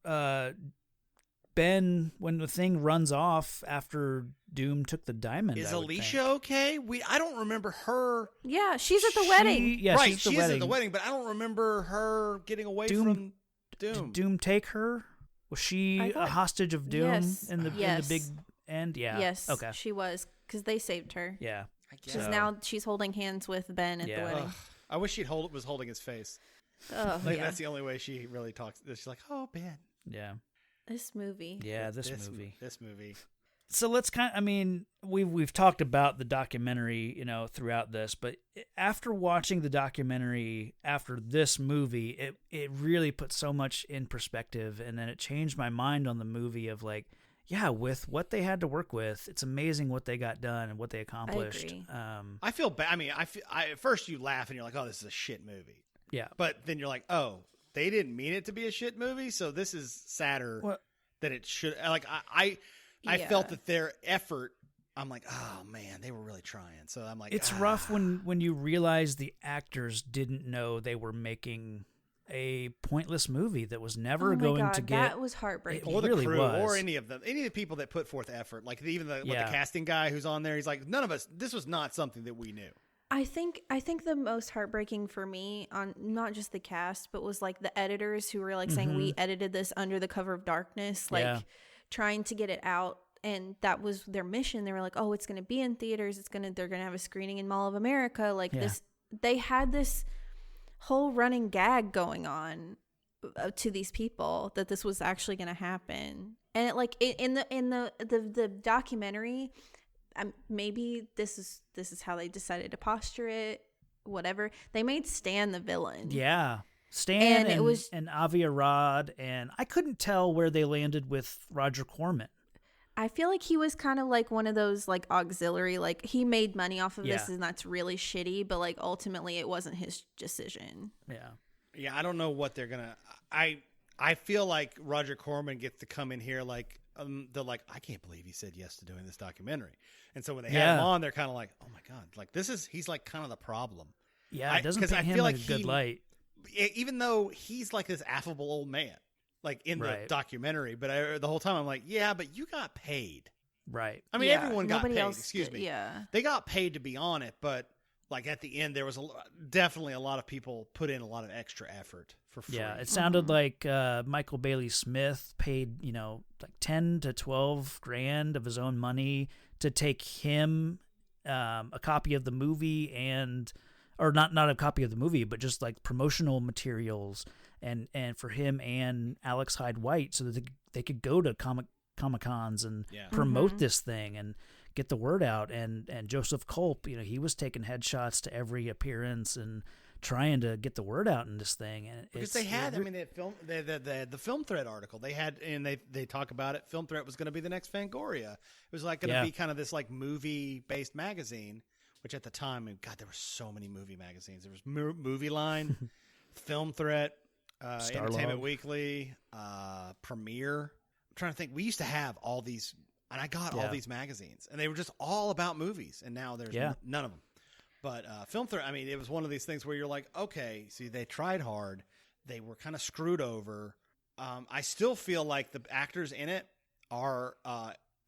when the thing runs off after Doom took the diamond. Is I would Alicia think. okay? I don't remember her. Yeah, she's at the wedding. Yeah, right, she's at the she wedding. is at the wedding, but I don't remember her getting away from Doom. Did Doom take her? Was she a hostage of Doom in the big end? Yeah. Yes. Okay. She was because they saved her. Yeah. I guess. Because now she's holding hands with Ben at the wedding. Ugh, I wish was holding his face. Oh, Like, yeah. That's the only way she really talks. She's like, "Oh, Ben." Yeah. This movie. Yeah, this movie. This movie. So let's we've talked about the documentary, throughout this, but after watching the documentary after this movie, it really put so much in perspective, and then it changed my mind on the movie of like, yeah, with what they had to work with, it's amazing what they got done and what they accomplished. I agree. I feel bad. I mean, at first you laugh and you're like, "Oh, this is a shit movie." Yeah. But then you're like, "Oh, they didn't mean it to be a shit movie, so this is sadder than it should." Like I felt that their effort. I'm like, "Oh man, they were really trying." So I'm like, it's rough when you realize the actors didn't know they were making a pointless movie that was never going to get. That was heartbreaking. Or the really crew, was. or any of the people that put forth effort. Like even the casting guy who's on there, he's like, none of us. This was not something that we knew. I think the most heartbreaking for me on not just the cast, but was like the editors who were like saying we edited this under the cover of darkness, like trying to get it out. And that was their mission. They were like, "Oh, it's going to be in theaters. They're going to have a screening in Mall of America." Like this, they had this whole running gag going on to these people that this was actually going to happen. And it, like in the documentary, maybe this is how they decided to posture it. Whatever, they made Stan the villain. Yeah. Stan and it was Avi Arad, and I couldn't tell where they landed with Roger Corman. I feel like he was kind of like one of those like auxiliary, like he made money off of this and that's really shitty, but like ultimately it wasn't his decision. Yeah, I don't know what they're gonna. I feel like Roger Corman gets to come in here like they're like, I can't believe he said yes to doing this documentary, and so when they have him on, they're kind of like, oh my god, like he's like kind of the problem. Yeah, it doesn't paint him in a good light. Even though he's like this affable old man. Like in the documentary, but the whole time I'm like, yeah, but you got paid. Right. I mean, everyone got paid. Else excuse me. Yeah. They got paid to be on it, but like at the end, there was definitely a lot of people put in a lot of extra effort for free. Yeah, it sounded like Michael Bailey Smith paid, like 10 to 12 grand of his own money to take him a copy of the movie or not a copy of the movie, but just like promotional materials and for him and Alex Hyde White so that they could go to Comic-Cons and promote this thing and get the word out. And Joseph Culp, he was taking headshots to every appearance and trying to get the word out in this thing. And because they had, the Film Threat article they had, and they talk about it. Film Threat was going to be the next Fangoria. It was like going to be kind of this like movie based magazine, which at the time, God, there were so many movie magazines. There was Movie Line, Film Threat, Entertainment Weekly, Premiere. I'm trying to think. We used to have all these, and I got all these magazines, and they were just all about movies. And now there's none of them. But Film Threat, I mean, it was one of these things where you're like, okay, see, they tried hard. They were kind of screwed over. I still feel like the actors in it are,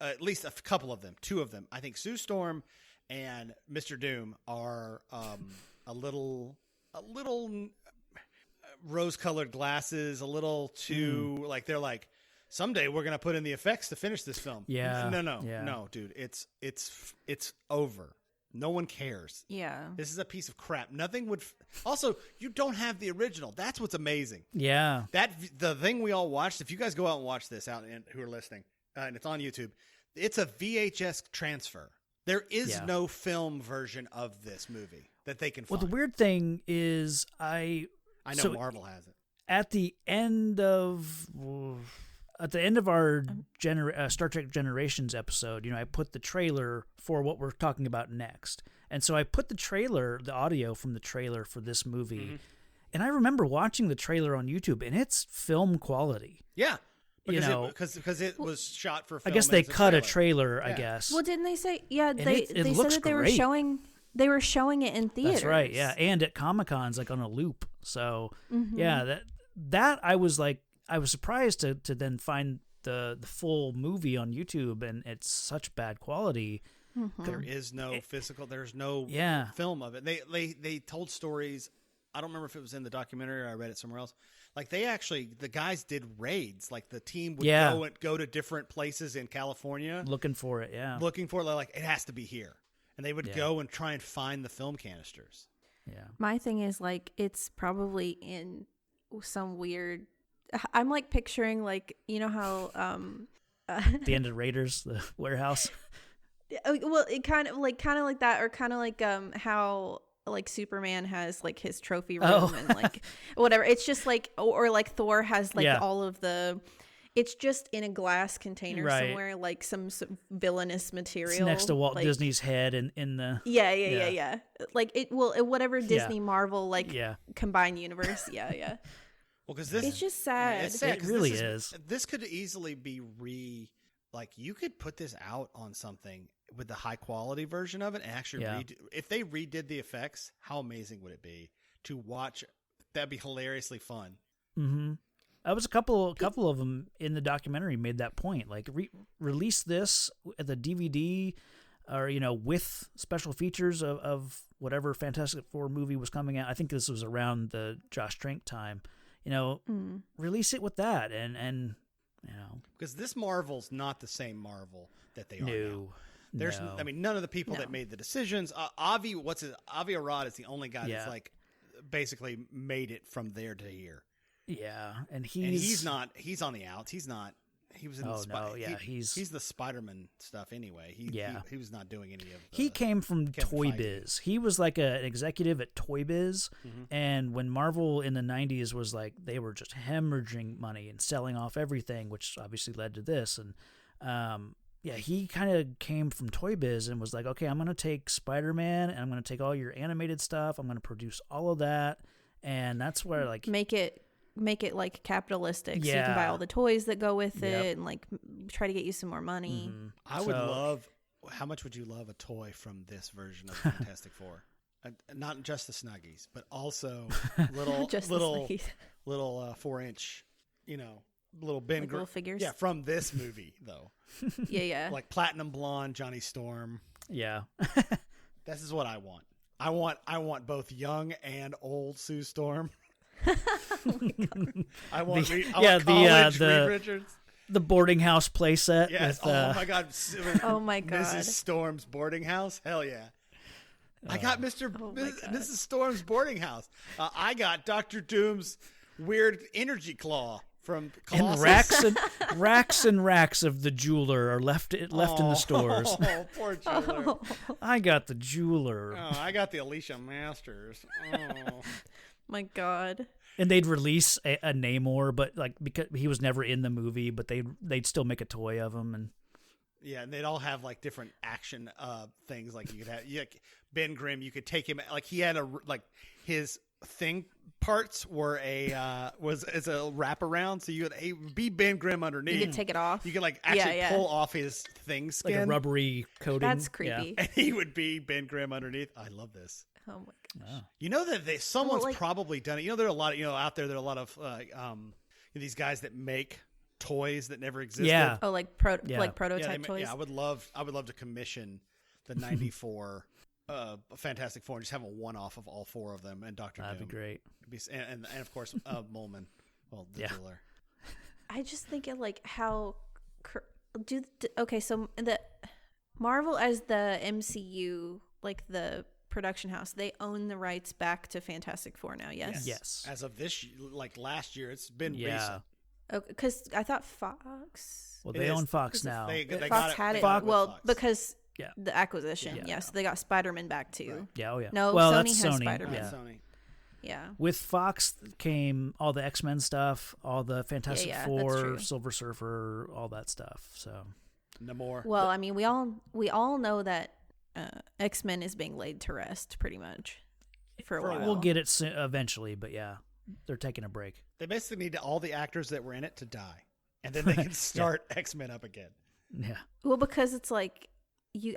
at least a couple of them, 2 of them. I think Sue Storm and Mr. Doom are a little rose-colored glasses, a little too, like, they're like, someday we're going to put in the effects to finish this film. Yeah. No, dude, it's over. No one cares. Yeah. This is a piece of crap. Nothing would. Also, you don't have the original. That's what's amazing. Yeah. The thing we all watched, if you guys go out and watch this who are listening, and it's on YouTube, it's a VHS transfer. There is no film version of this movie that they can find. Well, the weird thing is I know Marvel has it. At the end of our Star Trek Generations episode, I put the trailer for what we're talking about next. And so I put the audio from the trailer for this movie. And I remember watching the trailer on YouTube, and it's film quality. Yeah. Because it was shot for film. I guess they cut a trailer, I guess. Well, didn't they say, they said that they were showing it in theaters. That's right, yeah. And at Comic-Cons, like on a loop. So, that I was like, I was surprised to then find the full movie on YouTube, and it's such bad quality. There is no physical. There's no film of it. They told stories. I don't remember if it was in the documentary or I read it somewhere else. Like the guys did raids. Like the team would go to different places in California looking for it. Yeah, looking for it. Like it has to be here, and they would go and try and find the film canisters. Yeah. My thing is like it's probably in some weird. I'm like picturing like how the end of Raiders, the warehouse. Well, it kind of like that, or kind of like how like Superman has like his trophy room and like whatever. It's just like or like Thor has like all of the. It's just in a glass container somewhere, like some villainous material. It's next to Walt Disney's head in the. Yeah. Like whatever Disney Marvel combined universe. Yeah. Well, because it's just sad. It's sad. It really is. This could easily be you could put this out on something with the high quality version of it and actually if they redid the effects, how amazing would it be to watch? That'd be hilariously fun. Mm-hmm. I was a couple of them in the documentary made that point. Like release this at the DVD, or with special features of whatever Fantastic Four movie was coming out. I think this was around the Josh Trank time. Release it with that, and because this Marvel's not the same Marvel that they are now. There's, I mean, none of the people that made the decisions. Avi Arad is the only guy that's like basically made it from there to here. Yeah, and he's not. He's on the outs. He's not. He was in he's the Spider-Man stuff anyway. He was not doing any of the, he came from Toy Biz. He was like an executive at Toy Biz, and when Marvel in the 90s was like, they were just hemorrhaging money and selling off everything, which obviously led to this. And he kind of came from Toy Biz and was like, okay, I'm going to take Spider-Man and I'm going to take all your animated stuff. I'm going to produce all of that. And that's where like make it like capitalistic, so you can buy all the toys that go with it, and like try to get you some more money. I would love. How much would you love a toy from this version of Fantastic Four? Not just the Snuggies, but also little 4-inch, little Ben little figures. Yeah, from this movie though. Yeah. Like Platinum Blonde, Johnny Storm. Yeah. This is what I want. I want both young and old Sue Storm. I want college Reed Richards. The boarding house playset. Yes. Oh my God. Oh my God. Mrs. Storm's boarding house. Hell yeah. I got Mrs. Storm's boarding house. I got Dr. Doom's weird energy claw from Colossus. And racks and racks of the jeweler are left in the stores. Oh, poor jeweler. I got the jeweler. Oh, I got the Alicia Masters. Oh. My God. And they'd release a Namor, but like because he was never in the movie, but they'd still make a toy of him, and yeah, and they'd all have like different action things. Like you could have Ben Grimm. You could take him like he had his thing parts were was a wraparound, so you would be Ben Grimm underneath. You could take it off. You could like actually pull off his thing skin, like a rubbery coating. That's creepy. And he would be Ben Grimm underneath. I love this. Oh my gosh. Oh. You know that someone's probably done it. You know, there are a lot of out there. There are a lot of these guys that make toys that never existed. Yeah. Oh, like prototype toys. Yeah, I would love to commission the '94 Fantastic Four and just have a one-off of all four of them and Dr. Doom. That'd be great. And of course Molman. Well, the jeweler. I just think of like how so the Marvel as the MCU, like the production house, they own the rights back to Fantastic Four now. Yes. As of this, like last year, it's been recent. Okay, because I thought Fox. Well, they own Fox now. Fox had it. Well, Fox. Because the acquisition. So they got Spider-Man back too. Right. Yeah. Oh yeah. No, well, Sony that's has Sony. Spider-Man. Yeah. Sony. Yeah. With Fox came all the X-Men stuff, all the Fantastic Four, Silver Surfer, all that stuff. So no more. Well, I mean, we all know that X-Men is being laid to rest pretty much for a while. We'll get it eventually, but yeah, they're taking a break. They basically need all the actors that were in it to die, and then they can start X-Men up again. Yeah. Well, because it's like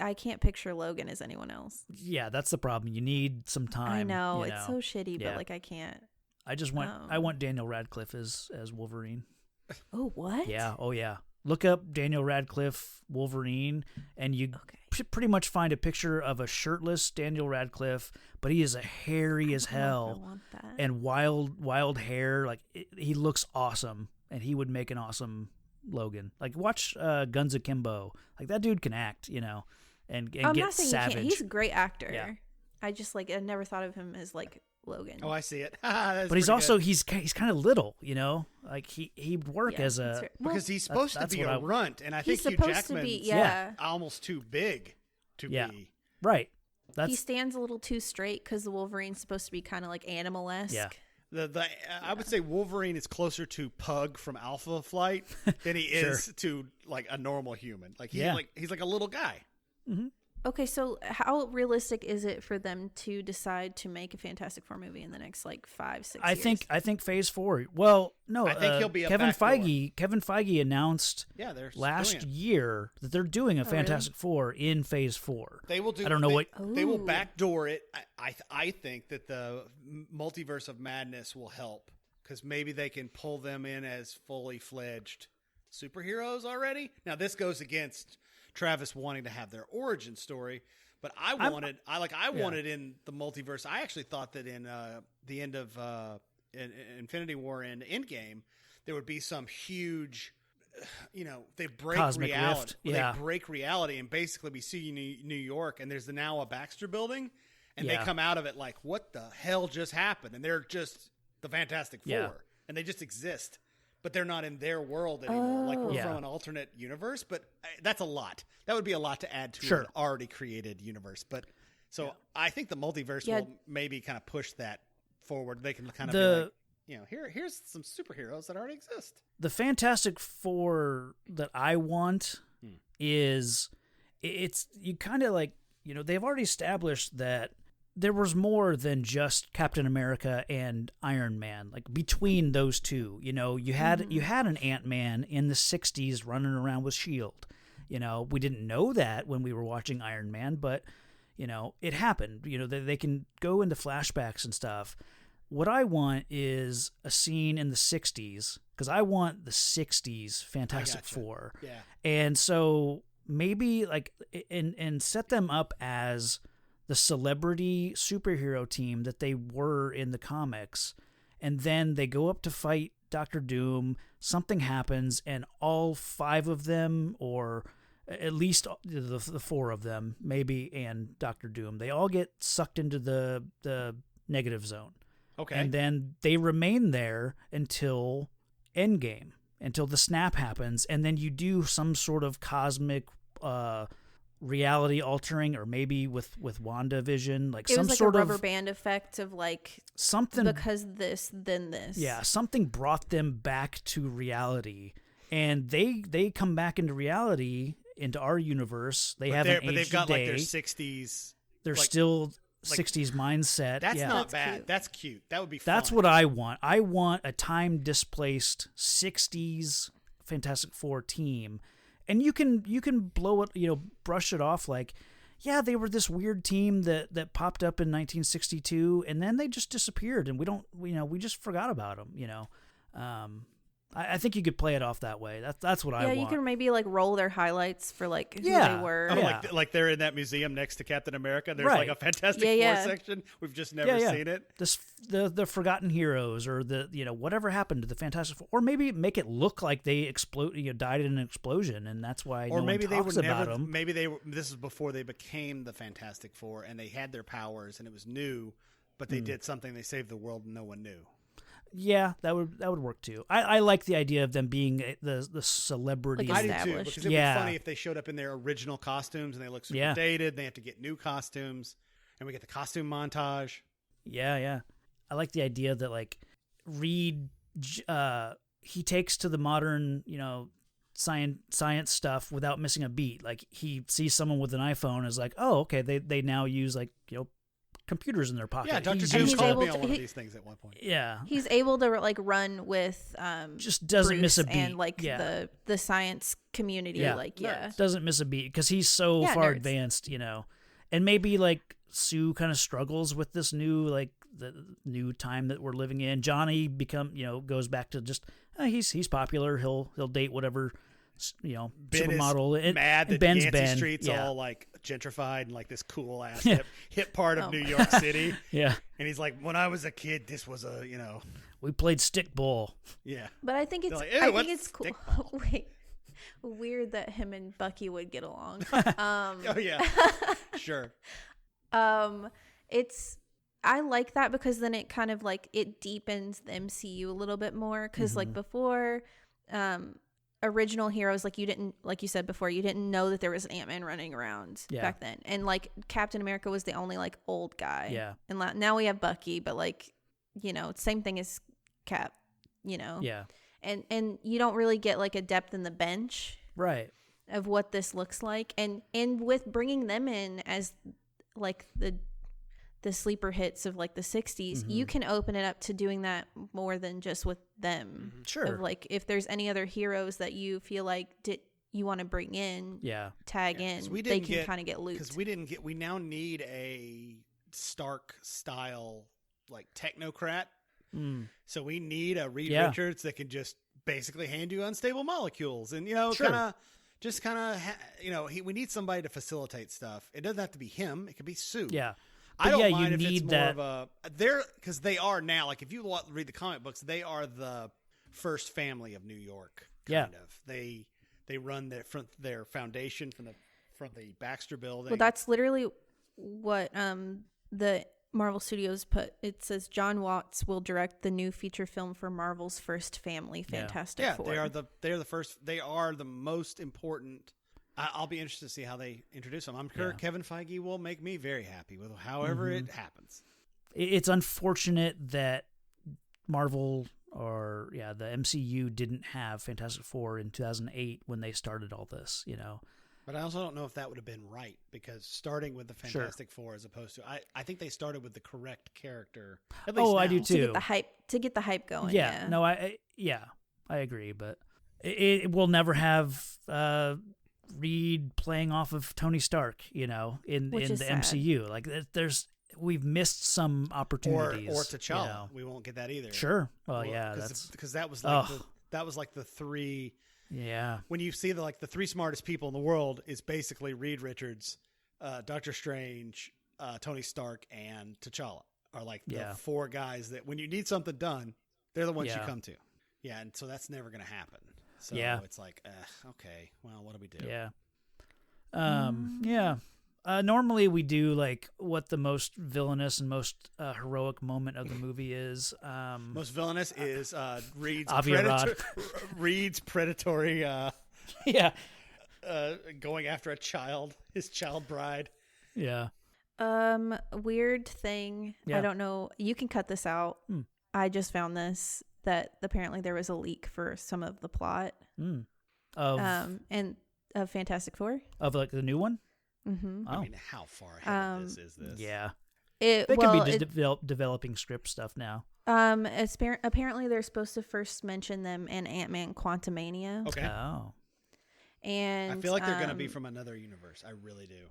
I can't picture Logan as anyone else. Yeah, that's the problem. You need some time. I know it's so shitty, but like I can't. I want Daniel Radcliffe as Wolverine. Oh, what? Yeah. Oh yeah. Look up Daniel Radcliffe Wolverine, and you pretty much find a picture of a shirtless Daniel Radcliffe, but he is a hairy as hell I want that. and wild hair. Like he looks awesome, and he would make an awesome Logan. Like watch Guns Akimbo. Like that dude can act, and I'm get not saying savage. He can't. He's a great actor. Yeah. I just I never thought of him as like Logan. Oh, I see it. But he's also he's kind of little, like he'd work as a because he's supposed to be a runt, and I think Hugh Jackman's almost too big to be right. He stands a little too straight because the Wolverine's supposed to be kind of like animal-esque. Yeah. I would say Wolverine is closer to Pug from Alpha Flight than he is to like a normal human. Like he's like a little guy. Mm-hmm. Okay, so how realistic is it for them to decide to make a Fantastic Four movie in the next 5-6 years? I think Phase 4. Well, no, I think he'll be a Kevin backdoor. Kevin Feige announced last year that they're doing a Fantastic Four in Phase 4. They will do. I don't know what they will backdoor it. I think that the multiverse of madness will help because maybe they can pull them in as fully fledged superheroes already. Now this goes against Travis wanting to have their origin story, but I wanted in the multiverse. I actually thought that in the end of in Infinity War and Endgame, there would be some huge, they break cosmic reality. rift. They break reality, and basically we see New York, and there's now a Baxter Building, and they come out of it like, what the hell just happened? And they're just the Fantastic Four, and they just exist. But they're not in their world anymore. Like we're from an alternate universe, but that's a lot. That would be a lot to add to an already created universe. But I think the multiverse will maybe kind of push that forward. They can kind of be like, here's some superheroes that already exist. The Fantastic Four that I want is it's you kind of like they've already established that there was more than just Captain America and Iron Man. Like between those two, you had an Ant-Man in the 60s running around with S.H.I.E.L.D. We didn't know that when we were watching Iron Man, but it happened. They can go into flashbacks and stuff. What I want is a scene in the 60s because I want the 60s Fantastic Four. Yeah. And so maybe and set them up as the celebrity superhero team that they were in the comics, and then they go up to fight Dr. Doom. Something happens, and all 5 of them, or at least the 4 of them, maybe, and Dr. Doom, they all get sucked into the negative zone. Okay. And then they remain there until Endgame, until the snap happens, and then you do some sort of cosmic reality altering, or maybe with WandaVision, like it some was like sort a of rubber band effect of like something, because this, then this. Yeah, something brought them back to reality, and they come back into reality, into our universe. They haven't aged but they've got a like day. their 60s. They're like, still 60s mindset. That's yeah. not That's bad. cute. That's cute. That would be fun. That's what I want. I want a time displaced 60s Fantastic Four team. And you can blow it, brush it off like, yeah, they were this weird team that popped up in 1962, and then they just disappeared, and we just forgot about them. I think you could play it off that way. That's what I want. Yeah, you can maybe like roll their highlights for like who Yeah. they were. Oh, Yeah. like they're in that museum next to Captain America. There's Right. like a Fantastic Yeah, Four yeah. section. We've just never seen it. The Forgotten Heroes, or whatever happened to the Fantastic Four, or maybe make it look like they died in an explosion, and that's why Or no maybe one they talks were about never. them. Maybe they were. This is before they became the Fantastic Four, and they had their powers, and it was new. But they did something. They saved the world, and no one knew. Yeah, that would work too. I like the idea of them being the celebrity. Like I do too, established. because it'd Yeah. be funny if they showed up in their original costumes and they look super dated. They have to get new costumes, and we get the costume montage. Yeah. I like the idea that like Reed, he takes to the modern, science stuff without missing a beat. Like he sees someone with an iPhone and is like, oh, okay, they now use like computers in their pocket. Yeah, Dr. He's Doom used called to- me on one of these things at one point. Yeah, He's able to like run with just doesn't miss a Bruce beat. and like yeah. the science community. Yeah. Like yeah. Doesn't miss a beat because he's so Yeah, far nerds. advanced, and maybe like Sue kind of struggles with this new like the new time that we're living in. Johnny goes back to just he's popular. He'll date whatever Ben supermodel. is mad that Ben's Yancey Ben. Street's Yeah. all like gentrified and like this cool ass Yeah. hip part of Oh New my York City. Yeah, And he's like, when I was a kid, this was a we played stickball. yeah. But I think it's They're like, "Ew, I think what's it's cool. stickball?" Wait. Weird that him and Bucky would get along. Oh yeah, sure. It's I like that because then it kind of like it deepens the MCU a little bit more because like before original heroes, like you said before, you didn't know that there was an Ant-Man running around back then, and like Captain America was the only like old guy. Yeah. And now we have Bucky, but like same thing as Cap. Yeah, And you don't really get like a depth in the bench right. of what this looks like, and with bringing them in as like the sleeper hits of like the 60s, you can open it up to doing that more than just with them. Sure. Of like if there's any other heroes that you feel like you want to bring in, tag in, 'Cause we they didn't can kind of get looped. Because we now need a Stark style like technocrat. So we need a Reed Richards that can just basically hand you unstable molecules and we need somebody to facilitate stuff. It doesn't have to be him. It could be Sue. Yeah. I But don't you mind if it's need more that. of a because they are now, like if you read the comic books, they are the first family of New York. Kind of. They run their foundation from the Baxter Building. Well, that's literally what the Marvel Studios put. It says John Watts will direct the new feature film for Marvel's first family Fantastic Four. They are the first. They are the most important. I'll be interested to see how they introduce them. I'm sure Kevin Feige will make me very happy with however it happens. It's unfortunate that Marvel or the MCU didn't have Fantastic Four in 2008 when they started all this, But I also don't know if that would have been right, because starting with the Fantastic Four as opposed to I think they started with the correct character. At least I do now. too. To get the hype going. Yeah. No, I agree, but it will never have Reed playing off of Tony Stark, in Which the is sad. MCU. Like we've missed some opportunities. Or T'Challa. We won't get that either. Sure. Well, that's because that was like that was like the three. Yeah. When you see the three smartest people in the world is basically Reed Richards, Doctor Strange, Tony Stark and T'Challa are like the Yeah. 4 guys that when you need something done, they're the ones you Yeah. come to. Yeah, and so that's never going to happen. So Yeah. it's like, okay, well, what do we do? Yeah. Yeah. Normally we do like what the most villainous and most heroic moment of the movie is. Most villainous is Reed's Aviarad. Reed's predatory Yeah. going after his child bride. Yeah. Weird thing. Yeah. I don't know. You can cut this out. I just found this that apparently there was a leak for some of the plot. And of Fantastic Four. Of like the new one? Mm-hmm. I mean, how far ahead of this is this? Yeah. They could be developing script stuff now. Apparently they're supposed to first mention them in Ant-Man Quantumania. Okay. Oh. And I feel like they're going to be from another universe. I really do.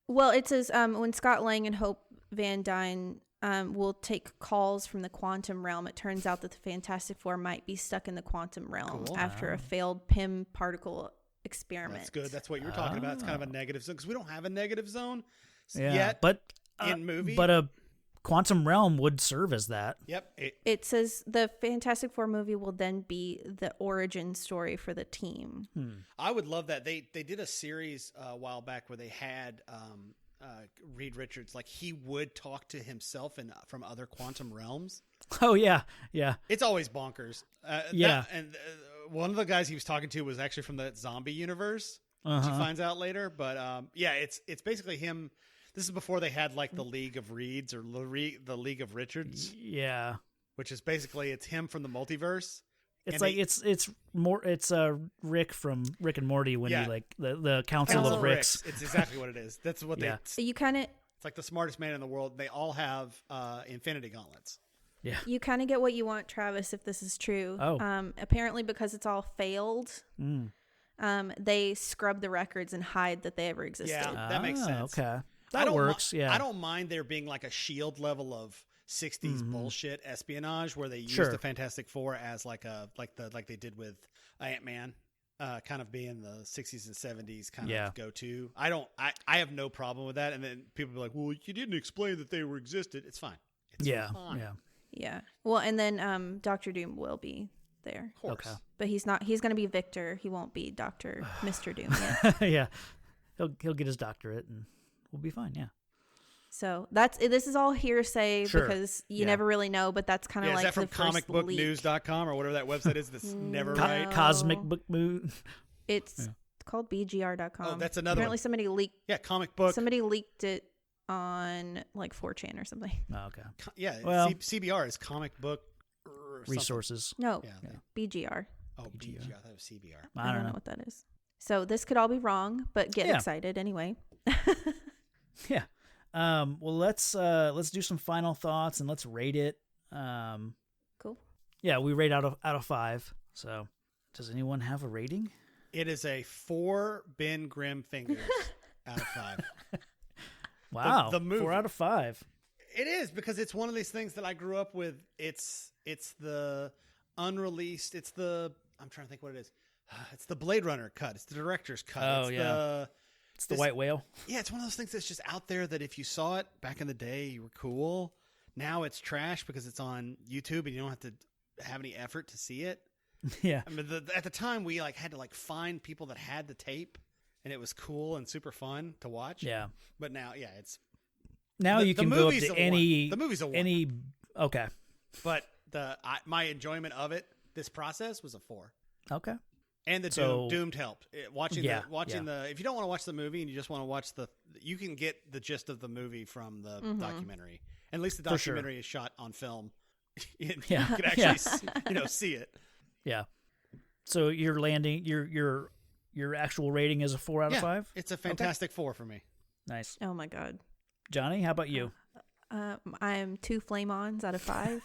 Well, it says when Scott Lang and Hope Van Dyne will take calls from the quantum realm, it turns out that the Fantastic Four might be stuck in the quantum realm after a failed PIM particle experiment. That's good. That's what you're talking about. It's kind of a negative zone because we don't have a negative zone Yeah. yet But in movie. But a quantum realm would serve as that. Yep. It says the Fantastic Four movie will then be the origin story for the team. I would love that. They did a series a while back where they had Reed Richards, like he would talk to himself from other quantum realms. Oh yeah, yeah. It's always bonkers. Yeah. And one of the guys he was talking to was actually from the zombie universe, which he finds out later. But yeah, it's basically him. This is before they had like the League of Reeds or the League of Richards. Yeah. Which is basically it's him from the multiverse. It's like it's more Rick from Rick and Morty when he like the Council of Ricks. It's exactly what it is. That's what they. You kind of. It's like the smartest man in the world. They all have Infinity Gauntlets. Yeah. You kind of get what you want, Travis, if this is true. Oh. Apparently, because it's all failed, they scrub the records and hide that they ever existed. Yeah, that makes sense. Okay. That works. Yeah. I don't mind there being like a SHIELD level of 60s bullshit espionage where they use the Fantastic Four as like they did with Ant-Man, kind of being the 60s and 70s kind of go-to. I have no problem with that. And then people be like, well, you didn't explain that they were existed. It's fine. It's fine. Yeah. Well, and then Dr. Doom will be there. Of course. Okay. But he's not. He's going to be Victor. He won't be Mr. Doom yet. Yeah. He'll get his doctorate and we'll be fine. Yeah. So this is all hearsay because you never really know, but that's kind of like is that from the first comicbooknews.com or whatever that website is that's never right? Cosmic Book Moon. It's called BGR.com. Oh, that's another Apparently one. somebody leaked. Yeah, comic book. Somebody leaked it on like 4chan or something. Oh, okay. Yeah, well, CBR is comic book resources. No, yeah. BGR. Oh, BGR. I thought it was CBR. I don't know what that is. So this could all be wrong, but get excited anyway. Yeah. Well, let's do some final thoughts and let's rate it. Cool. Yeah, we rate out of 5. So, does anyone have a rating? It is a 4 Ben Grimm fingers out of 5. Wow, the movie. 4 out of 5. It is because it's one of these things that I grew up with. It's the unreleased. I'm trying to think what it is. It's the Blade Runner cut. It's the director's cut. Oh, it's the white whale. Yeah, it's one of those things that's just out there that if you saw it back in the day, you were cool. Now it's trash because it's on YouTube and you don't have to have any effort to see it. Yeah. I mean, at the time we had to find people that had the tape, and it was cool and super fun to watch. Yeah. But now, it's now you can go up to any. The movie's a 1. Any. Okay. But my enjoyment of it, this process was a 4. Okay. And the Doomed helped. Watching the if you don't want to watch the movie and you just want to watch you can get the gist of the movie from the documentary. And at least the documentary is shot on film. You can actually see it. Yeah. So you're landing your actual rating is a 4 out of 5? It's a fantastic 4 for me. Nice. Oh my God. Johnny, how about you? I'm 2 flame-ons out of 5.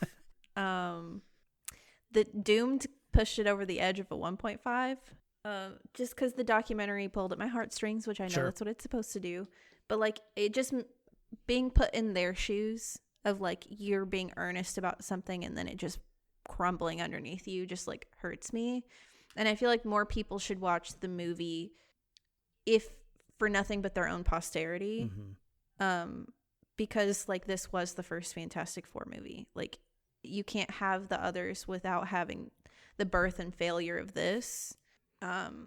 The Doomed pushed it over the edge of a 1.5 just because the documentary pulled at my heartstrings, which I know that's what it's supposed to do. But it just being put in their shoes of you're being earnest about something and then it just crumbling underneath you just hurts me. And I feel like more people should watch the movie if for nothing but their own posterity. because like this was the first Fantastic Four movie. Like you can't have the others without having the birth and failure of this.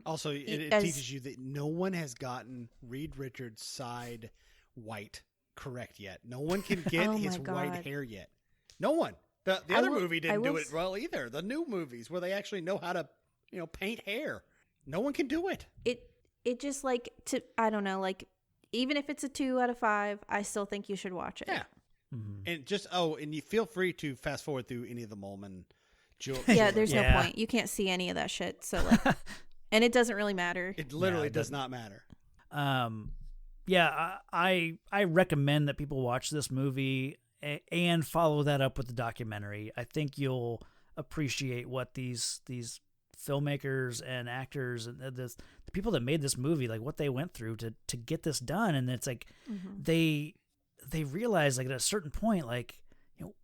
Also, it teaches you that no one has gotten Reed Richards' side white correct yet. No one can get his white hair yet. No one. The other movie didn't do it well either. The new movies where they actually know how to, paint hair. No one can do it. It just like I don't know, like even if it's a 2 out of 5, I still think you should watch it. Yeah. Mm-hmm. And you feel free to fast forward through any of the Molman. Yeah, there's no point. You can't see any of that shit. So like, and it doesn't really matter. It literally does not matter. Yeah, I recommend that people watch this movie and follow that up with the documentary. I think you'll appreciate what these filmmakers and actors and the people that made this movie, like what they went through to get this done. And it's like they realize, like, at a certain point, like,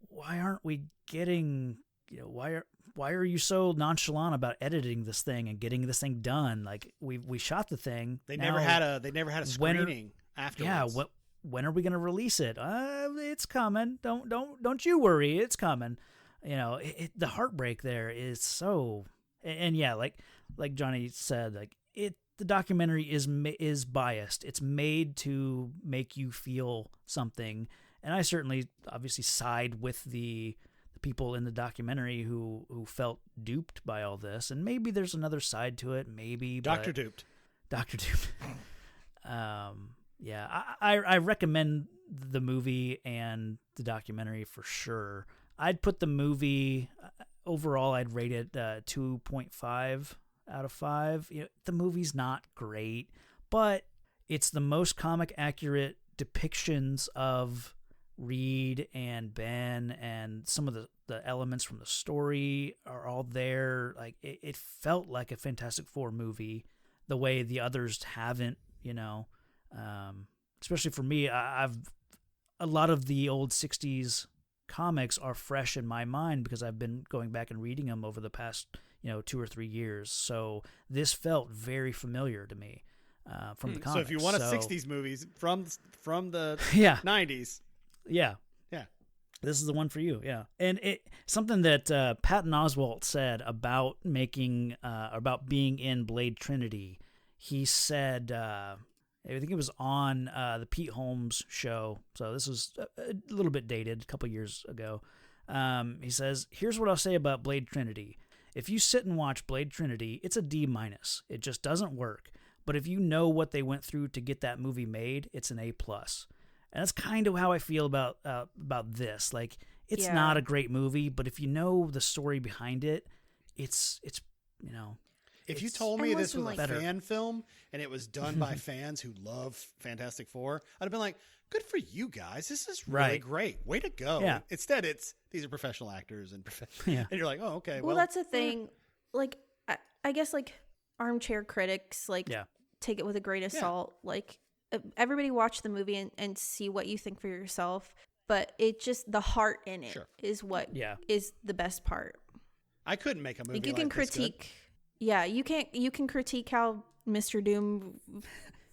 why aren't we getting, why are you so nonchalant about editing this thing and getting this thing done? Like we shot the thing. They never had a screening afterwards. Yeah. When are we going to release it? It's coming. Don't you worry. It's coming. The heartbreak there is so, and yeah, like Jonnie said, like the documentary is biased. It's made to make you feel something. And I certainly obviously side with the people in the documentary who felt duped by all this. And maybe there's another side to it. Maybe Dr. Duped. Yeah, I recommend the movie and the documentary for sure. I'd put the movie overall, I'd rate it 2.5 out of 5. The movie's not great, but it's the most comic accurate depictions of Reed and Ben, and some of the elements from the story are all there. Like it felt like a Fantastic Four movie the way the others haven't, especially for me. I've a lot of the old 60s comics are fresh in my mind because I've been going back and reading them over the past 2 or 3 years. So this felt very familiar to me from the comics. So if you want a 60s movies from the 90s. Yeah. This is the one for you. Yeah. And something that Patton Oswalt said about making about being in Blade Trinity. He said, I think it was on the Pete Holmes show. So this was a little bit dated, a couple years ago. He says, "Here's what I'll say about Blade Trinity. If you sit and watch Blade Trinity, it's a D-. It just doesn't work. But if you know what they went through to get that movie made, it's an A+. And that's kind of how I feel about this. Like, it's not a great movie, but if you know the story behind it, it's If you told me this was a fan film and it was done by fans who love Fantastic Four, I'd have been like, good for you guys. This is really great. Way to go. Yeah. Instead, these are professional actors and and you're like, oh, okay. Well, that's the thing. Like, I guess like armchair critics take it with a grain of salt. Like, everybody watch the movie and see what you think for yourself. But it just, the heart in it is what is the best part. I couldn't make a movie you can critique. Yeah, you can critique how Mr. Doom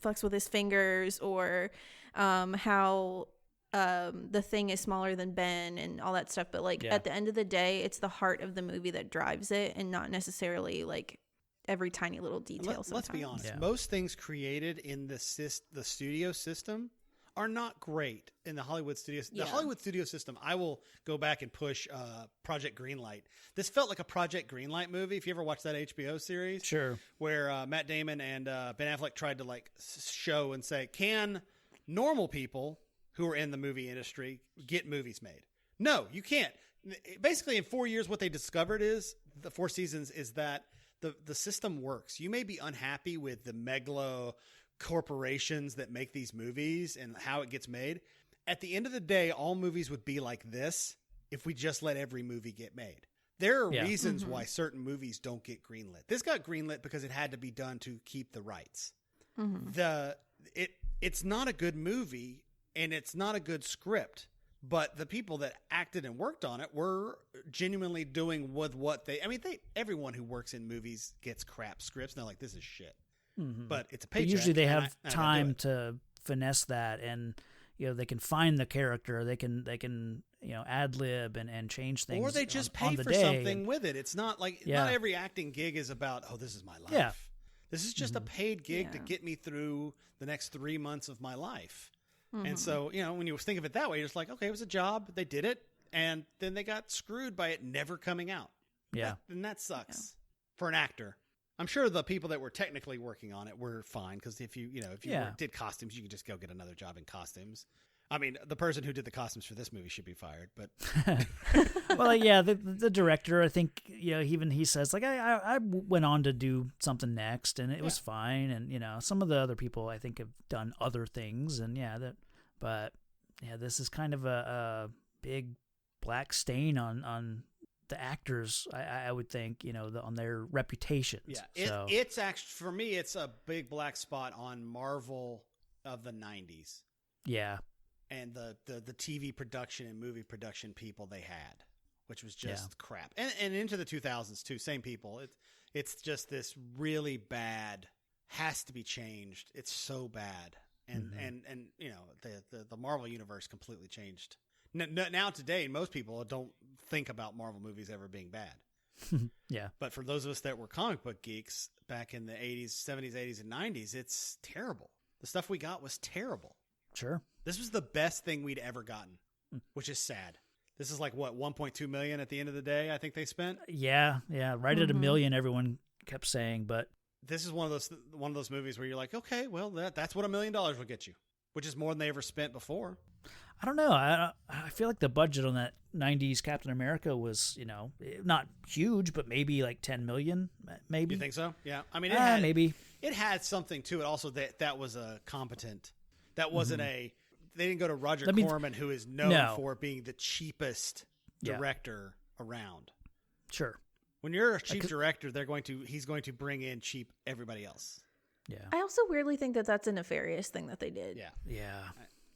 fucks with his fingers, or how the Thing is smaller than Ben and all that stuff. But like at the end of the day, it's the heart of the movie that drives it, and not necessarily like every tiny little detail. Let's be honest. Most things created in the studio system are not great in the Hollywood studios. The Hollywood studio system, I will go back and push Project Greenlight. This felt like a Project Greenlight movie. If you ever watched that HBO series, where Matt Damon and Ben Affleck tried to like show and say, can normal people who are in the movie industry get movies made? No, you can't. Basically, in 4 years, what they discovered is the 4 seasons is that the system works. You may be unhappy with the megalo corporations that make these movies and how it gets made. At the end of the day, all movies would be like this if we just let every movie get made. There are reasons why certain movies don't get greenlit. This got greenlit because it had to be done to keep the rights. It's not a good movie and it's not a good script, but the people that acted and worked on it were genuinely doing with what everyone who works in movies gets crap scripts and they're like, this is shit. But it's a paycheck. But usually they have time to finesse that, and they can find the character, they can ad lib and change things, or they just on pay the for day. something with it. It's not like not every acting gig is about this is my life. Yeah. This is just a paid gig to get me through the next 3 months of my life. And so, when you think of it that way, you're just like, okay, it was a job. They did it. And then they got screwed by it never coming out. Yeah. And that sucks for an actor. I'm sure the people that were technically working on it were fine. Because if you did costumes, you could just go get another job in costumes. I mean, the person who did the costumes for this movie should be fired, but well, yeah, the director, I think, even he says like, I went on to do something next, and it was fine, and some of the other people I think have done other things, and this is kind of a big black stain on the actors, I would think, on their reputations. Yeah, it's actually, for me, it's a big black spot on Marvel of the 90s. Yeah. And the TV production and movie production people they had, which was just crap. And into the 2000s too, same people. It's just this really bad, has to be changed. It's so bad. And the Marvel universe completely changed. Now today, most people don't think about Marvel movies ever being bad. Yeah. But for those of us that were comic book geeks back in the 80s, 70s, 80s, and 90s, it's terrible. The stuff we got was terrible. Sure. This was the best thing we'd ever gotten, which is sad. This is like, what, 1.2 million at the end of the day, I think they spent? Yeah. Right at $1 million, everyone kept saying, but this is one of those movies where you're like, okay, well, that's what $1 million will get you, which is more than they ever spent before. I don't know. I feel like the budget on that 90s Captain America was, not huge, but maybe like 10 million, maybe. You think so? Yeah. I mean, maybe. It had something to it also that was a competent, that wasn't they didn't go to Roger Corman, who is known for being the cheapest director around. Sure. When you're a cheap director, he's going to bring in cheap everybody else. Yeah. I also weirdly think that that's a nefarious thing that they did. Yeah. Yeah.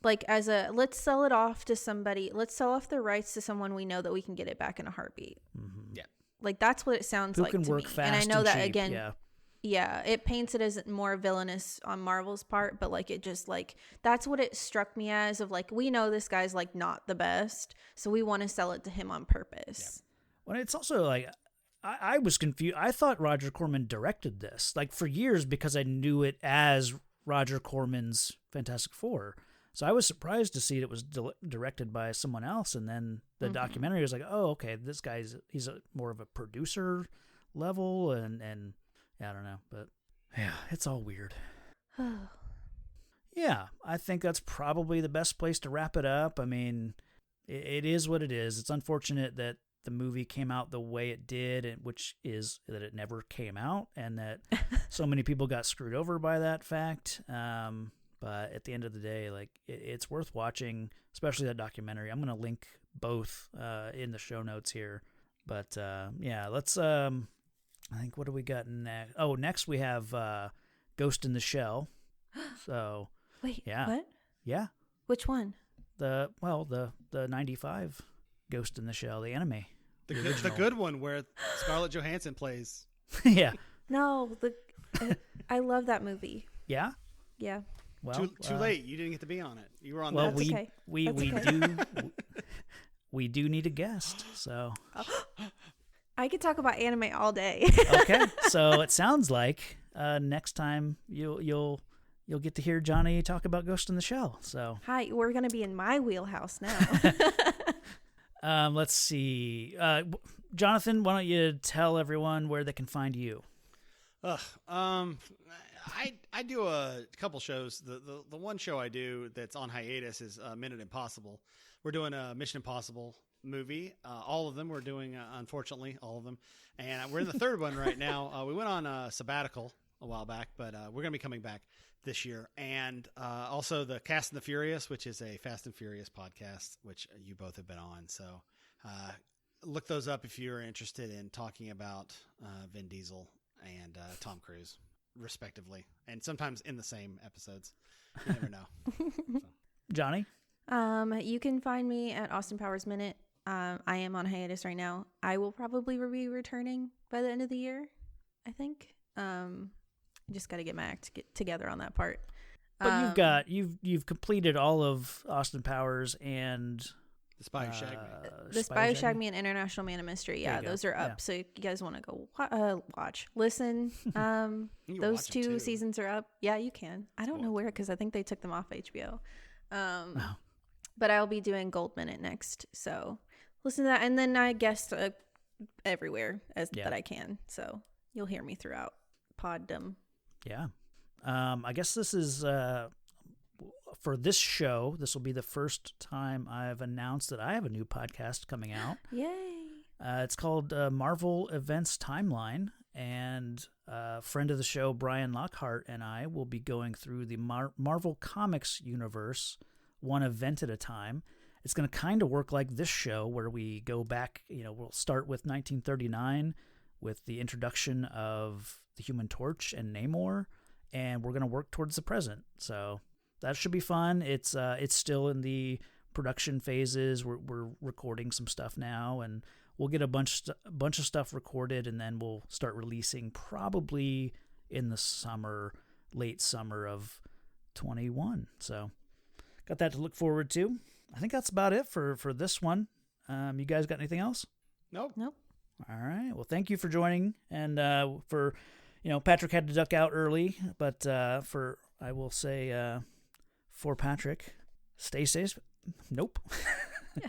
Like let's sell it off to somebody. Let's sell off the rights to someone we know that we can get it back in a heartbeat. Mm-hmm. Yeah. Like that's what it sounds like to me. And I know that cheap, again. Yeah, it paints it as more villainous on Marvel's part, but like it just like that's what it struck me as of like we know this guy's like not the best, so we want to sell it to him on purpose. Yeah. Well, it's also like I was confused. I thought Roger Corman directed this like for years because I knew it as Roger Corman's Fantastic Four. So I was surprised to see it was directed by someone else, and then the documentary was like, oh, okay, this he's more of a producer level, and I don't know, but yeah, it's all weird. Yeah, I think that's probably the best place to wrap it up. I mean, it is what it is. It's unfortunate that the movie came out the way it did, which is that it never came out, and that so many people got screwed over by that fact. But at the end of the day, like it's worth watching, especially that documentary. I'm going to link both in the show notes here. But yeah, let's... I think, what do we got next? Oh, next we have Ghost in the Shell. So wait, yeah. What? Yeah. Which one? The 95 Ghost in the Shell, the anime. The good one where Scarlett Johansson plays. Yeah. No, I love that movie. Yeah? Yeah. Well, too late. You didn't get to be on it. You were on well, that. Okay. we do need a guest. So I could talk about anime all day. Okay, so it sounds like next time you'll get to hear Jonnie talk about Ghost in the Shell. So hi, we're gonna be in my wheelhouse now. Let's see, Jonathan, why don't you tell everyone where they can find you? I do a couple shows. The one show I do that's on hiatus is Minute Impossible. We're doing a Mission Impossible movie. All of them we're doing, unfortunately, all of them. And we're in the third one right now. We went on a sabbatical a while back, but we're going to be coming back this year. And also the Cast and the Furious, which is a Fast and Furious podcast, which you both have been on. So look those up if you're interested in talking about Vin Diesel and Tom Cruise, respectively. And sometimes in the same episodes. You never know. So. Jonnie? You can find me at Austin Powers Minute. I am on hiatus right now. I will probably be returning by the end of the year, I think. I just got to get my act together on that part. But you've completed all of Austin Powers and The Spy Who Shagged Me. The Spy Who Shagged Me and International Man of Mystery. Yeah, those are up. Yeah. So if you guys want to go listen. Those 2 seasons are up. Yeah, you can. I don't know where because I think they took them off HBO. But I'll be doing Gold Minute next. So listen to that. And then I guess everywhere that I can. So you'll hear me throughout poddom. Yeah. I guess this is for this show. This will be the first time I've announced that I have a new podcast coming out. Yay! It's called Marvel Events Timeline, and a friend of the show, Brian Lockhart, and I will be going through the Marvel Comics universe, one event at a time. It's going to kind of work like this show, where we go back. We'll start with 1939 with the introduction of the Human Torch and Namor. And we're going to work towards the present. So that should be fun. It's still in the production phases. We're recording some stuff now, and we'll get a bunch of stuff recorded, and then we'll start releasing probably in the late summer of 21. So got that to look forward to. I think that's about it for this one. You guys got anything else? Nope. All right. Well, thank you for joining, and for... Patrick had to duck out early, but I will say, for Patrick, stay safe. Nope. Yeah.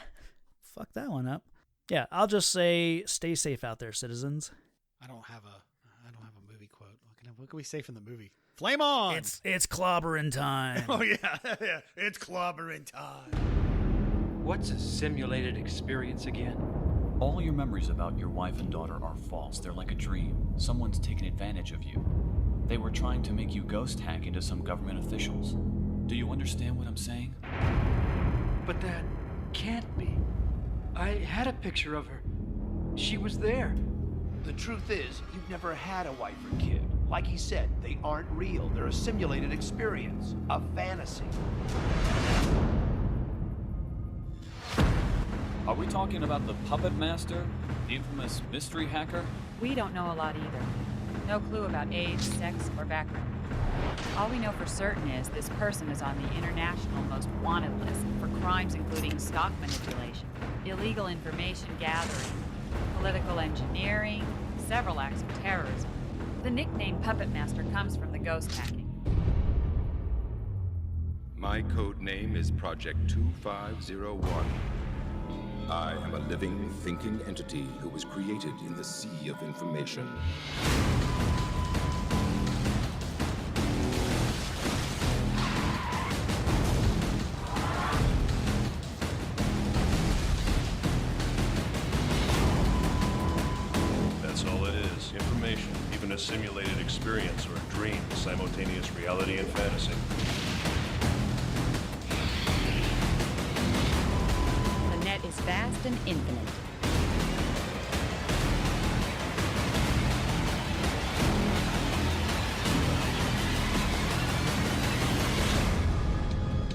Fuck that one up. Yeah, I'll just say, stay safe out there, citizens. I don't have a movie quote. What can we say from the movie? Flame on! It's clobberin' time. Oh yeah, it's clobberin' time. What's a simulated experience again? All your memories about your wife and daughter are false. They're like a dream. Someone's taken advantage of you. They were trying to make you ghost hack into some government officials. Do you understand what I'm saying? But that can't be. I had a picture of her. She was there. The truth is, you've never had a wife or kid. Like he said, they aren't real. They're a simulated experience, a fantasy. Are we talking about the puppet master? The infamous mystery hacker? We don't know a lot either. No clue about age, sex, or background. All we know for certain is this person is on the international most wanted list for crimes including stock manipulation, illegal information gathering, political engineering, several acts of terrorism. The nickname Puppet Master comes from the ghost hacking. My code name is Project 2501. I am a living, thinking entity who was created in the sea of information. That's all it is. Information, even a simulated experience or a dream, simultaneous reality and fantasy. Is vast and infinite.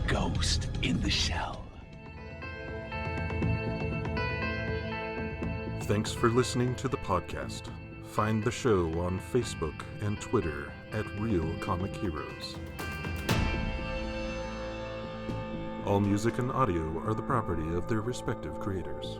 Ghost in the shell. Thanks for listening to the podcast. Find the show on Facebook and Twitter at Real Comic Heroes. All music and audio are the property of their respective creators.